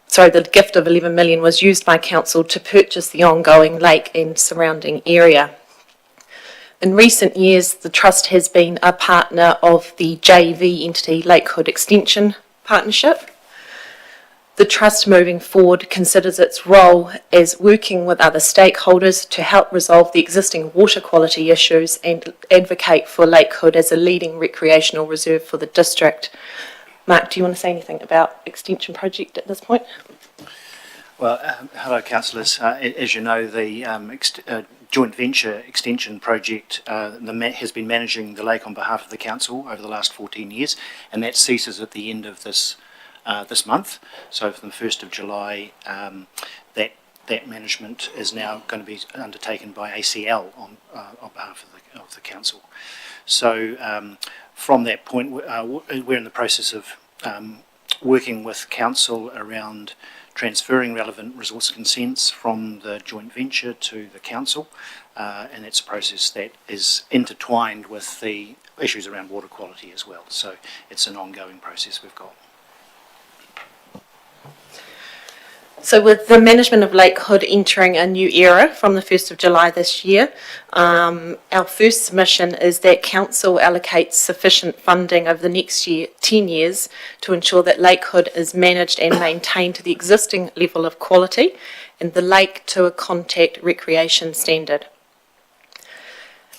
[SPEAKER 17] the gift of 11 million was used by Council to purchase the ongoing lake and surrounding area. In recent years, the Trust has been a partner of the JV entity Lake Hood Extension Partnership. The Trust moving forward considers its role as working with other stakeholders to help resolve the existing water quality issues and advocate for Lake Hood as a leading recreational reserve for the district. Mark, do you want to say anything about Extension Project at this point?
[SPEAKER 18] Well, hello councillors. As you know, the joint venture extension project has been managing the lake on behalf of the council over the last 14 years, and that ceases at the end of this month. So from the 1st of July, that management is now going to be undertaken by ACL on behalf of the council. So from that point, we're in the process of working with council around transferring relevant resource consents from the joint venture to the council, and it's a process that is intertwined with the issues around water quality as well. So it's an ongoing process we've got.
[SPEAKER 17] So with the management of Lake Hood entering a new era from the 1st of July this year, our first submission is that Council allocates sufficient funding over the next 10 years to ensure that Lake Hood is managed and maintained to the existing level of quality and the lake to a contact recreation standard.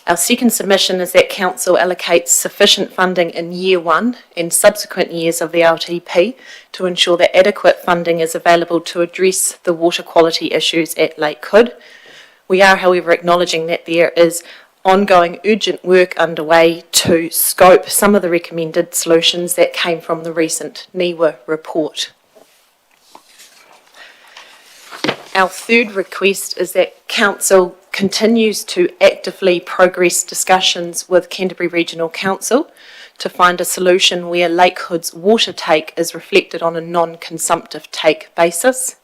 [SPEAKER 17] Our second submission is that Council allocates sufficient funding in year 1 and subsequent years of the LTP to ensure that adequate funding is available to address the water quality issues at Lake Hood. We are, however, acknowledging that there is ongoing urgent work underway to scope some of the recommended solutions that came from the recent NIWA report. Our third request is that Council continues to actively progress discussions with Canterbury Regional Council to find a solution where Lake Hood's water take is reflected on a non-consumptive take basis.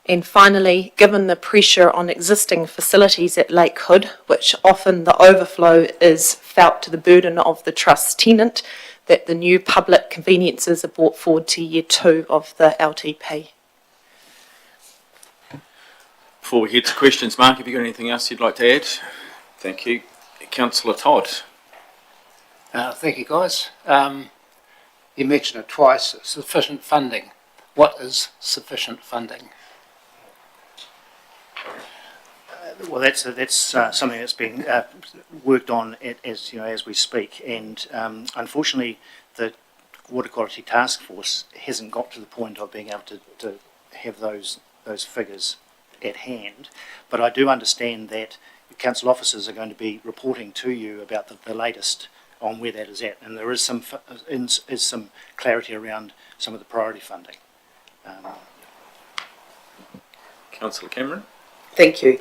[SPEAKER 17] And finally, given the pressure on existing facilities at Lake Hood, which often the overflow is felt to the burden of the Trust's tenant, that the new public conveniences are brought forward to year 2 of the LTP.
[SPEAKER 1] Before we head to questions, Mark, have you got anything else you'd like to add? Thank you. Councillor Todd.
[SPEAKER 9] Thank you, guys. You mentioned it twice, sufficient funding. What is sufficient funding?
[SPEAKER 18] Well, that's something that's being worked on as we speak, and unfortunately, the Water Quality Task Force hasn't got to the point of being able to have those figures at hand. But I do understand that council officers are going to be reporting to you about the latest on where that is at. And there is some clarity around some of the priority funding.
[SPEAKER 1] Councillor Cameron?
[SPEAKER 3] Thank you.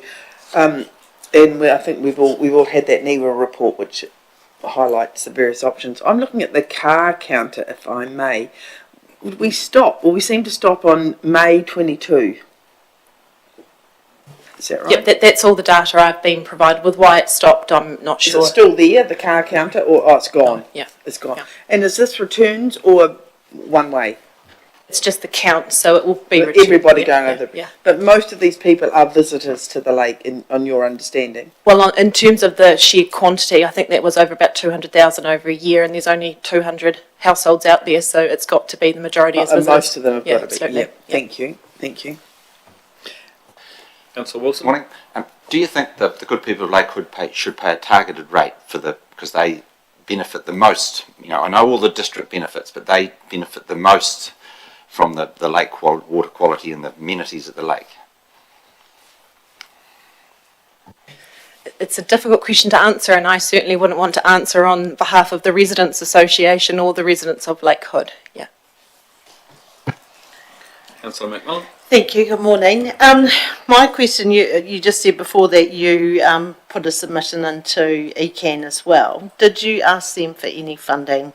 [SPEAKER 3] I think we've all had that NEWA report which highlights the various options. I'm looking at the car counter, if I may. Would we stop? Well, we seem to stop on May 22. Is that right?
[SPEAKER 17] Yep, that's all the data I've been provided with. Why it stopped, I'm not sure.
[SPEAKER 3] Is it still there, the car counter, or it's gone?
[SPEAKER 17] Yeah.
[SPEAKER 3] It's gone.
[SPEAKER 17] Yeah.
[SPEAKER 3] And is this returns or one way?
[SPEAKER 17] It's just the count, so it will be
[SPEAKER 3] But
[SPEAKER 17] returned.
[SPEAKER 3] everybody
[SPEAKER 17] Yeah,
[SPEAKER 3] going
[SPEAKER 17] yeah,
[SPEAKER 3] over the...
[SPEAKER 17] yeah.
[SPEAKER 3] But most of these people are visitors to the lake, on your understanding?
[SPEAKER 17] Well, in terms of the sheer quantity, I think that was over about 200,000 over a year, and there's only 200 households out there, so it's got to be the majority as
[SPEAKER 3] And
[SPEAKER 17] visitors.
[SPEAKER 3] most of them have
[SPEAKER 17] Yeah,
[SPEAKER 3] got to be.
[SPEAKER 17] absolutely.
[SPEAKER 3] Yeah. Thank you. Thank you.
[SPEAKER 1] Councillor Wilson?
[SPEAKER 4] Morning. Do you think that the good people of Lakewood should pay a targeted rate because they benefit the most? You know, I know all the district benefits, but they benefit the most from the lake water quality and the amenities at the lake.
[SPEAKER 17] It's a difficult question to answer, and I certainly wouldn't want to answer on behalf of the Residents Association or the residents of Lakewood. Yeah.
[SPEAKER 1] Councillor McMillan?
[SPEAKER 19] Thank you. Good morning. My question, you just said before that you put a submission into ECAN as well. Did you ask them for any funding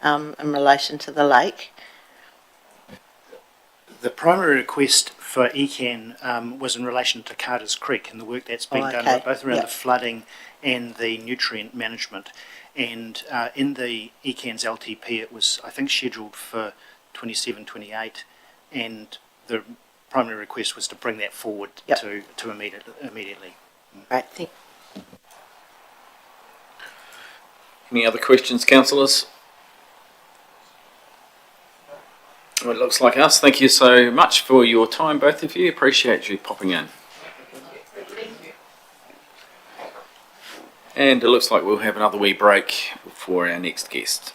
[SPEAKER 19] in relation to the lake?
[SPEAKER 18] The primary request for ECAN was in relation to Carter's Creek and the work that's been done both around the flooding and the nutrient management. And in the ECAN's LTP, it was, I think, scheduled for 27-28, and the primary request was to bring that forward to immediately.
[SPEAKER 19] Right, thank you.
[SPEAKER 1] Any other questions, councillors? Well, it looks like us. Thank you so much for your time, both of you. Appreciate you popping in. And it looks like we'll have another wee break for our next guest.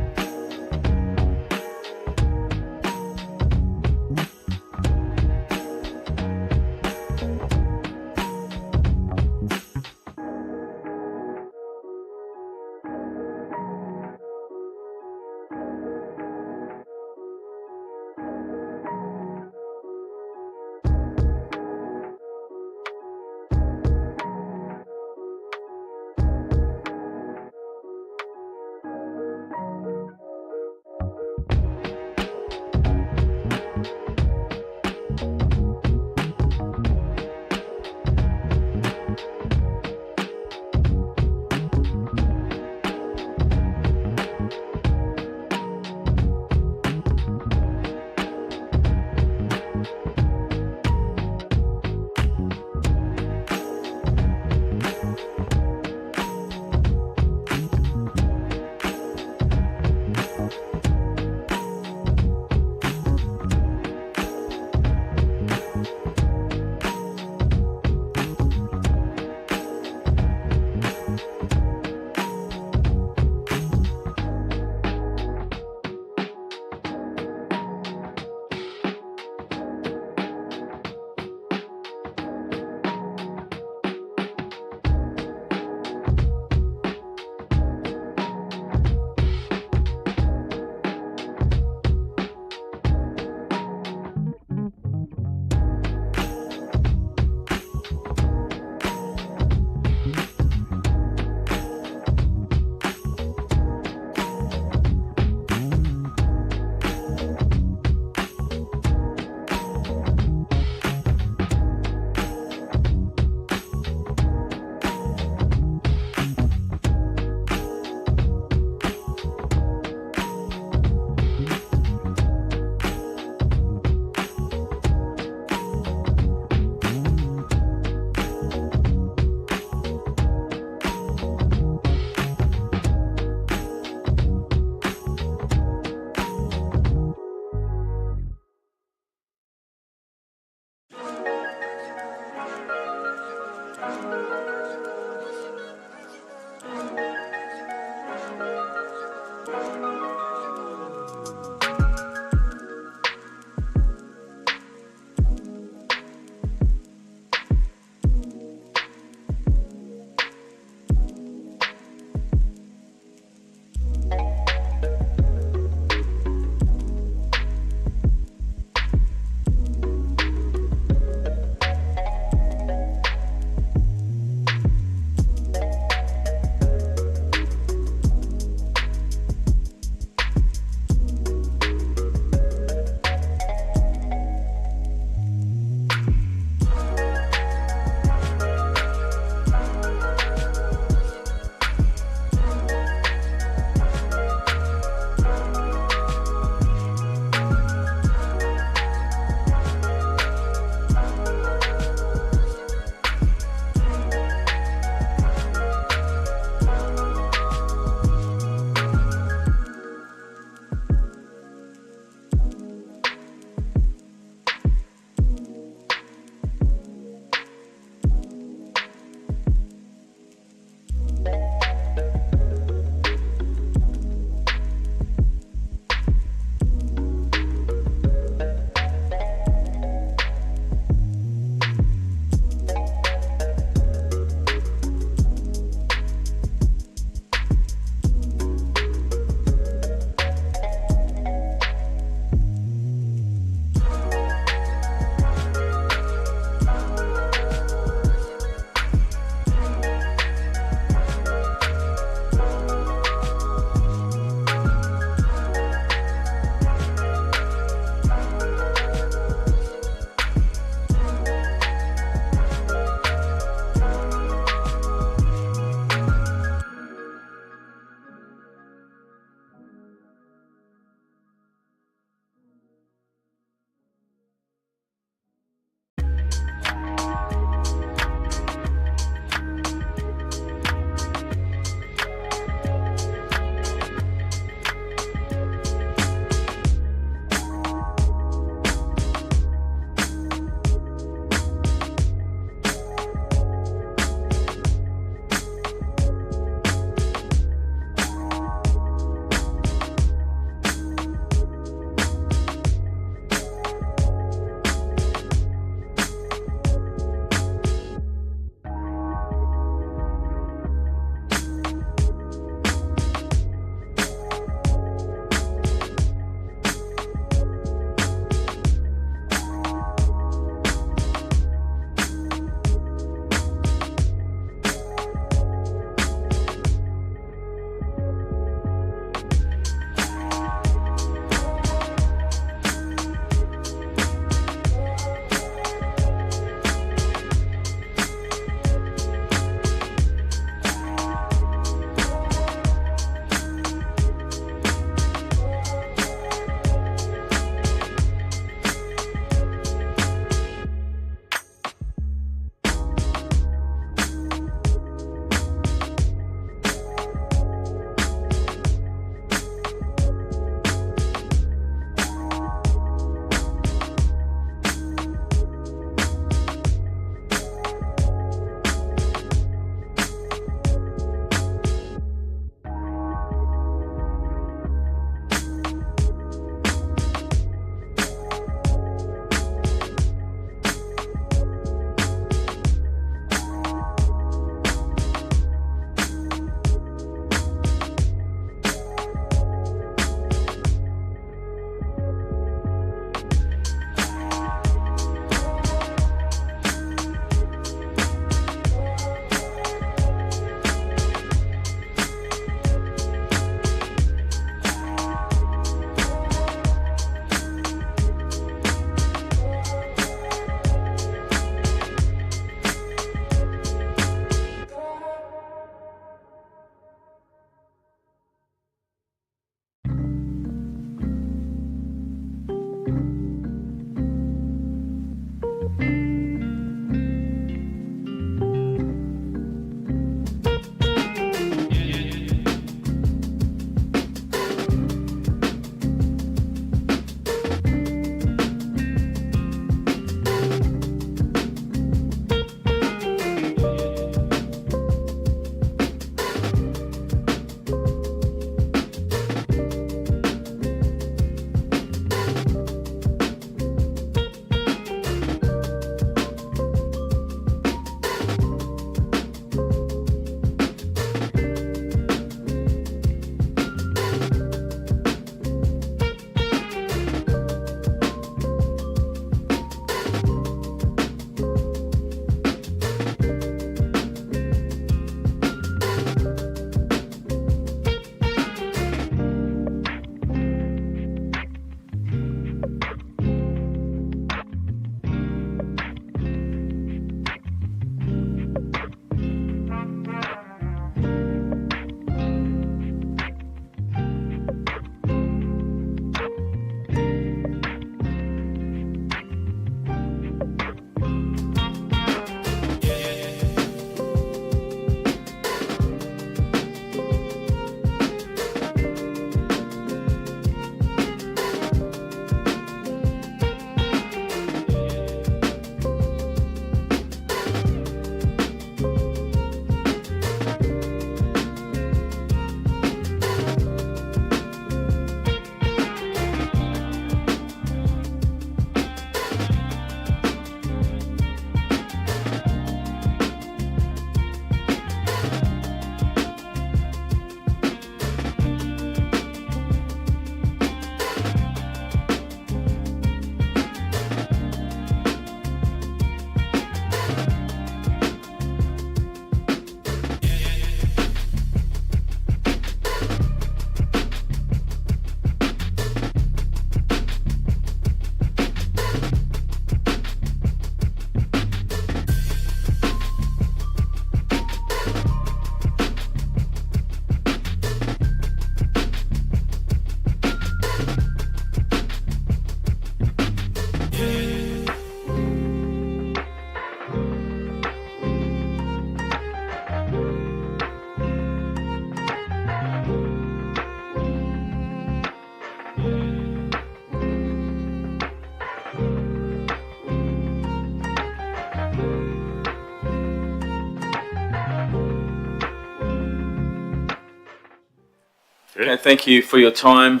[SPEAKER 1] Okay, thank you for your time,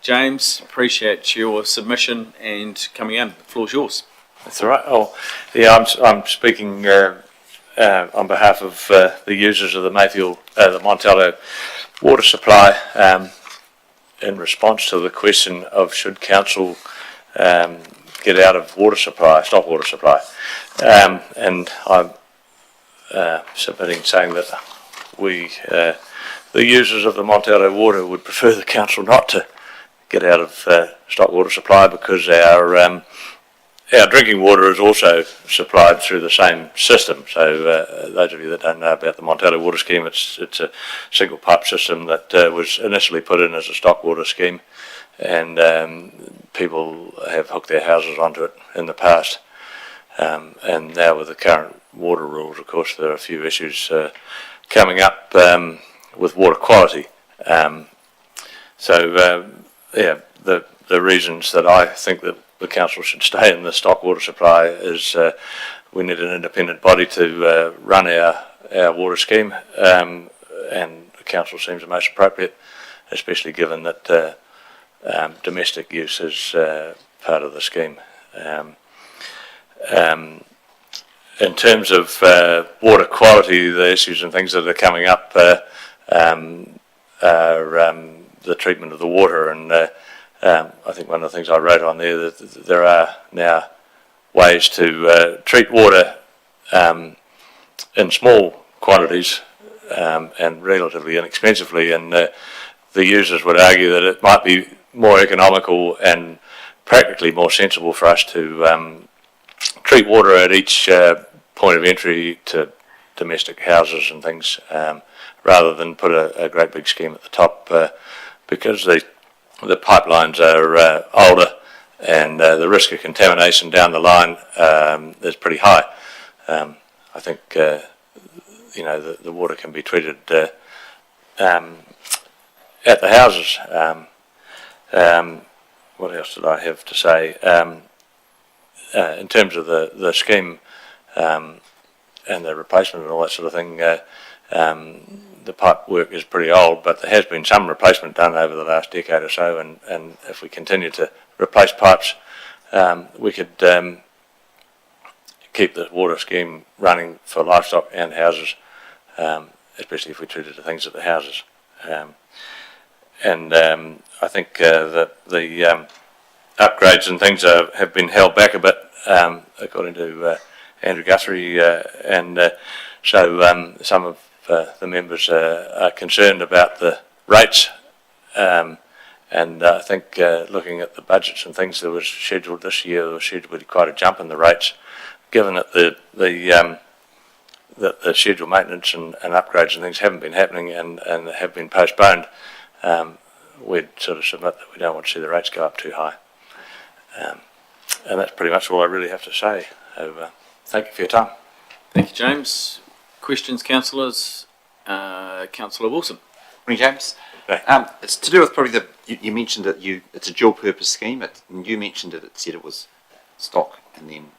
[SPEAKER 1] James. Appreciate your submission and coming in. The floor's yours.
[SPEAKER 20] That's all right. Oh, yeah, I'm speaking on behalf of the users of the the Montalto water supply in response to the question of should council get out of water supply, stop water supply. And I'm submitting saying that we, the users of the Montalto water, would prefer the council not to get out of stock water supply, because our drinking water is also supplied through the same system. So those of you that don't know about the Montalto water scheme, it's a single pipe system that was initially put in as a stock water scheme, and people have hooked their houses onto it in the past. And now with the current water rules, of course, there are a few issues coming up with water quality. Yeah, the reasons that I think that the council should stay in the stock water supply is we need an independent body to run our water scheme, and the council seems the most appropriate, especially given that domestic use is part of the scheme. In terms of water quality, the issues and things that are coming up are the treatment of the water, and I think one of the things I wrote on there, that there are now ways to treat water in small quantities and relatively inexpensively, and the users would argue that it might be more economical and practically more sensible for us to treat water at each point of entry to domestic houses and things, rather than put a great big scheme at the top, because the pipelines are older, and the risk of contamination down the line is pretty high. I think you know, the water can be treated at the houses. What else did I have to say? In terms of the scheme and the replacement and all that sort of thing, the pipe work is pretty old, but there has been some replacement done over the last decade or so, and if we continue to replace pipes, we could keep the water scheme running for livestock and houses, especially if we treated the things at the houses. I think that the upgrades and things have been held back a bit, according to Andrew Guthrie, and so some of the members are concerned about the rates, and I think looking at the budgets and things that was scheduled this year, there was scheduled to be quite a jump in the rates, given that the scheduled maintenance and upgrades and things haven't been happening and have been postponed. We'd sort of submit that we don't want to see the rates go up too high. And that's pretty much all I really have to say. So, thank you for your time.
[SPEAKER 1] Thank you, James. Questions, councillors? Councillor Wilson.
[SPEAKER 4] Morning, James. It's to do with probably you mentioned that it's a dual purpose scheme. And you mentioned it said it was stock and then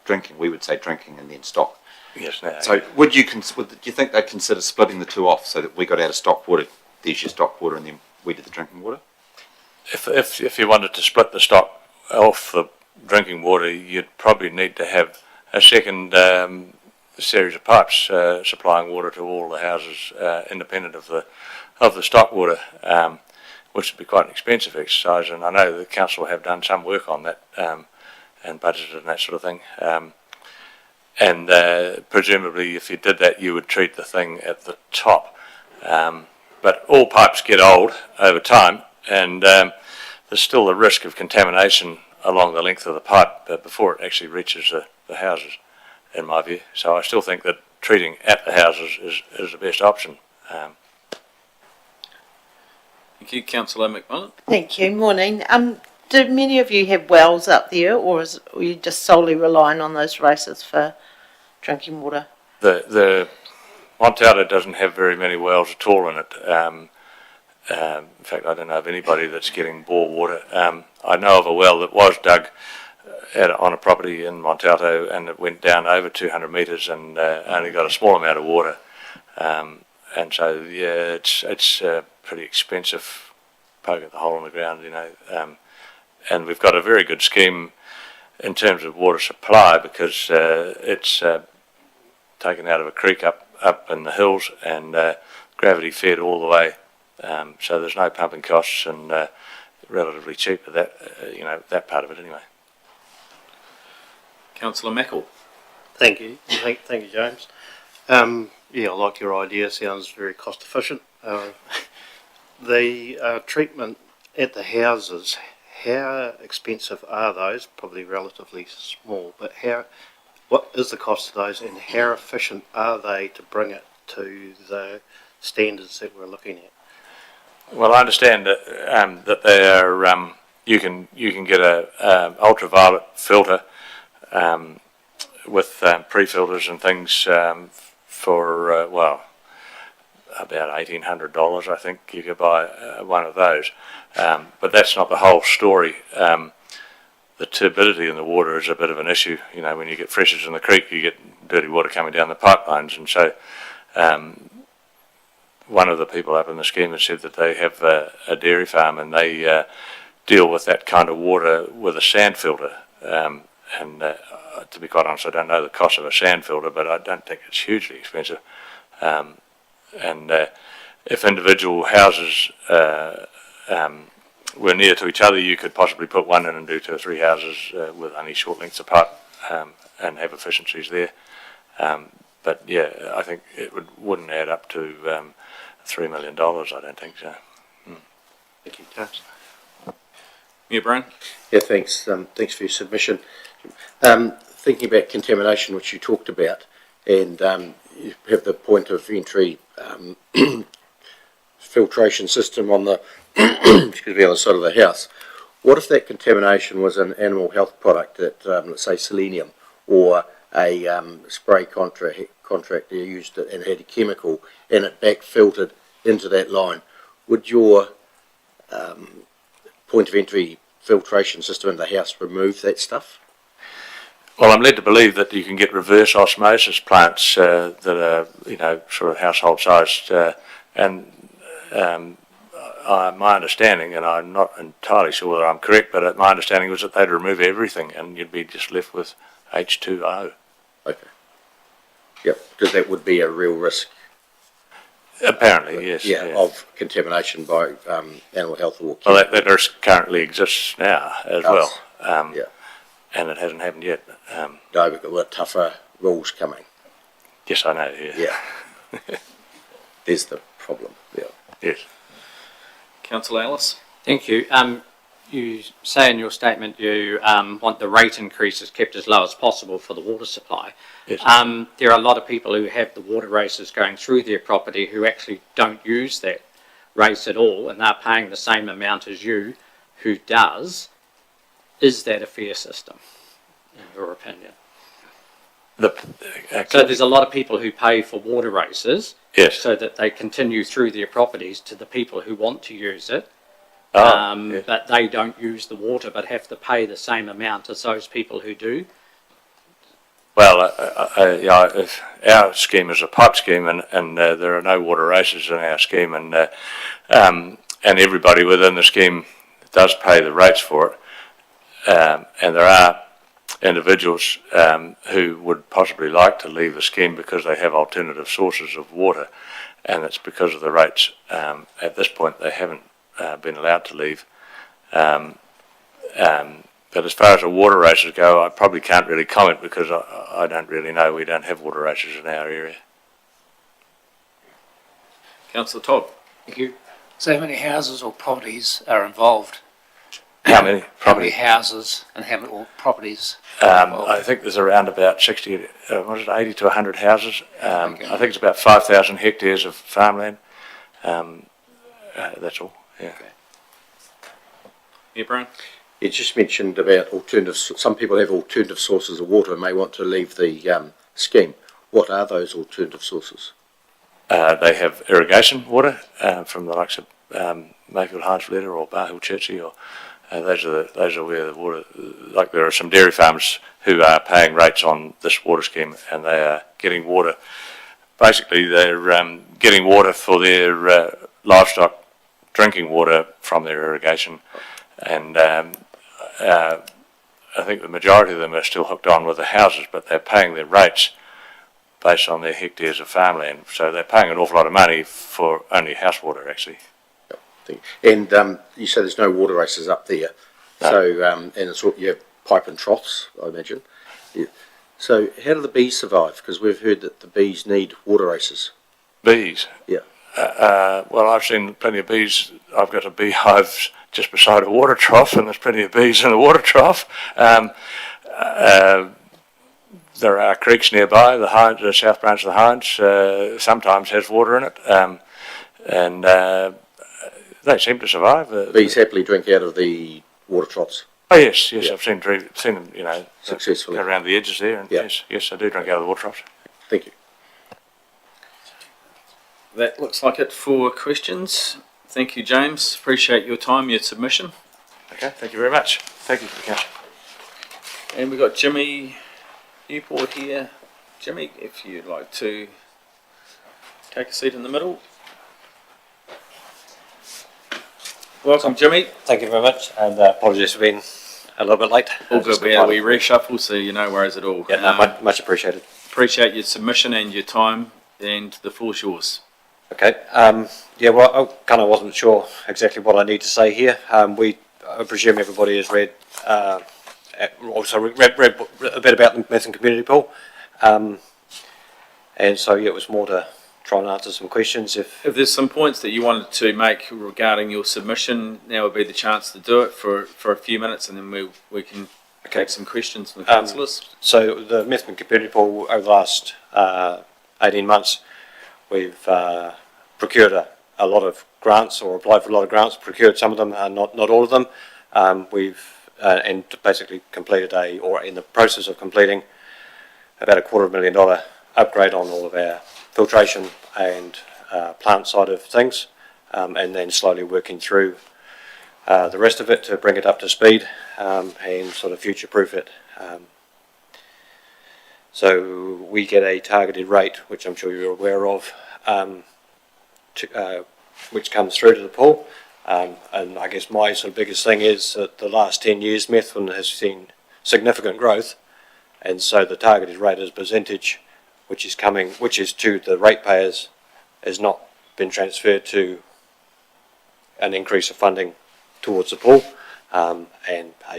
[SPEAKER 4] drinking. We would say drinking and then stock.
[SPEAKER 20] Yes. No.
[SPEAKER 4] So would you think they'd consider splitting the two off so that we got out of stock water, there's your stock water, and then we did the drinking water?
[SPEAKER 20] If you wanted to split the stock off the drinking water, you'd probably need to have a second series of pipes supplying water to all the houses, independent of the stock water, which would be quite an expensive exercise. And I know the council have done some work on that and budgeted and that sort of thing. And presumably, if you did that, you would treat the thing at the top. But all pipes get old over time, and there's still the risk of contamination along the length of the pipe before it actually reaches the houses, in my view. So I still think that treating at the houses is the best option.
[SPEAKER 1] Thank you, Councillor McMillan.
[SPEAKER 19] Thank you. Morning. Do many of you have wells up there, or are you just solely relying on those races for drinking water?
[SPEAKER 20] The Montalto doesn't have very many wells at all in it. In fact, I don't know of anybody that's getting bore water. I know of a well that was dug on a property in Montalto, and it went down over 200 metres and only got a small amount of water. and so yeah, it's pretty expensive poking the hole in the ground, you know. And we've got a very good scheme in terms of water supply because it's taken out of a creek up in the hills and gravity fed all the way. So there's no pumping costs and relatively cheap at that, you know, that part of it anyway.
[SPEAKER 1] Councillor Mackle.
[SPEAKER 6] Thank you. Thank you, James. Yeah, I like your idea. Sounds very cost efficient. The treatment at the houses, how expensive are those? Probably relatively small, but what is the cost of those and how efficient are they to bring it to the standards that we're looking at?
[SPEAKER 20] Well, I understand that that they are. You can get a ultraviolet filter with pre-filters and things for well, about $1,800. I think you could buy one of those, but that's not the whole story. The turbidity in the water is a bit of an issue. You know, when you get freshets in the creek, you get dirty water coming down the pipelines, and so one of the people up in the scheme has said that they have a dairy farm and they deal with that kind of water with a sand filter. And to be quite honest, I don't know the cost of a sand filter, but I don't think it's hugely expensive. And if individual houses were near to each other, you could possibly put one in and do 2 or 3 houses with only short lengths apart and have efficiencies there. But yeah, I think it wouldn't add up to $3 million. I don't think so.
[SPEAKER 6] Thank you, Taz.
[SPEAKER 1] Yeah, Brian.
[SPEAKER 5] Yeah, thanks. Thanks for your submission. Thinking about contamination, which you talked about, and you have the point of entry filtration system on the excuse me, on the side of the house. What if that contamination was an animal health product that, let's say, selenium, or a spray contractor used it and had a chemical, and it back filtered into that line? Would your point of entry filtration system in the house remove that stuff?
[SPEAKER 20] Well, I'm led to believe that you can get reverse osmosis plants that are, you know, sort of household sized, and my understanding, and I'm not entirely sure whether I'm correct, but my understanding was that they'd remove everything and you'd be just left with H2O.
[SPEAKER 5] Okay. Yep, because that would be a real risk.
[SPEAKER 20] Apparently, yes.
[SPEAKER 5] Yeah,
[SPEAKER 20] yeah.
[SPEAKER 5] of contamination by animal health or
[SPEAKER 20] well, that risk currently exists now as well.
[SPEAKER 5] Yeah.
[SPEAKER 20] And it hasn't happened yet.
[SPEAKER 5] No, we've got tougher rules coming.
[SPEAKER 20] Yes, I know, yeah.
[SPEAKER 5] Yeah. There's the problem, yeah.
[SPEAKER 20] Yes.
[SPEAKER 1] Councillor Ellis.
[SPEAKER 21] Thank you. You say in your statement you want the rate increases kept as low as possible for the water supply.
[SPEAKER 20] Yes.
[SPEAKER 21] There are a lot of people who have the water races going through their property who actually don't use that race at all, and they're paying the same amount as you who does. Is that a fair system, in your opinion? So there's a lot of people who pay for water races,
[SPEAKER 20] yes,
[SPEAKER 21] so that they continue through their properties to the people who want to use it.
[SPEAKER 20] Yes.
[SPEAKER 21] But they don't use the water but have to pay the same amount as those people who do.
[SPEAKER 20] Well, yeah, our scheme is a pipe scheme, and there are no water races in our scheme, and everybody within the scheme does pay the rates for it. And there are individuals who would possibly like to leave the scheme because they have alternative sources of water, and it's because of the rates. At this point, they haven't been allowed to leave. But as far as the water races go, I probably can't really comment because I don't really know. We don't have water races in our area.
[SPEAKER 1] Councillor Todd.
[SPEAKER 9] Thank you. So how many houses or properties are involved?
[SPEAKER 20] How many properties?
[SPEAKER 9] How many houses and how many properties?
[SPEAKER 20] I think there's around about 80 to 100 houses.
[SPEAKER 9] Okay.
[SPEAKER 20] I think it's about 5,000 hectares of farmland. That's all. Yeah.
[SPEAKER 1] Okay. Yeah, Brian.
[SPEAKER 5] You just mentioned about some people have alternative sources of water and may want to leave the scheme. What are those alternative sources?
[SPEAKER 20] They have irrigation water from the likes of Mayfield Harnsfletter or Bar Hill Churchy, or those are where the water. Like there are some dairy farms who are paying rates on this water scheme, and they are getting water basically they're getting water for their livestock drinking water from their irrigation, and I think the majority of them are still hooked on with the houses, but they're paying their rates based on their hectares of farmland, so they're paying an awful lot of money for only house water actually.
[SPEAKER 7] And you say there's no water races up there,
[SPEAKER 20] No.
[SPEAKER 7] so and it's all, you have pipe and troughs, I imagine. Yeah. So how do the bees survive? Because we've heard that the bees need water races.
[SPEAKER 20] Bees?
[SPEAKER 7] Yeah.
[SPEAKER 20] Well, I've seen plenty of bees. I've got a beehive just beside a water trough, and there's plenty of bees in the water trough. There are creeks nearby. The Hinds, the South Branch of the Hinds, sometimes has water in it, and they seem to survive.
[SPEAKER 7] Bees happily drink out of the water troughs.
[SPEAKER 20] Oh yes, yes,
[SPEAKER 7] Yeah.
[SPEAKER 20] I've seen them, you know,
[SPEAKER 7] Successfully
[SPEAKER 20] around the edges there, and
[SPEAKER 7] Yeah.
[SPEAKER 20] yes, I do drink out of the water troughs.
[SPEAKER 7] Thank you.
[SPEAKER 1] That looks like it for questions. Thank you, James. Appreciate your time, your submission.
[SPEAKER 20] Okay, thank you very much. Thank you, Councillor.
[SPEAKER 1] And we've got Jimmy Newport here. Jimmy, if you'd like to take a seat in the middle. Welcome, Jimmy.
[SPEAKER 22] Thank you very much, and apologies for being a little bit late.
[SPEAKER 1] All good. We had a wee reshuffle, so no worries at all.
[SPEAKER 22] Yeah, no, much appreciated.
[SPEAKER 1] Appreciate your submission and your time, and the floor's yours.
[SPEAKER 22] Okay. Yeah, well, I kind of wasn't sure exactly what I need to say here. I presume everybody has read, also read a bit about the Methven Community Pool, and so yeah, it was more to try and answer some questions. If
[SPEAKER 1] there's some points that you wanted to make regarding your submission, now would be the chance to do it for a few minutes, and then we can take some questions from the councillors.
[SPEAKER 22] So the Methven Community Pool, over the last 18 months, we've procured a lot of grants, or applied for a lot of grants, procured some of them, not all of them. We've and basically completed or in the process of completing about $250,000 upgrade on all of our filtration and plant side of things, and then slowly working through the rest of it to bring it up to speed and sort of future-proof it. So we get a targeted rate, which I'm sure you're aware of, which comes through to the pool. And I guess my sort of biggest thing is that the last 10 years Methven has seen significant growth, and so the targeted rate as percentage, which is to the ratepayers, has not been transferred to an increase of funding towards the pool. And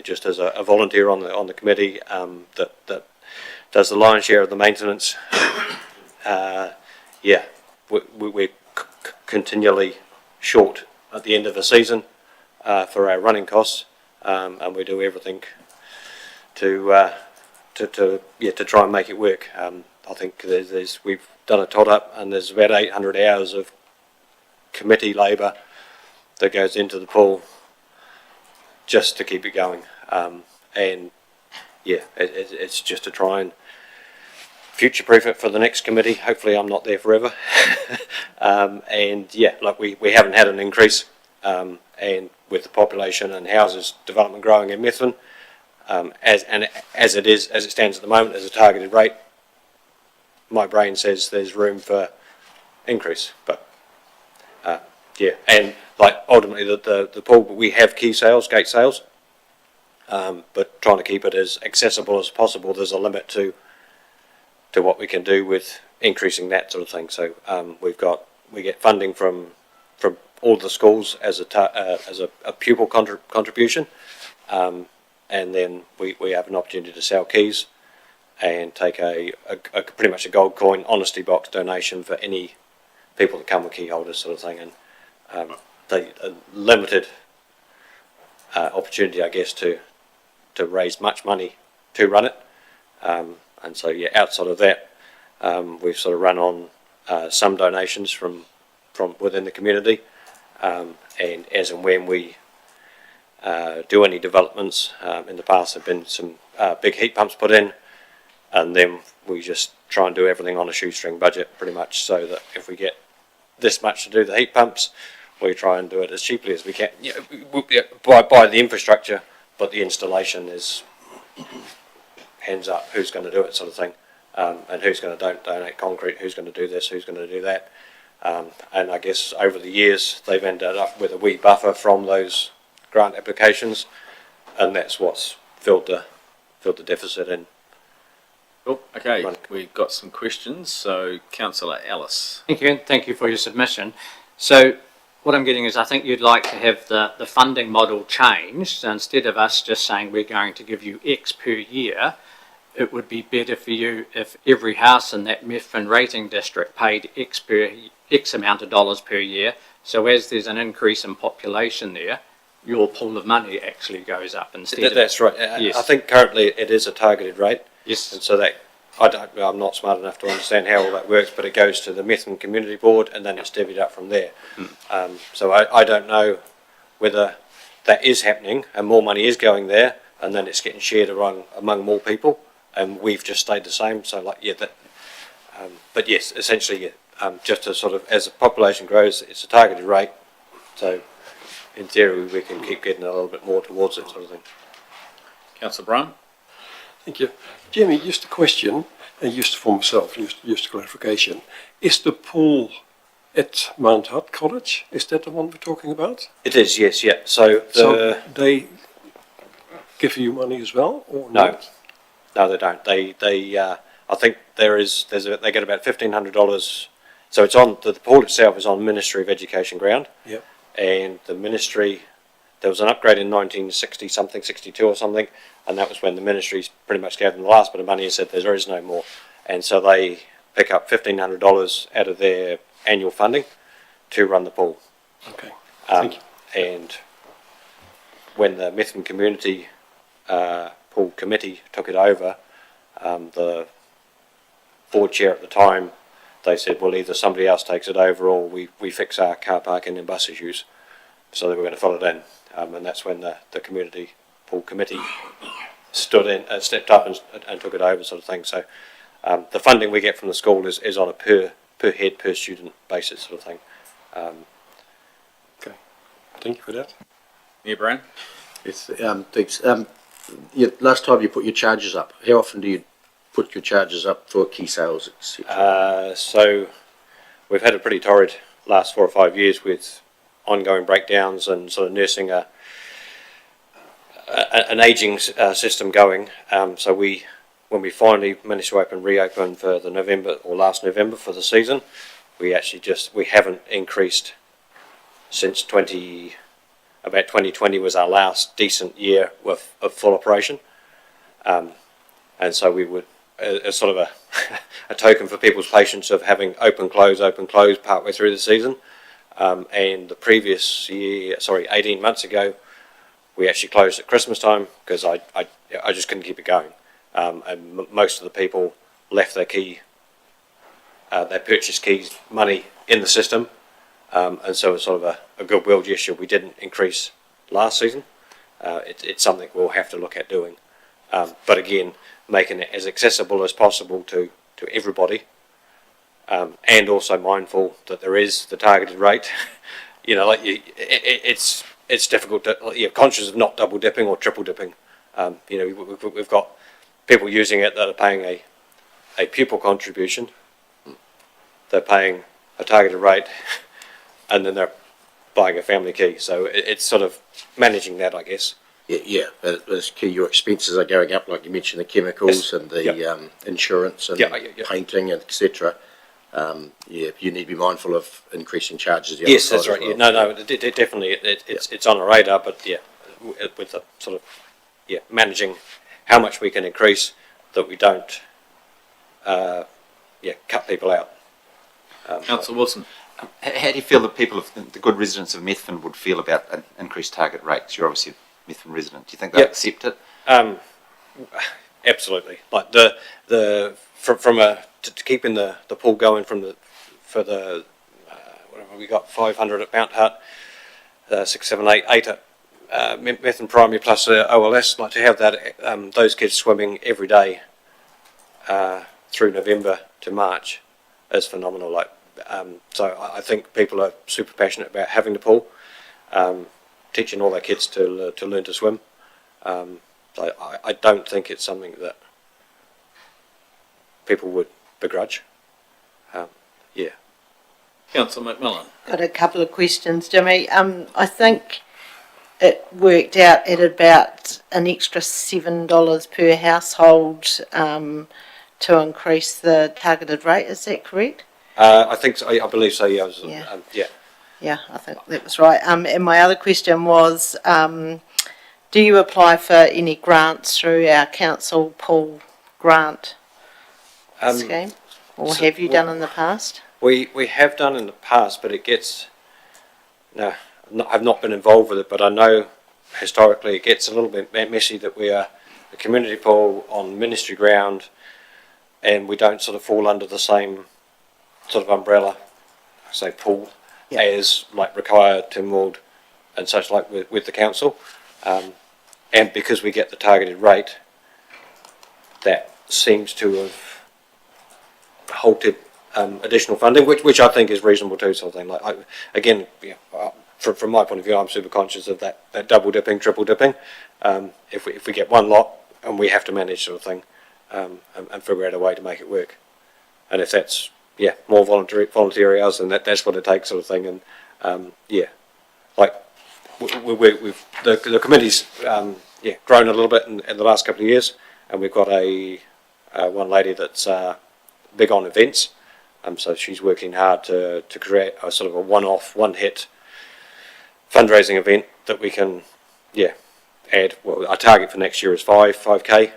[SPEAKER 22] just as a volunteer on the committee that does the lion's share of the maintenance, yeah, we're continually short at the end of the season for our running costs, and we do everything to try and make it work. I think we've done a tot up, and there's about 800 hours of committee labour that goes into the pool just to keep it going. And yeah, it's just to try and future-proof it for the next committee. Hopefully I'm not there forever. And yeah, like we haven't had an increase, and with the population and houses development growing in Methven, as it stands at the moment as a targeted rate, my brain says there's room for increase. But yeah, and like ultimately the pool, we have key sales, gate sales, but trying to keep it as accessible as possible. There's a limit to what we can do with increasing that sort of thing. So we get funding from all the schools as a pupil contribution, and then we have an opportunity to sell keys and take a pretty much a gold coin honesty box donation for any people that come with key holders sort of thing. And a limited opportunity, I guess, to raise much money to run it. And so, yeah, outside of that, we've sort of run on some donations from within the community, and as and when we do any developments, in the past have been some big heat pumps put in, and then we just try and do everything on a shoestring budget pretty much, so that if we get this much to do the heat pumps, we try and do it as cheaply as we can. Buy the infrastructure, but the installation is hands up, who's going to do it sort of thing. and who's going to donate concrete, who's going to do this, who's going to do that. And I guess over the years they've ended up with a wee buffer from those grant applications, and that's what's filled the deficit in.
[SPEAKER 1] Cool. Okay, we've got some questions. So, Councillor Ellis.
[SPEAKER 21] Thank you, and thank you for your submission. So, what I'm getting is I think you'd like to have the funding model changed. So instead of us just saying we're going to give you X per year, it would be better for you if every house in that Methven rating district paid X amount of dollars per year. So as there's an increase in population there, your pool of money actually goes up instead.
[SPEAKER 22] That's right.
[SPEAKER 21] Yes.
[SPEAKER 22] I think currently it is a targeted rate.
[SPEAKER 21] Yes.
[SPEAKER 22] And so that I'm not smart enough to understand how all that works, but it goes to the Methven Community Board and then it's divvied up from there. So I don't know whether that is happening and more money is going there and then it's getting shared among more people, and we've just stayed the same. So but yes, essentially, just to sort of, as the population grows, it's a targeted rate. So in theory, we can keep getting a little bit more towards it, sort of thing.
[SPEAKER 1] Councillor Brown.
[SPEAKER 5] Thank you. Jimmy, just a question, and just for myself, just clarification. Is the pool at Mount Hutt College, is that the one we're talking about?
[SPEAKER 22] It is, yes, yeah. So
[SPEAKER 5] they give you money as well, or
[SPEAKER 22] no?
[SPEAKER 5] not?
[SPEAKER 22] No, they don't. They I think they get about $1,500. So it's on the pool itself is on Ministry of Education ground.
[SPEAKER 5] Yep.
[SPEAKER 22] And the ministry, there was an upgrade in 1960 something, 62 or something, and that was when the ministry pretty much gave them the last bit of money and said there is no more. And so they pick up $1,500 out of their annual funding to run the pool.
[SPEAKER 5] Okay. Thank you.
[SPEAKER 22] And when the Methven Community Pool Committee took it over, the board chair at the time, they said, well, either somebody else takes it over or we fix our car parking and bus issues. So they were going to fill it in. And that's when the Community Pool Committee stepped up and took it over, sort of thing. So the funding we get from the school is on a per head, per student basis, sort of thing.
[SPEAKER 5] Okay. Thank you for that.
[SPEAKER 1] Yeah, Brian?
[SPEAKER 7] Yes, thanks. Last time you put your charges up, how often do you put your charges up for key sales, etc.?
[SPEAKER 22] So we've had a pretty torrid last 4 or 5 years with ongoing breakdowns and sort of nursing an ageing system going. So when we finally managed to reopen for the last November for the season, we haven't increased since about 2020 was our last decent year of full operation. And so we would, as sort of a token for people's patience of having open, close, partway through the season. And the previous year, 18 months ago, we actually closed at Christmas time because I just couldn't keep it going. And most of the people left their purchase keys money in the system. And so it's sort of a goodwill gesture. We didn't increase last season. It's something we'll have to look at doing. But again, making it as accessible as possible to everybody, and also mindful that there is the targeted rate. It's difficult to, you're conscious of not double dipping or triple dipping. We've got people using it that are paying a pupil contribution. They're paying a targeted rate, and then they're buying a family key. So it's sort of managing that, I guess.
[SPEAKER 7] Yeah, but it's key. Your expenses are going up, like you mentioned, the chemicals and the insurance and painting, etc. You need to be mindful of increasing charges.
[SPEAKER 22] Yes, that's right. Well. No, definitely, it's on our radar. But with the sort of managing how much we can increase, that we don't cut people out.
[SPEAKER 1] Councillor Wilson.
[SPEAKER 4] How do you feel that the good residents of Methven would feel about an increased target rates? You're obviously a Methven resident. Do you think they'll accept it?
[SPEAKER 22] Absolutely. Like to keeping the pool going for the whatever we got 500 at Mount Hutt, 6, 7, 8 at Methven Primary plus OLS. Like to have that those kids swimming every day through November to March is phenomenal. So I think people are super passionate about having the pool, teaching all their kids to learn to swim. So I don't think it's something that people would begrudge. Yeah.
[SPEAKER 1] Councillor McMillan.
[SPEAKER 19] Got a couple of questions, Jimmy. I think it worked out at about an extra $7 per household to increase the targeted rate. Is that correct?
[SPEAKER 22] I think so, I believe so. Yeah. Yeah.
[SPEAKER 19] Yeah, I think that was right. And my other question was, do you apply for any grants through our council pool grant scheme, or
[SPEAKER 22] so
[SPEAKER 19] have you done in the past?
[SPEAKER 22] We have done in the past, but it gets, no, I've not been involved with it, but I know historically it gets a little bit messy that we are a community pool on ministry ground and we don't sort of fall under the same sort of umbrella, say pool, as like Rakaia, Tynwald and such like with the council. And because we get the targeted rate, that seems to have halted additional funding, which I think is reasonable too, sort of thing. Like again, from my point of view, I'm super conscious of that double dipping, triple dipping. If we get one lot and we have to manage sort of thing, and figure out a way to make it work, and if that's more voluntary hours, then that's what it takes, sort of thing. And like we've the committee's grown a little bit in the last couple of years, and we've got a one lady that's big on events. So she's working hard to create a sort of a one-off, one-hit fundraising event that we can, add. Well, our target for next year is 5K,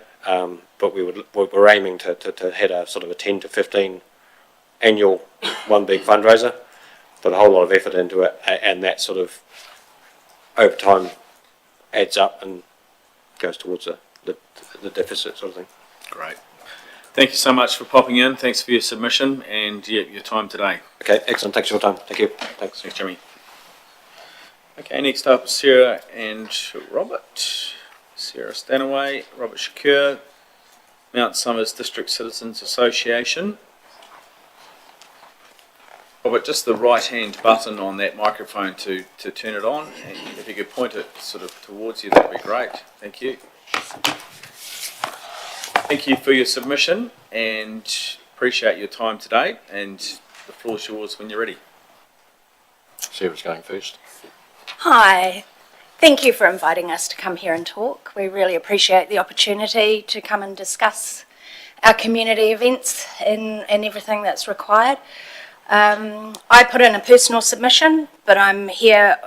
[SPEAKER 22] but we're aiming to hit a sort of a 10 to 15 annual one big fundraiser. Put a whole lot of effort into it, and that sort of over time adds up and goes towards the deficit, sort of thing.
[SPEAKER 1] Great. Thank you so much for popping in. Thanks for your submission and your time today.
[SPEAKER 22] Okay, excellent. Thanks for your time. Thank you. Thanks.
[SPEAKER 1] Thanks, Jimmy. Okay, next up, Sarah and Robert. Sarah Stanaway, Robert Shakur, Mount Somers District Citizens Association. Robert, just the right-hand button on that microphone to turn it on, and if you could point it sort of towards you, that'd be great. Thank you. Thank you for your submission and appreciate your time today, and the floor's yours when you're ready.
[SPEAKER 7] Sarah's going first.
[SPEAKER 8] Hi, thank you for inviting us to come here and talk. We really appreciate the opportunity to come and discuss our community events and everything that's required. I put in a personal submission, but I'm here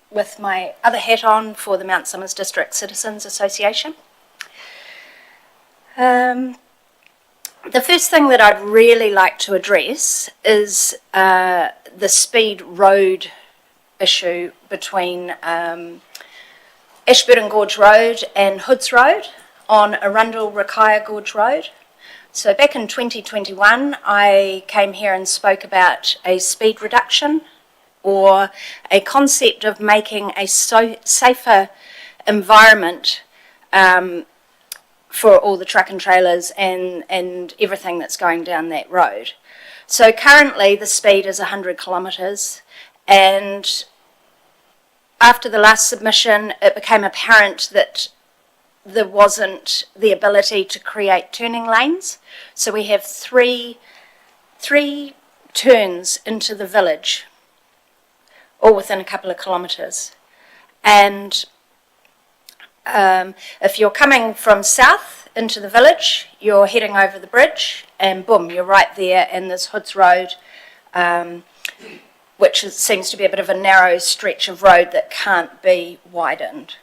[SPEAKER 8] with my other hat on for the Mount Somers District Citizens Association. The first thing that I'd really like to address is the speed road issue between Ashburton Gorge Road and Hoods Road on Arundel Rakaia Gorge Road. So back in 2021, I came here and spoke about a speed reduction, or a concept of making a safer environment for all the truck and trailers and everything that's going down that road. So currently the speed is 100 kilometres, and after the last submission it became apparent that there wasn't the ability to create turning lanes. So we have three turns into the village, all within a couple of kilometres. And if you're coming from south into the village, you're heading over the bridge, and boom, you're right there, and there's Hoods Road, which seems to be a bit of a narrow stretch of road that can't be widened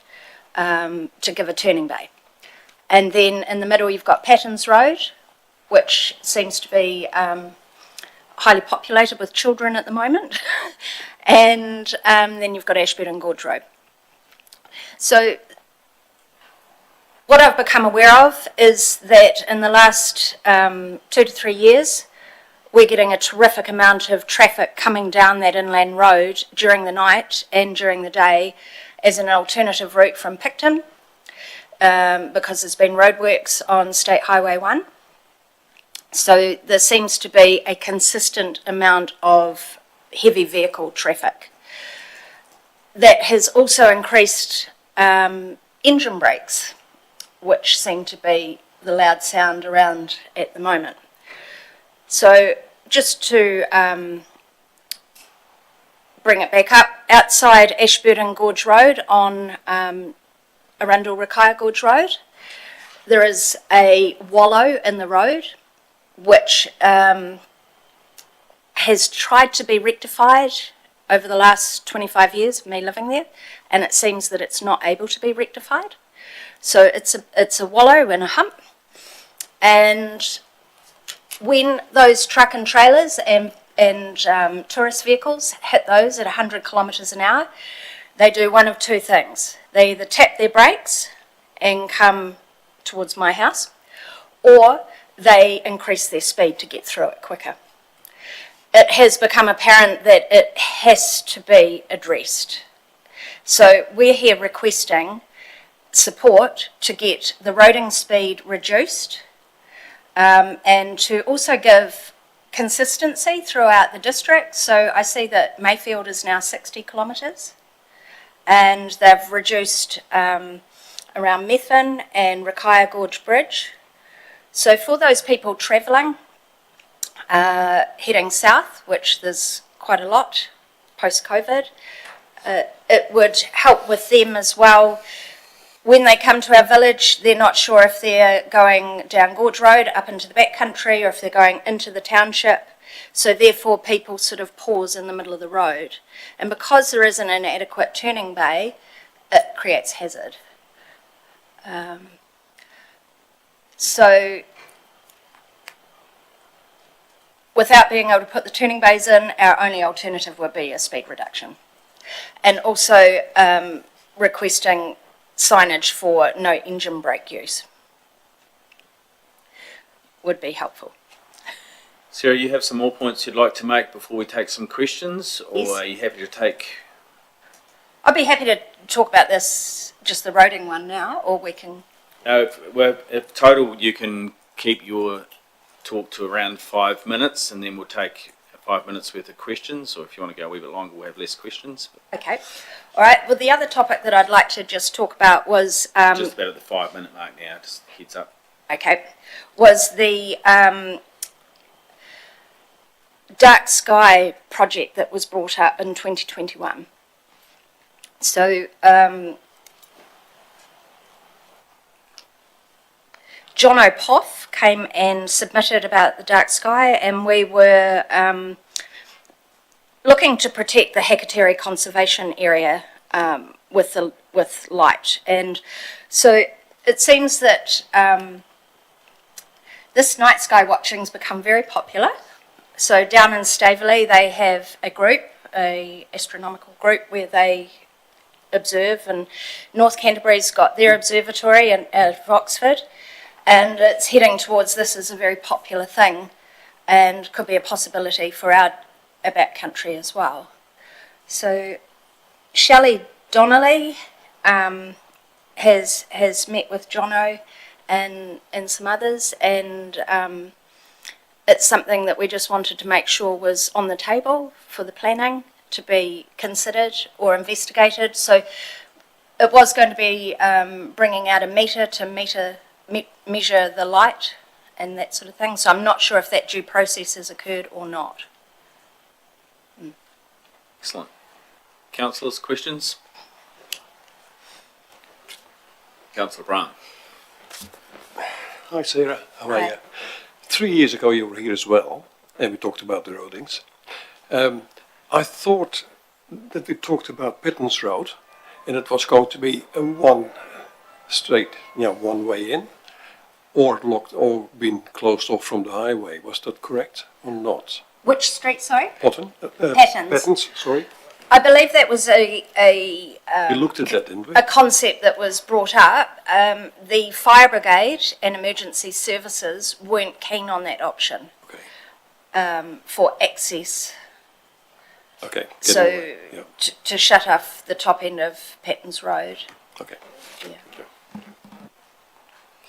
[SPEAKER 8] to give a turning bay. And then in the middle you've got Pattons Road, which seems to be highly populated with children at the moment. And then you've got Ashburton Gorge Road. So what I've become aware of is that in the last 2 to 3 years, we're getting a terrific amount of traffic coming down that inland road during the night and during the day as an alternative route from Picton, because there's been roadworks on State Highway 1. So there seems to be a consistent amount of heavy vehicle traffic. That has also increased engine brakes, which seem to be the loud sound around at the moment. So just to bring it back up, outside Ashburton Gorge Road on Arundel-Rakaia Gorge Road, there is a wallow in the road which has tried to be rectified over the last 25 years of me living there, and it seems that it's not able to be rectified. So it's a wallow and a hump, and when those truck and trailers and tourist vehicles hit those at 100 kilometres an hour, they do one of two things. They either tap their brakes and come towards my house, or they increase their speed to get through it quicker. It has become apparent that it has to be addressed. So we're here requesting support to get the roading speed reduced, and to also give consistency throughout the district. So I see that Mayfield is now 60 kilometres, and they've reduced around Methven and Rakaia Gorge Bridge. So for those people travelling, heading south, which there's quite a lot post-COVID, it would help with them as well. When they come to our village, they're not sure if they're going down Gorge Road up into the backcountry or if they're going into the township. So therefore people sort of pause in the middle of the road. And because there isn't an adequate turning bay, it creates hazard. So without being able to put the turning bays in, our only alternative would be a speed reduction. And also requesting signage for no engine brake use would be helpful.
[SPEAKER 1] Sarah, you have some more points you'd like to make before we take some questions, or
[SPEAKER 8] Yes.
[SPEAKER 1] are you happy to take?
[SPEAKER 8] I'd be happy to talk about this, just the roading one now, or we can...
[SPEAKER 1] If total, you can keep your talk to around 5 minutes, and then we'll take 5 minutes worth of questions, or if you want to go a wee bit longer, we'll have less questions.
[SPEAKER 8] Okay. All right. Well, the other topic that I'd like to just talk about was...
[SPEAKER 1] Just about at the 5 minute mark now, just heads up.
[SPEAKER 8] Okay. Was the Dark Sky project that was brought up in 2021. So, John O'Poff came and submitted about the Dark Sky, and we were looking to protect the Hekateri Conservation Area with light. And so it seems that this night sky watching's become very popular. So down in Staveley they have a group, a astronomical group, where they observe, and North Canterbury's got their observatory out of Oxford, and it's heading towards this as a very popular thing, and could be a possibility for our backcountry as well. So Shelley Donnelly has met with Jono and some others, and it's something that we just wanted to make sure was on the table for the planning to be considered or investigated. So it was going to be bringing out a meter to measure the light and that sort of thing. So I'm not sure if that due process has occurred or not.
[SPEAKER 1] Excellent. Councillors, questions? Councillor Brown.
[SPEAKER 10] Hi Sarah, how are you? 3 years ago you were here as well, and we talked about the roadings. I thought that we talked about Pittons Road, and it was going to be a one straight, one way in, or locked or been closed off from the highway. Was that correct or not?
[SPEAKER 8] Which street, sorry?
[SPEAKER 10] Pattons.
[SPEAKER 8] Pattons.
[SPEAKER 10] Sorry.
[SPEAKER 8] I believe that was we
[SPEAKER 10] looked at that, didn't we?
[SPEAKER 8] A concept that was brought up. The fire brigade and emergency services weren't keen on that option.
[SPEAKER 10] Okay.
[SPEAKER 8] For access.
[SPEAKER 10] Okay.
[SPEAKER 8] So to shut off the top end of Pattons Road.
[SPEAKER 10] Okay.
[SPEAKER 8] Yeah.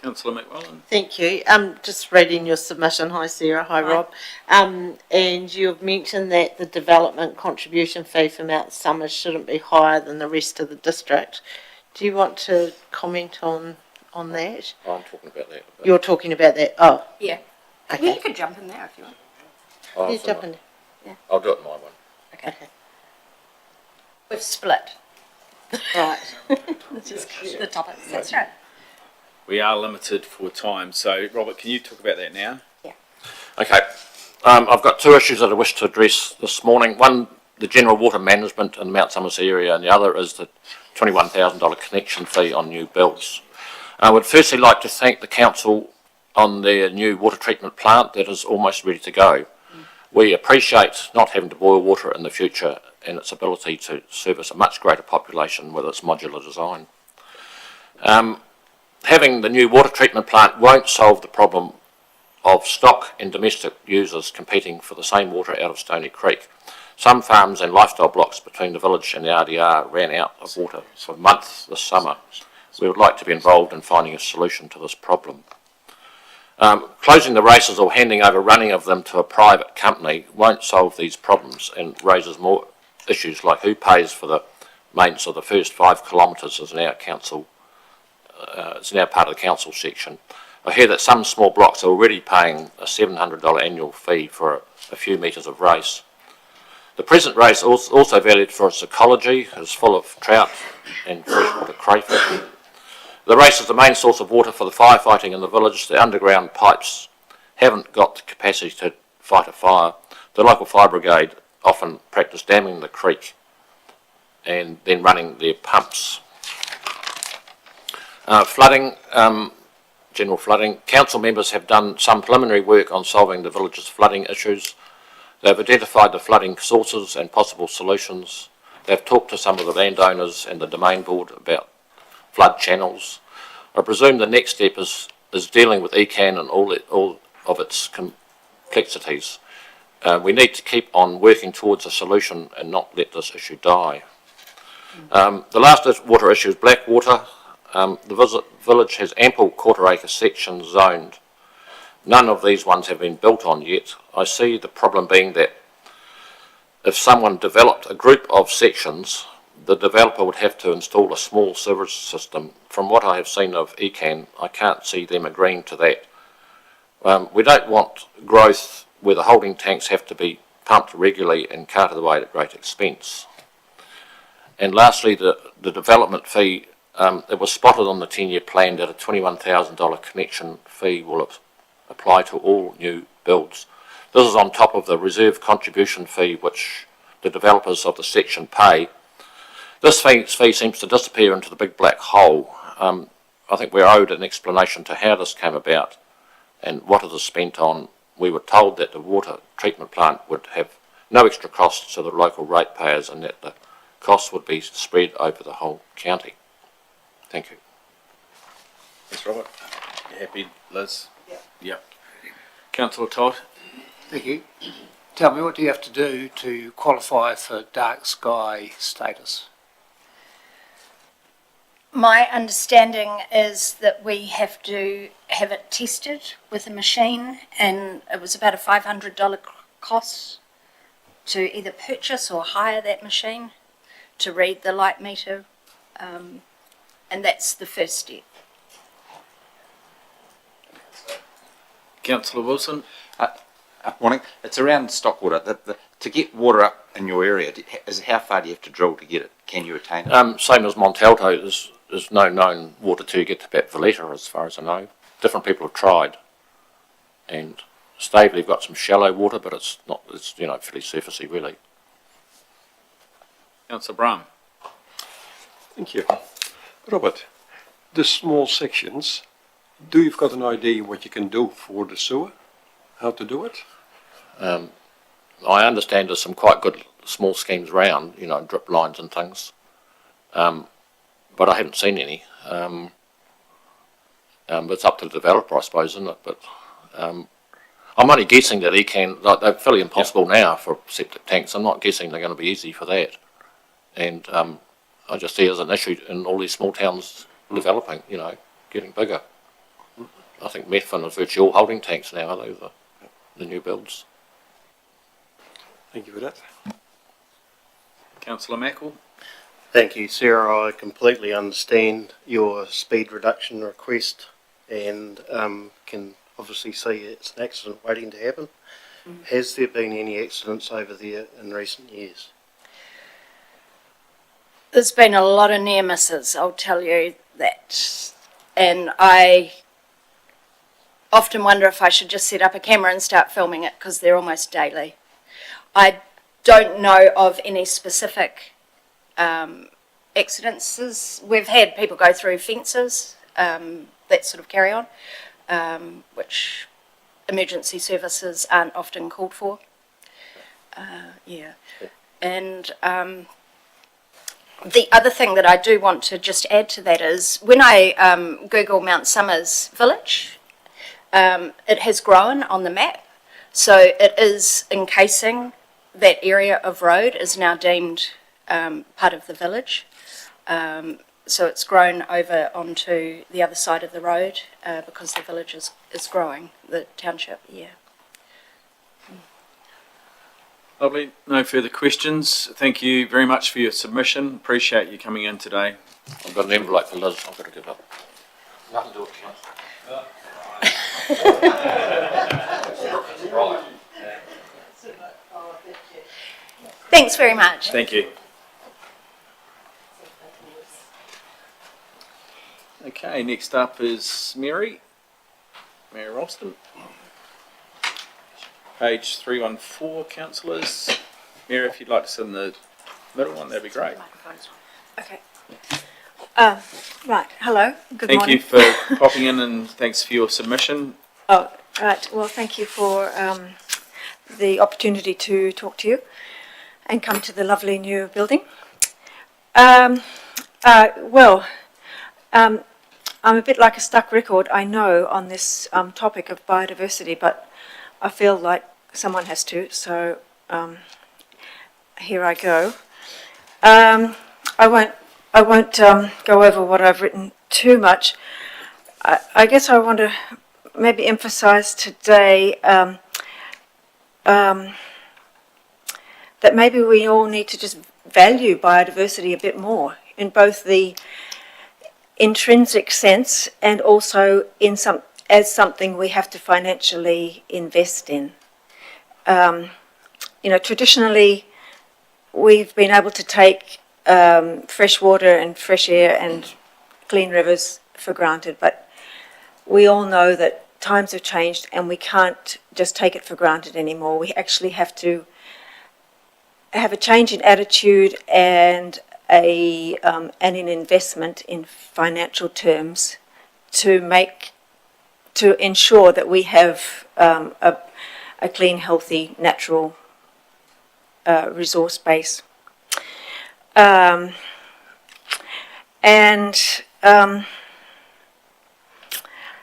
[SPEAKER 1] Councillor McMullen.
[SPEAKER 19] Thank you. Just reading your submission. Hi Sarah, hi Rob. And you've mentioned that the development contribution fee for Mount Summers shouldn't be higher than the rest of the district. Do you want to comment on on that?
[SPEAKER 7] I'm talking about that. but-
[SPEAKER 19] You're talking about that, oh,
[SPEAKER 8] Yeah.
[SPEAKER 19] okay.
[SPEAKER 8] Yeah, you could jump in there if you want.
[SPEAKER 7] Oh,
[SPEAKER 19] You
[SPEAKER 7] so
[SPEAKER 19] jump
[SPEAKER 7] my-
[SPEAKER 19] in. Yeah.
[SPEAKER 7] I'll do it in my one.
[SPEAKER 8] Okay. We've split.
[SPEAKER 19] Right.
[SPEAKER 8] This is the topics. That's right.
[SPEAKER 1] We are limited for time, so Robert, can you talk about that now?
[SPEAKER 22] Okay. I've got two issues that I wish to address this morning. One, the general water management in Mount Somerset area, and the other is the $21,000 connection fee on new builds. I would firstly like to thank the council on their new water treatment plant that is almost ready to go. We appreciate not having to boil water in the future and its ability to service a much greater population with its modular design. Having the new water treatment plant won't solve the problem of stock and domestic users competing for the same water out of Stony Creek. Some farms and lifestyle blocks between the village and the RDR ran out of water for months this summer. We would like to be involved in finding a solution to this problem. Closing the races or handing over running of them to a private company won't solve these problems and raises more issues like who pays for the maintenance of the first 5 kilometres is now it's now part of the council section. I hear that some small blocks are already paying a $700 annual fee for a few metres of race. The present race is also valued for its ecology. It is full of trout and freshwater crayfish. The race is the main source of water for the firefighting in the village. The underground pipes haven't got the capacity to fight a fire. The local fire brigade often practice damming the creek and then running their pumps. Flooding, general flooding. Council members have done some preliminary work on solving the village's flooding issues. They've identified the flooding sources and possible solutions. They've talked to some of the landowners and the domain board about flood channels. I presume the next step is dealing with ECAN and all of its complexities. We need to keep on working towards a solution and not let this issue die. The last water issue is black water. The village has ample quarter-acre sections zoned. None of these ones have been built on yet. I see the problem being that if someone developed a group of sections, the developer would have to install a small sewage system. From what I have seen of ECAN, I can't see them agreeing to that. We don't want growth where the holding tanks have to be pumped regularly and carted away at great expense. And lastly, the development fee. It was spotted on the 10-year plan that a $21,000 connection fee will apply to all new builds. This is on top of the reserve contribution fee which the developers of the section pay. This fee seems to disappear into the big black hole. I think we're owed an explanation to how this came about and what it is spent on. We were told that the water treatment plant would have no extra costs to the local ratepayers and that the costs would be spread over the whole county. Thank you.
[SPEAKER 1] Thanks, Robert. You happy, Liz? Yep. Councillor Todd?
[SPEAKER 9] Thank you. Tell me, what do you have to do to qualify for dark sky status?
[SPEAKER 8] My understanding is that we have to have it tested with a machine, and it was about a $500 cost to either purchase or hire that machine to read the light meter, and that's the first step.
[SPEAKER 1] Councillor Wilson?
[SPEAKER 4] Morning. It's around stock water. To get water up in your area, how far do you have to drill to get it? Can you attain it?
[SPEAKER 22] Same as Montalto, there's no known water till you get to about Valletta, as far as I know. Different people have tried. And Staveley have got some shallow water, but it's fairly surfacey, really.
[SPEAKER 1] Councillor Brown?
[SPEAKER 10] Thank you. Robert, the small sections, do you've got an idea what you can do for the sewer? How to do it?
[SPEAKER 22] I understand there's some quite good small schemes around, drip lines and things. But I haven't seen any. But it's up to the developer, I suppose, isn't it? But I'm only guessing that they're fairly impossible now for septic tanks. I'm not guessing they're going to be easy for that. And I just see it as an issue in all these small towns developing, getting bigger. I think Methven is virtually all holding tanks now, are they, the new builds?
[SPEAKER 10] Thank you for that.
[SPEAKER 1] Councillor Mackle?
[SPEAKER 6] Thank you, Sarah. I completely understand your speed reduction request and can obviously see it's an accident waiting to happen. Has there been any accidents over there in recent years?
[SPEAKER 8] There's been a lot of near misses, I'll tell you that. And I often wonder if I should just set up a camera and start filming it, because they're almost daily. I don't know of any specific accidents. We've had people go through fences, that sort of carry on, which emergency services aren't often called for. Yeah. And the other thing that I do want to just add to that is when I Google Mount Somers Village, it has grown on the map. So it is encasing that area of road is now deemed part of the village. So it's grown over onto the other side of the road because the village is growing, the township, yeah.
[SPEAKER 1] Lovely. No further questions. Thank you very much for your submission. Appreciate you coming in today.
[SPEAKER 20] I've got an envelope for Liz. I've got to give up. Nothing to do with
[SPEAKER 8] Thanks very much.
[SPEAKER 1] Thank you. Okay, next up is Mary Ralston. Page 314, councillors. Mary, if you'd like to sit in the middle one, that'd be great.
[SPEAKER 11] Okay. Right, hello, good
[SPEAKER 1] Thank
[SPEAKER 11] morning.
[SPEAKER 1] you for popping in and thanks for your submission.
[SPEAKER 11] Oh, right, well, thank you for the opportunity to talk to you and come to the lovely new building. I'm a bit like a stuck record, I know, on this topic of biodiversity, but I feel like someone has to, so here I go. I won't go over what I've written too much. I guess I want to maybe emphasise today that maybe we all need to just value biodiversity a bit more in both the intrinsic sense and also in as something we have to financially invest in. Traditionally, we've been able to take fresh water and fresh air and clean rivers for granted, but we all know that times have changed and we can't just take it for granted anymore. We actually have to have a change in attitude and an investment in financial terms to ensure that we have a clean, healthy, natural resource base.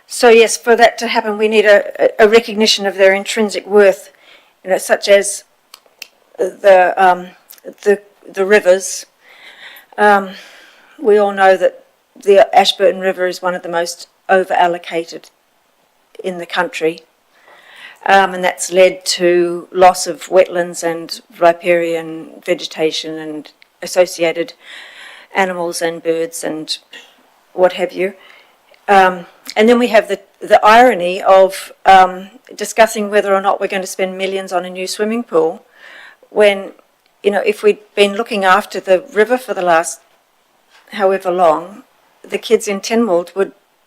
[SPEAKER 11] So yes, for that to happen, we need a recognition of their intrinsic worth, such as the rivers. We all know that the Ashburton River is one of the most over-allocated in the country, and that's led to loss of wetlands and riparian vegetation and associated animals and birds and what have you. And then we have the irony of discussing whether or not we're going to spend millions on a new swimming pool when, if we'd been looking after the river for the last however long, the kids in Tynwald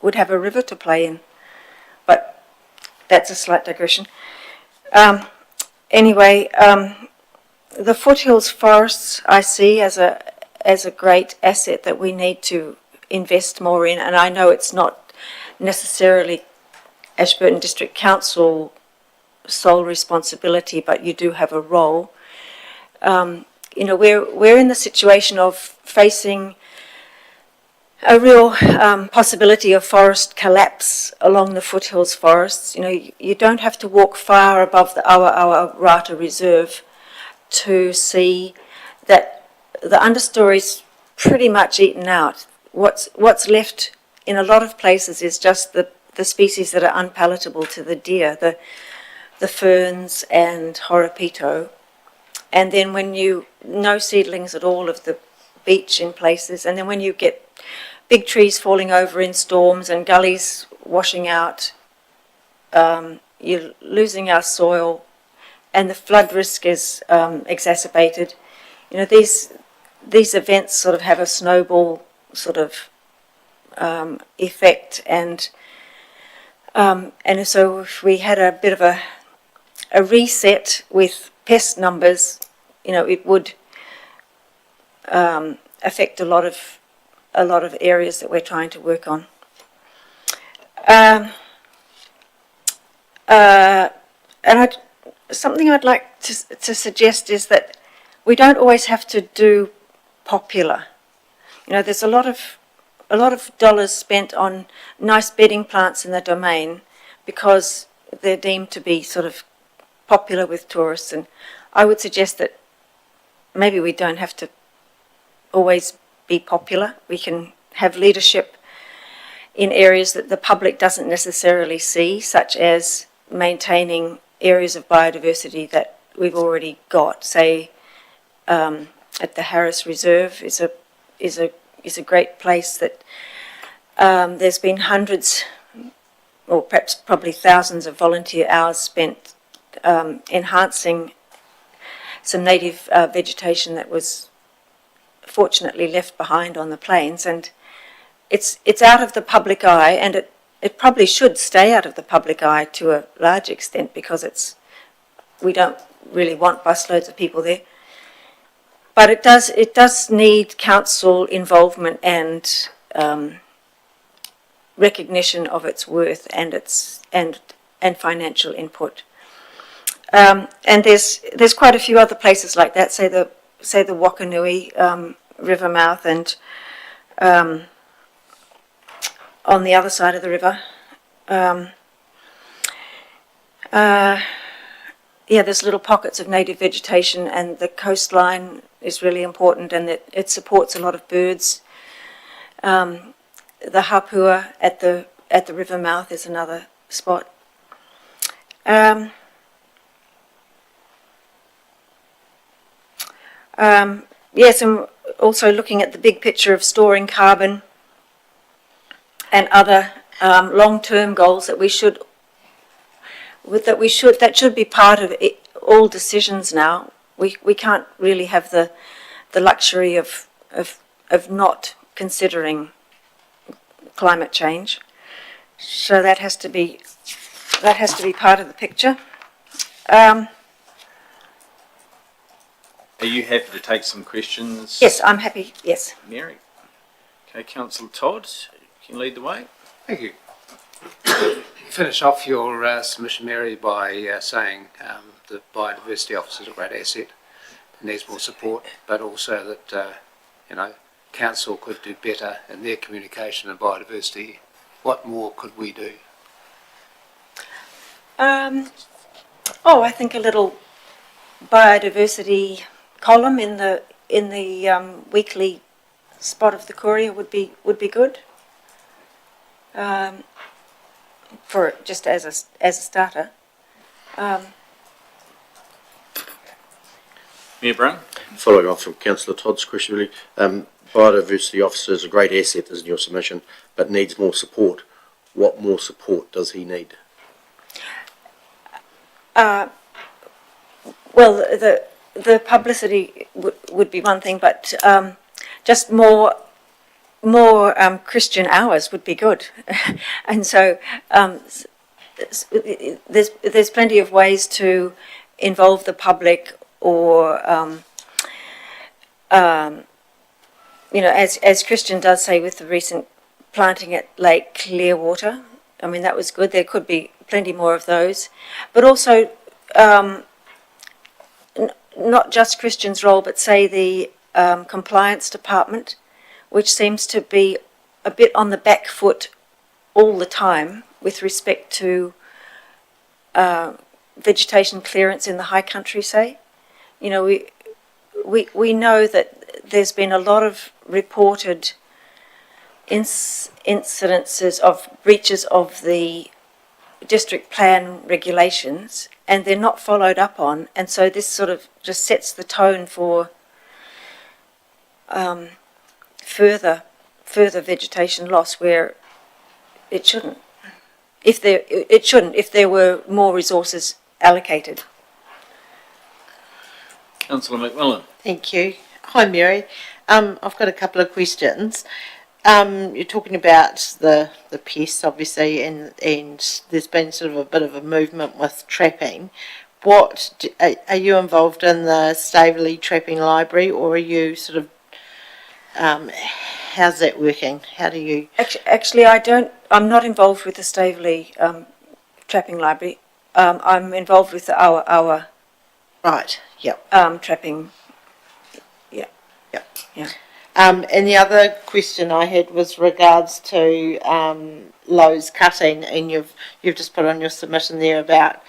[SPEAKER 11] would have a river to play in. But that's a slight digression. Anyway, the foothills forests I see as a great asset that we need to invest more in, and I know it's not necessarily Ashburton District Council sole responsibility, but you do have a role. We're in the situation of facing a real possibility of forest collapse along the foothills forests. You don't have to walk far above the Awa Rata Reserve to see that the understory's pretty much eaten out. What's left in a lot of places is just the species that are unpalatable to the deer, the ferns and horapito. And then when no seedlings at all of the beach in places. And then when you get big trees falling over in storms and gullies washing out, you're losing our soil, and the flood risk is exacerbated. You know, these events sort of have a snowball sort of effect, and so if we had a bit of a reset with pest numbers, you know, it would affect a lot of areas that we're trying to work on. And something I'd like to suggest is that we don't always have to do popular. You know, there's a lot of dollars spent on nice bedding plants in the domain because they're deemed to be sort of popular with tourists, and I would suggest that maybe we don't have to always be popular. We can have leadership in areas that the public doesn't necessarily see, such as maintaining areas of biodiversity that we've already got. Say, at the Harris Reserve is a great place that there's been hundreds, or perhaps probably thousands of volunteer hours spent enhancing some native vegetation that was fortunately left behind on the plains, and it's out of the public eye, and it probably should stay out of the public eye to a large extent, because we don't really want busloads of people there. But it does need council involvement and recognition of its worth and financial input. And there's quite a few other places like that. Say the Wakanui river mouth, and on the other side of the river. There's little pockets of native vegetation, and the coastline is really important, and it supports a lot of birds. The hapua at the river mouth is another spot. Yes, and also looking at the big picture of storing carbon and other long-term goals that should be part of all decisions now. We can't really have the luxury of not considering climate change. So that has to be part of the picture.
[SPEAKER 1] Are you happy to take some questions?
[SPEAKER 11] Yes, I'm happy. Yes.
[SPEAKER 1] Mary. Okay, Councillor Todd, can you lead the way?
[SPEAKER 9] Thank you. Finish off your submission, Mary, by saying the biodiversity officer is a great asset and needs more support, but also that council could do better in their communication and biodiversity. What more could we do?
[SPEAKER 11] I think a little biodiversity column in the weekly spot of the Courier would be good. For just as a starter.
[SPEAKER 1] Mayor Brown?
[SPEAKER 7] Following on from Councillor Todd's question, really, biodiversity officer is a great asset, is in your submission, but needs more support. What more support does he need?
[SPEAKER 11] Well, the publicity would be one thing, but just more Christian hours would be good. And so there's plenty of ways to involve the public, or as Christian does say with the recent planting at Lake Clearwater. I mean, that was good. There could be plenty more of those, but also not just Christian's role, but say the compliance department, which seems to be a bit on the back foot all the time with respect to vegetation clearance in the high country, say. You know, we know that there's been a lot of reported incidences of breaches of the district plan regulations, and they're not followed up on, and so this sort of just sets the tone for further vegetation loss where it shouldn't. If there were more resources allocated.
[SPEAKER 1] Councillor McMillan.
[SPEAKER 19] Thank you. Hi, Mary. I've got a couple of questions. You're talking about the pests, obviously, and there's been sort of a bit of a movement with trapping. Are you involved in the Staveley Trapping Library, or are you sort of, how's that working? How do you?
[SPEAKER 11] Actually, I'm not involved with the Staveley Trapping Library. I'm involved with our.
[SPEAKER 19] Right. Yep.
[SPEAKER 11] Trapping. Yeah.
[SPEAKER 19] Yep.
[SPEAKER 11] Yeah.
[SPEAKER 19] And the other question I had was regards to Lowe's cutting, and you've just put on your submission there about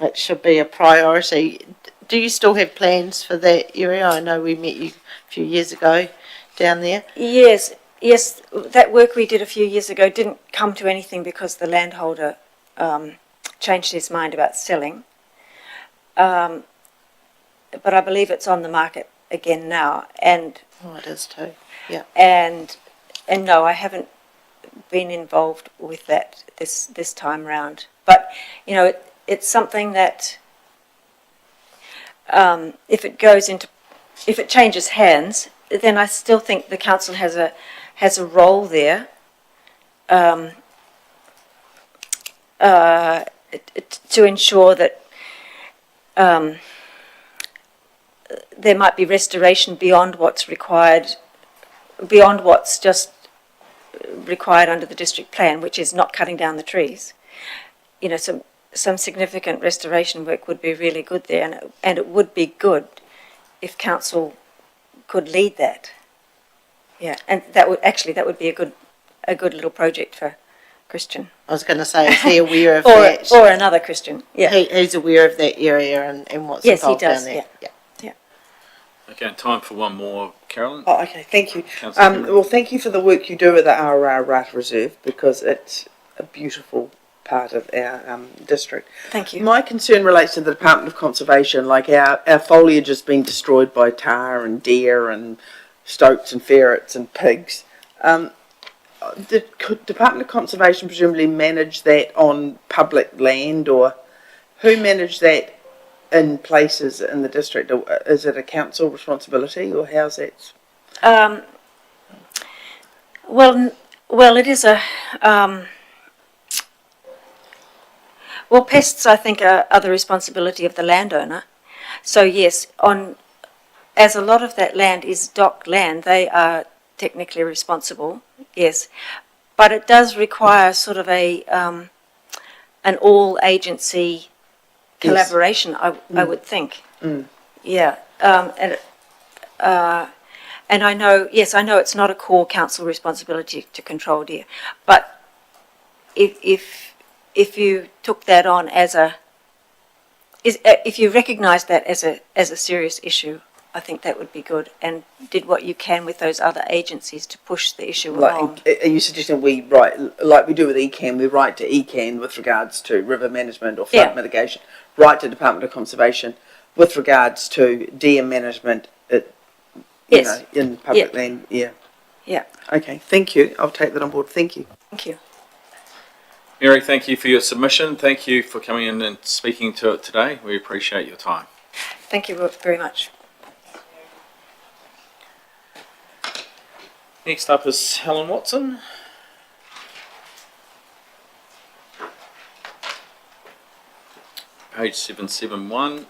[SPEAKER 19] it should be a priority. Do you still have plans for that area? I know we met you a few years ago down there.
[SPEAKER 11] Yes. That work we did a few years ago didn't come to anything because the landholder changed his mind about selling. But I believe it's on the market again now, and
[SPEAKER 19] it is too. Yeah.
[SPEAKER 11] And no, I haven't been involved with that this time round. But it's something that if it changes hands, then I still think the council has a role there. To ensure that there might be restoration beyond what's required, beyond what's just required under the district plan, which is not cutting down the trees. Some significant restoration work would be really good there, and it would be good if council could lead that. Yeah, and that would be a good little project for Christian.
[SPEAKER 19] I was going to say, is he aware of
[SPEAKER 11] or,
[SPEAKER 19] that?
[SPEAKER 11] Or another Christian, yeah.
[SPEAKER 19] He's aware of that area and what's involved down there.
[SPEAKER 11] Yes, he does, yeah.
[SPEAKER 1] Okay, time for one more, Carolyn.
[SPEAKER 3] Oh, okay, thank you.
[SPEAKER 1] Councillor
[SPEAKER 3] Well, thank you for the work you do at the RR Rata Reserve, because it's a beautiful part of our district.
[SPEAKER 11] Thank you.
[SPEAKER 3] My concern relates to the Department of Conservation. Like our foliage has been destroyed by tar and deer and stoats and ferrets and pigs. The Department of Conservation presumably manage that on public land, or who manage that in places in the district? Is it a council responsibility, or how's that?
[SPEAKER 11] Well, it is a. Well, pests, I think, are the responsibility of the landowner. So yes, as a lot of that land is docked land, they are technically responsible. Yes, but it does require sort of an all-agency collaboration. Yes. I would think. Mm. Yeah, and I know it's not a core council responsibility to control deer, but if you took that on if you recognised that as a serious issue, I think that would be good, and did what you can with those other agencies to push the issue along.
[SPEAKER 3] Are you suggesting we write, like we do with ECAN, we write to ECAN with regards to river management or flood mitigation, write to Department of Conservation with regards to deer management in public land? Yeah.
[SPEAKER 11] Yeah.
[SPEAKER 3] Okay, thank you. I'll take that on board. Thank you.
[SPEAKER 11] Thank you.
[SPEAKER 1] Mary, thank you for your submission. Thank you for coming in and speaking to it today. We appreciate your time.
[SPEAKER 11] Thank you very much.
[SPEAKER 1] Next up is Helen Watson. Page 771.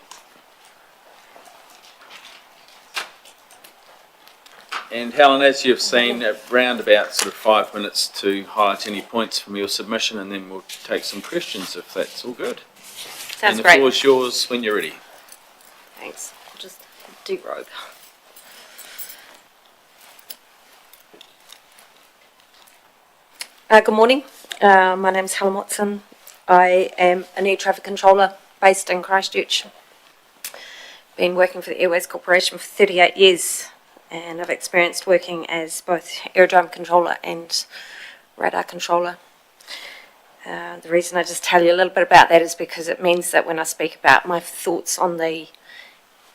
[SPEAKER 1] And Helen, as you've seen, around about sort of 5 minutes to highlight any points from your submission, and then we'll take some questions if that's all good.
[SPEAKER 12] Sounds
[SPEAKER 1] and
[SPEAKER 12] great.
[SPEAKER 1] the floor is yours when you're ready.
[SPEAKER 12] Thanks. I'll just derobe. Good morning. My name's Helen Watson. I am an air traffic controller based in Christchurch. Been working for the Airways Corporation for 38 years, and I've experienced working as both aerodrome controller and radar controller. The reason I just tell you a little bit about that is because it means that when I speak about my thoughts on the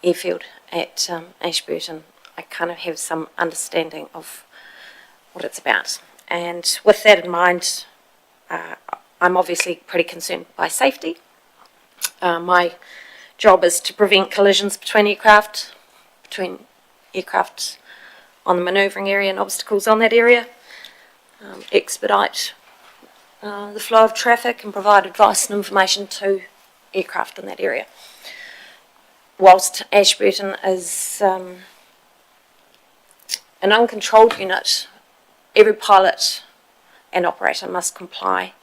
[SPEAKER 12] airfield at Ashburton, I kind of have some understanding of what it's about. And with that in mind, I'm obviously pretty concerned by safety. My job is to prevent collisions between aircraft on the manoeuvring area and obstacles on that area, expedite the flow of traffic and provide advice and information to aircraft in that area. Whilst Ashburton is an uncontrolled unit, every pilot and operator must comply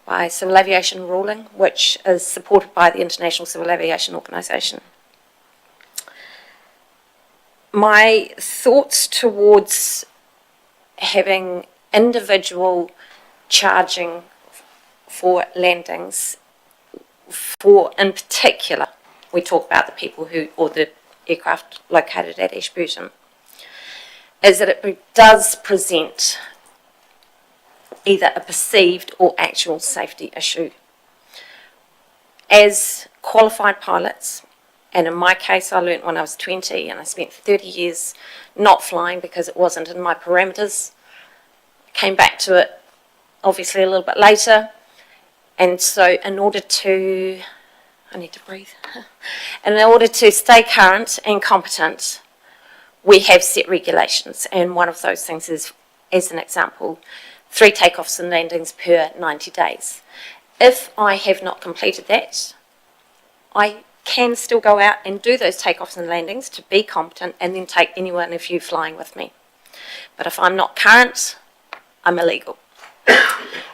[SPEAKER 12] by civil aviation ruling, which is supported by the International Civil Aviation Organisation. My thoughts towards having individual charging for landings, for in particular, we talk about the people who, or the aircraft located at Ashburton, is that it does present either a perceived or actual safety issue. As qualified pilots, and in my case I learnt when I was 20 and I spent 30 years not flying because it wasn't in my parameters, came back to it obviously a little bit later, and so in order to, I need to breathe, and in order to stay current and competent, we have set regulations, and one of those things is, as an example, 3 takeoffs and landings per 90 days. If I have not completed that, I can still go out and do those takeoffs and landings to be competent and then take any one of you flying with me. But if I'm not current, I'm illegal.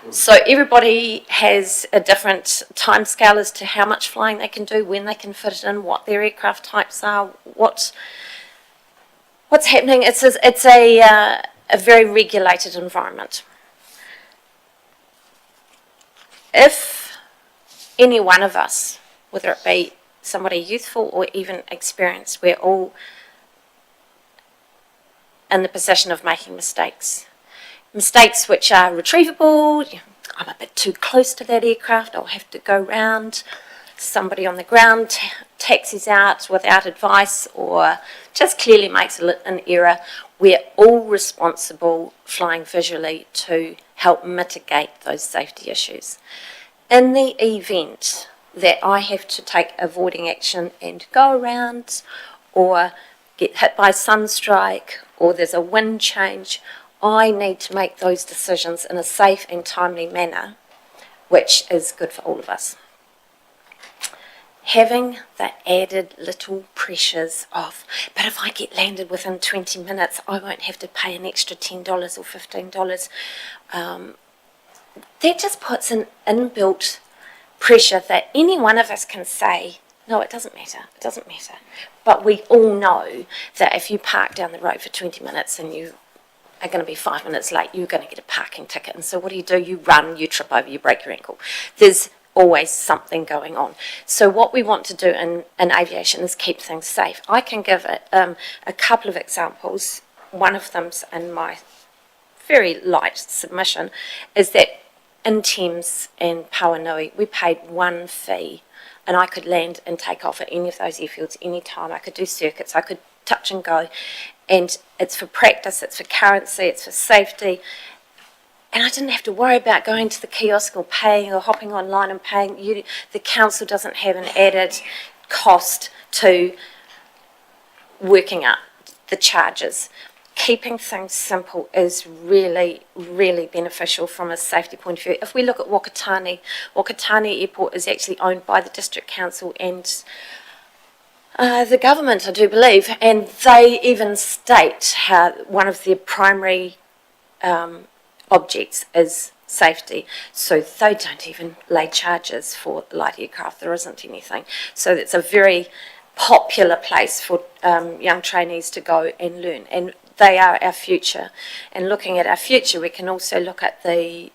[SPEAKER 12] So everybody has a different time scale as to how much flying they can do, when they can fit it in, what their aircraft types are, what's happening. It's a very regulated environment. If any one of us, whether it be somebody youthful or even experienced, we're all in the position of making mistakes. Mistakes which are retrievable. I'm a bit too close to that aircraft, I'll have to go round. Somebody on the ground taxis out without advice or just clearly makes an error. We're all responsible flying visually to help mitigate those safety issues. In the event that I have to take avoiding action and go around or get hit by sunstrike or there's a wind change, I need to make those decisions in a safe and timely manner, which is good for all of us. Having the added little pressures of, but if I get landed within 20 minutes, I won't have to pay an extra $10 or $15. That just puts an inbuilt pressure that any one of us can say, no, it doesn't matter, it doesn't matter. But we all know that if you park down the road for 20 minutes and you are going to be 5 minutes late, you're going to get a parking ticket. And so what do? You run, you trip over, you break your ankle. There's always something going on. So what we want to do in aviation is keep things safe. I can give a couple of examples. One of them's in my very light submission, is that in Thames and Pauanui, we paid one fee and I could land and take off at any of those airfields any time. I could do circuits, I could touch and go. And it's for practice, it's for currency, it's for safety. And I didn't have to worry about going to the kiosk or paying or hopping online and paying. The council doesn't have an added cost to working out the charges. Keeping things simple is really, really beneficial from a safety point of view. If we look at Wakatani Airport is actually owned by the District Council and the government, I do believe, and they even state how one of their primary objects is safety. So they don't even lay charges for light aircraft. There isn't anything. So it's a very popular place for young trainees to go and learn. And they are our future. And looking at our future, we can also look at the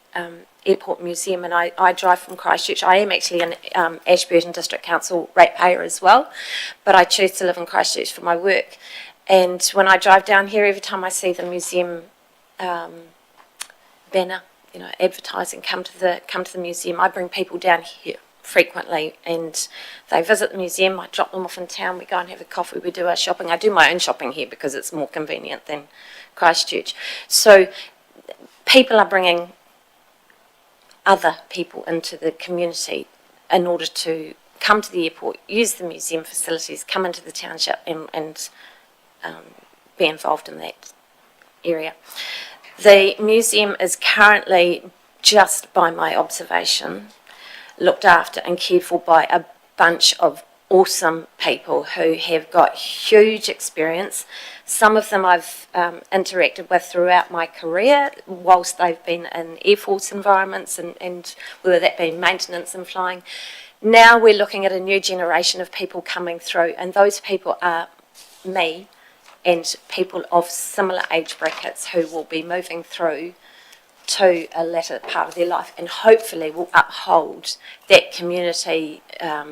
[SPEAKER 12] Airport Museum, and I drive from Christchurch. I am actually an Ashburton District Council ratepayer as well, but I choose to live in Christchurch for my work. And when I drive down here, every time I see the museum banner, advertising, come to the museum, I bring people down here frequently, and they visit the museum. I drop them off in town. We go and have a coffee. We do our shopping. I do my own shopping here because it's more convenient than Christchurch. So people are bringing other people into the community in order to come to the airport, use the museum facilities, come into the township and be involved in that area. The museum is currently, just by my observation, looked after and cared for by a bunch of awesome people who have got huge experience. Some of them I've interacted with throughout my career whilst they've been in Air Force environments and whether that be maintenance and flying. Now we're looking at a new generation of people coming through, and those people are me and people of similar age brackets who will be moving through to a latter part of their life and hopefully will uphold that community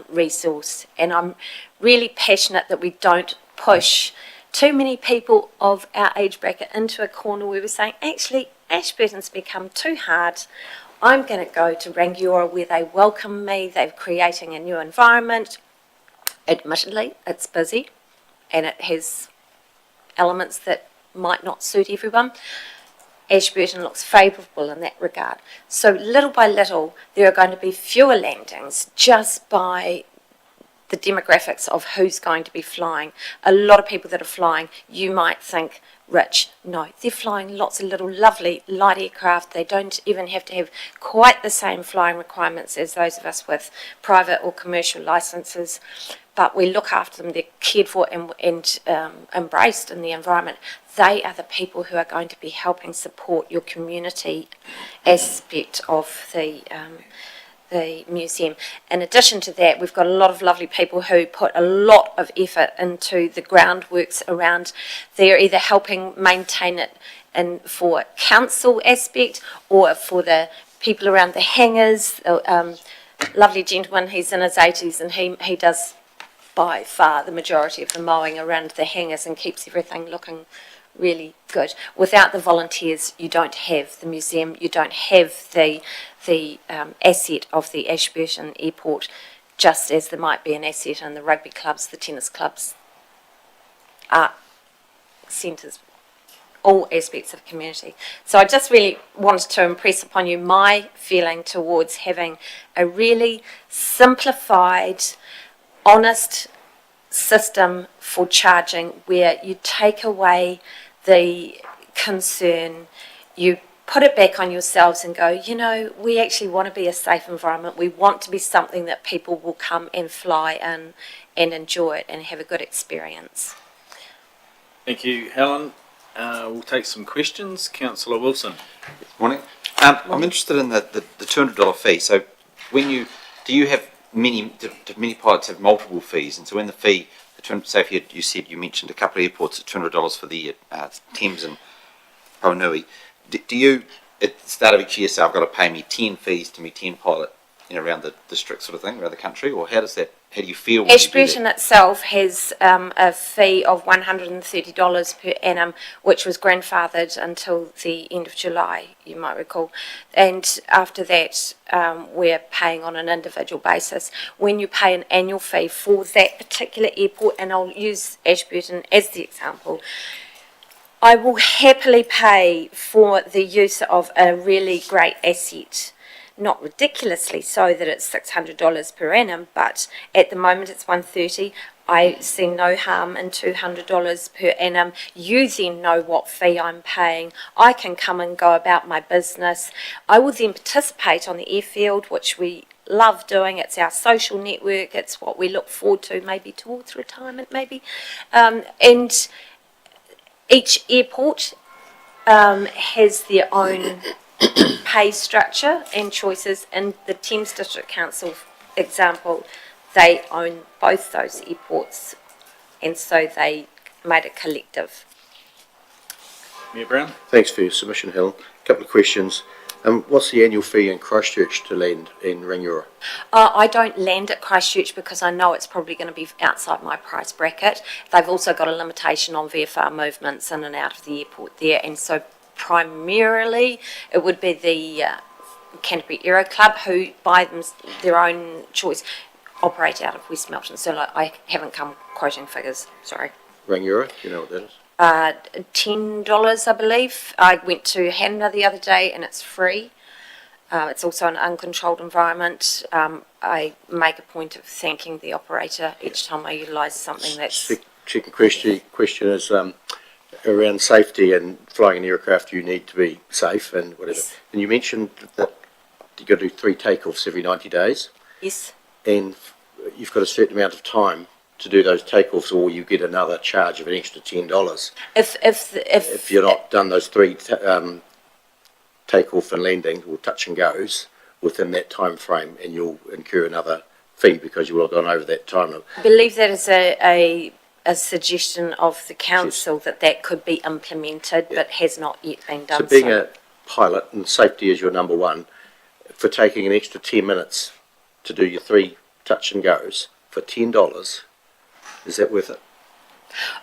[SPEAKER 12] resource. And I'm really passionate that we don't push too many people of our age bracket into a corner where we're saying, actually, Ashburton's become too hard. I'm going to go to Rangiora where they welcome me. They're creating a new environment. Admittedly, it's busy and it has elements that might not suit everyone. Ashburton looks favourable in that regard. So little by little, there are going to be fewer landings just by the demographics of who's going to be flying. A lot of people that are flying, you might think, rich. No, they're flying lots of little lovely light aircraft. They don't even have to have quite the same flying requirements as those of us with private or commercial licences. But we look after them, they're cared for and embraced in the environment. They are the people who are going to be helping support your community aspect of the museum. In addition to that, we've got a lot of lovely people who put a lot of effort into the groundworks around. They're either helping maintain it in for council aspect or for the people around the hangars. Lovely gentleman, he's in his 80s and he does by far the majority of the mowing around the hangars and keeps everything looking really good. Without the volunteers, you don't have the museum, you don't have the asset of the Ashburton Airport, just as there might be an asset in the rugby clubs, the tennis clubs, art centres, all aspects of community. So I just really wanted to impress upon you my feeling towards having a really simplified, honest system for charging where you take away the concern, you put it back on yourselves and go, you know, we actually want to be a safe environment. We want to be something that people will come and fly in and enjoy it and have a good experience.
[SPEAKER 1] Thank you, Helen. We'll take some questions. Councillor Wilson.
[SPEAKER 4] Morning. I'm interested in the $200 fee. So when do you have many pilots have multiple fees, and so when the fee, say if you mentioned a couple of airports at $200 for the year, Thames and Paranui, do you at the start of each year say I've got to pay me 10 fees to me 10 pilot, around the district sort of thing, around the country, or how do you feel when
[SPEAKER 12] Ashburton itself has a fee of $130 per annum, which was grandfathered until the end of July, you might recall. And after that, we're paying on an individual basis. When you pay an annual fee for that particular airport, and I'll use Ashburton as the example, I will happily pay for the use of a really great asset. Not ridiculously so that it's $600 per annum, but at the moment it's $130. I see no harm in $200 per annum. You then know what fee I'm paying. I can come and go about my business. I will then participate on the airfield, which we love doing. It's our social network. It's what we look forward to, maybe towards retirement, maybe. And each airport has their own pay structure and choices. In the Thames District Council example, they own both those airports, and so they made a collective.
[SPEAKER 1] Mayor Brown.
[SPEAKER 7] Thanks for your submission, Helen. A couple of questions. What's the annual fee in Christchurch to land in Rangiora?
[SPEAKER 12] I don't land at Christchurch because I know it's probably going to be outside my price bracket. They've also got a limitation on VFR movements in and out of the airport there, and so primarily it would be the Canterbury Aero Club, who by their own choice operate out of West Melton. So like, I haven't come quoting figures, sorry.
[SPEAKER 7] Rangura, do you know what that is?
[SPEAKER 12] $10, I believe. I went to Hanna the other day and it's free. It's also an uncontrolled environment. I make a point of thanking the operator each time I utilise something that's...
[SPEAKER 7] Second question is around safety and flying an aircraft. You need to be safe and whatever.
[SPEAKER 12] Yes.
[SPEAKER 7] And you mentioned that you've got to do 3 takeoffs every 90 days.
[SPEAKER 12] Yes.
[SPEAKER 7] And you've got a certain amount of time to do those takeoffs, or you get another charge of an extra $10. If you're not done those 3 takeoff and landing or touch and goes within that time frame, and you'll incur another fee because you will have gone over that time.
[SPEAKER 12] I believe that is a suggestion of the council that could be implemented, but has not yet been done.
[SPEAKER 7] So being a pilot and safety is your number one, for taking an extra 10 minutes to do your 3 touch and goes for $10, is that worth it?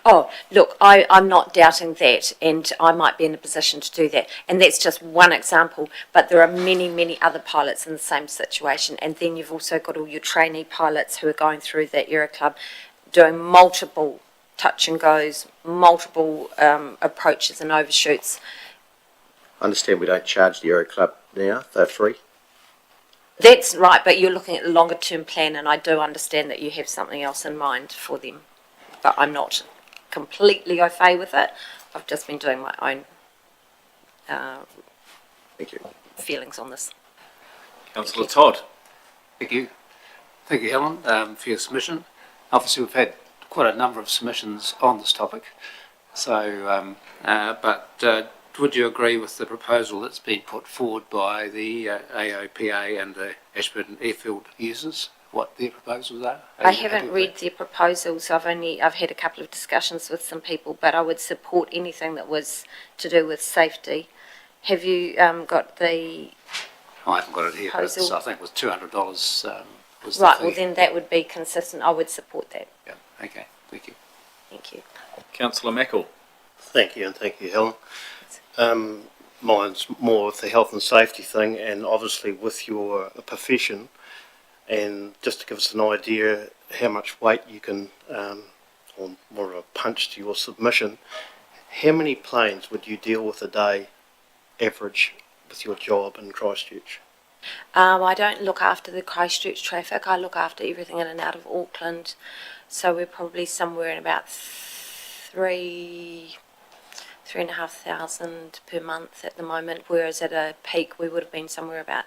[SPEAKER 12] Oh, look, I'm not doubting that, and I might be in a position to do that. And that's just one example, but there are many, many other pilots in the same situation. And then you've also got all your trainee pilots who are going through that Aero Club, doing multiple touch and goes, multiple approaches and overshoots.
[SPEAKER 7] I understand we don't charge the Aero Club now, they're free.
[SPEAKER 12] That's right, but you're looking at a longer term plan, and I do understand that you have something else in mind for them. But I'm not completely au fait with it. I've just been doing my own
[SPEAKER 7] Thank you.
[SPEAKER 12] feelings on this.
[SPEAKER 1] Councillor Todd.
[SPEAKER 9] Thank you. Thank you, Helen, for your submission. Obviously, we've had quite a number of submissions on this topic. So, would you agree with the proposal that's been put forward by the AOPA and the Ashburton Airfield users? What their proposals are?
[SPEAKER 12] I haven't read their proposals. I've had a couple of discussions with some people, but I would support anything that was to do with safety. Have you got the?
[SPEAKER 9] I haven't got it here, but I think it was $200. Was the
[SPEAKER 12] right.
[SPEAKER 9] fee.
[SPEAKER 12] Well, then that would be consistent. I would support that.
[SPEAKER 9] Yeah. Okay. Thank you.
[SPEAKER 12] Thank you.
[SPEAKER 1] Councillor Mackel.
[SPEAKER 6] Thank you, and thank you, Helen. Mine's more with the health and safety thing, and obviously with your profession. And just to give us an idea how much weight you can, or more of a punch to your submission, how many planes would you deal with a day, average, with your job in Christchurch?
[SPEAKER 12] I don't look after the Christchurch traffic. I look after everything in and out of Auckland. So we're probably somewhere in about 3,500 per month at the moment, whereas at a peak we would have been somewhere about,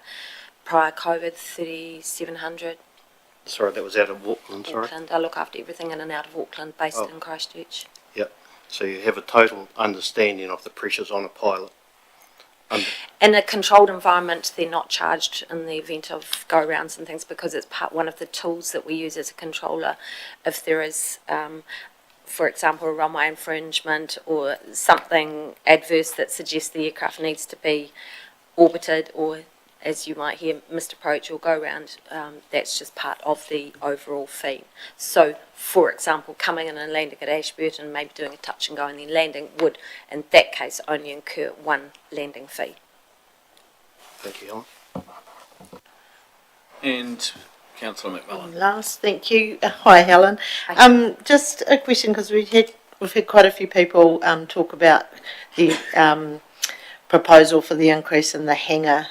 [SPEAKER 12] prior COVID, 3,700.
[SPEAKER 6] Sorry, that was out of Auckland, sorry?
[SPEAKER 12] Auckland. I look after everything in and out of Auckland, based in Christchurch.
[SPEAKER 6] Yep. So you have a total understanding of the pressures on a pilot.
[SPEAKER 12] In a controlled environment, they're not charged in the event of go-rounds and things, because it's one of the tools that we use as a controller. If there is, for example, a runway infringement or something adverse that suggests the aircraft needs to be orbited, or as you might hear, missed approach or go round, that's just part of the overall fee. So, for example, coming in and landing at Ashburton, maybe doing a touch and go and then landing, would, in that case, only incur one landing fee.
[SPEAKER 6] Thank you, Helen.
[SPEAKER 1] And Councillor McMillan.
[SPEAKER 19] Last, thank you. Hi, Helen. Just a question, because we've had quite a few people talk about the proposal for the increase in the hangar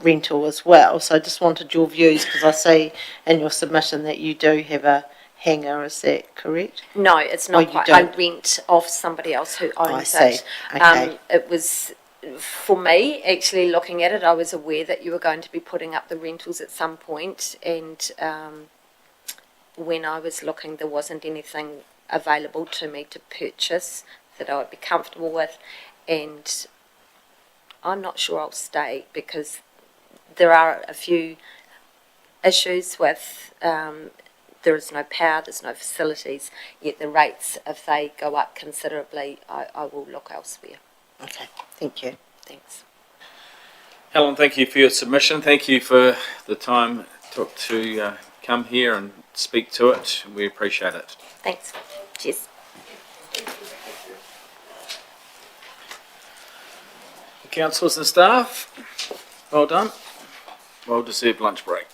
[SPEAKER 19] rental as well. So I just wanted your views, because I see in your submission that you do have a hangar. Is that correct?
[SPEAKER 12] No, it's not quite. I rent off somebody else who owns it.
[SPEAKER 19] Okay.
[SPEAKER 12] It was, for me, actually looking at it, I was aware that you were going to be putting up the rentals at some point, and when I was looking, there wasn't anything available to me to purchase that I would be comfortable with, and I'm not sure I'll stay, because there are a few issues with there is no power, there's no facilities, yet the rates, if they go up considerably, I will look elsewhere.
[SPEAKER 19] Okay, thank you.
[SPEAKER 12] Thanks.
[SPEAKER 1] Helen, thank you for your submission. Thank you for the time it took to come here and speak to it. We appreciate it.
[SPEAKER 12] Thanks. Cheers.
[SPEAKER 1] Councillors and staff, well done. Well-deserved lunch break.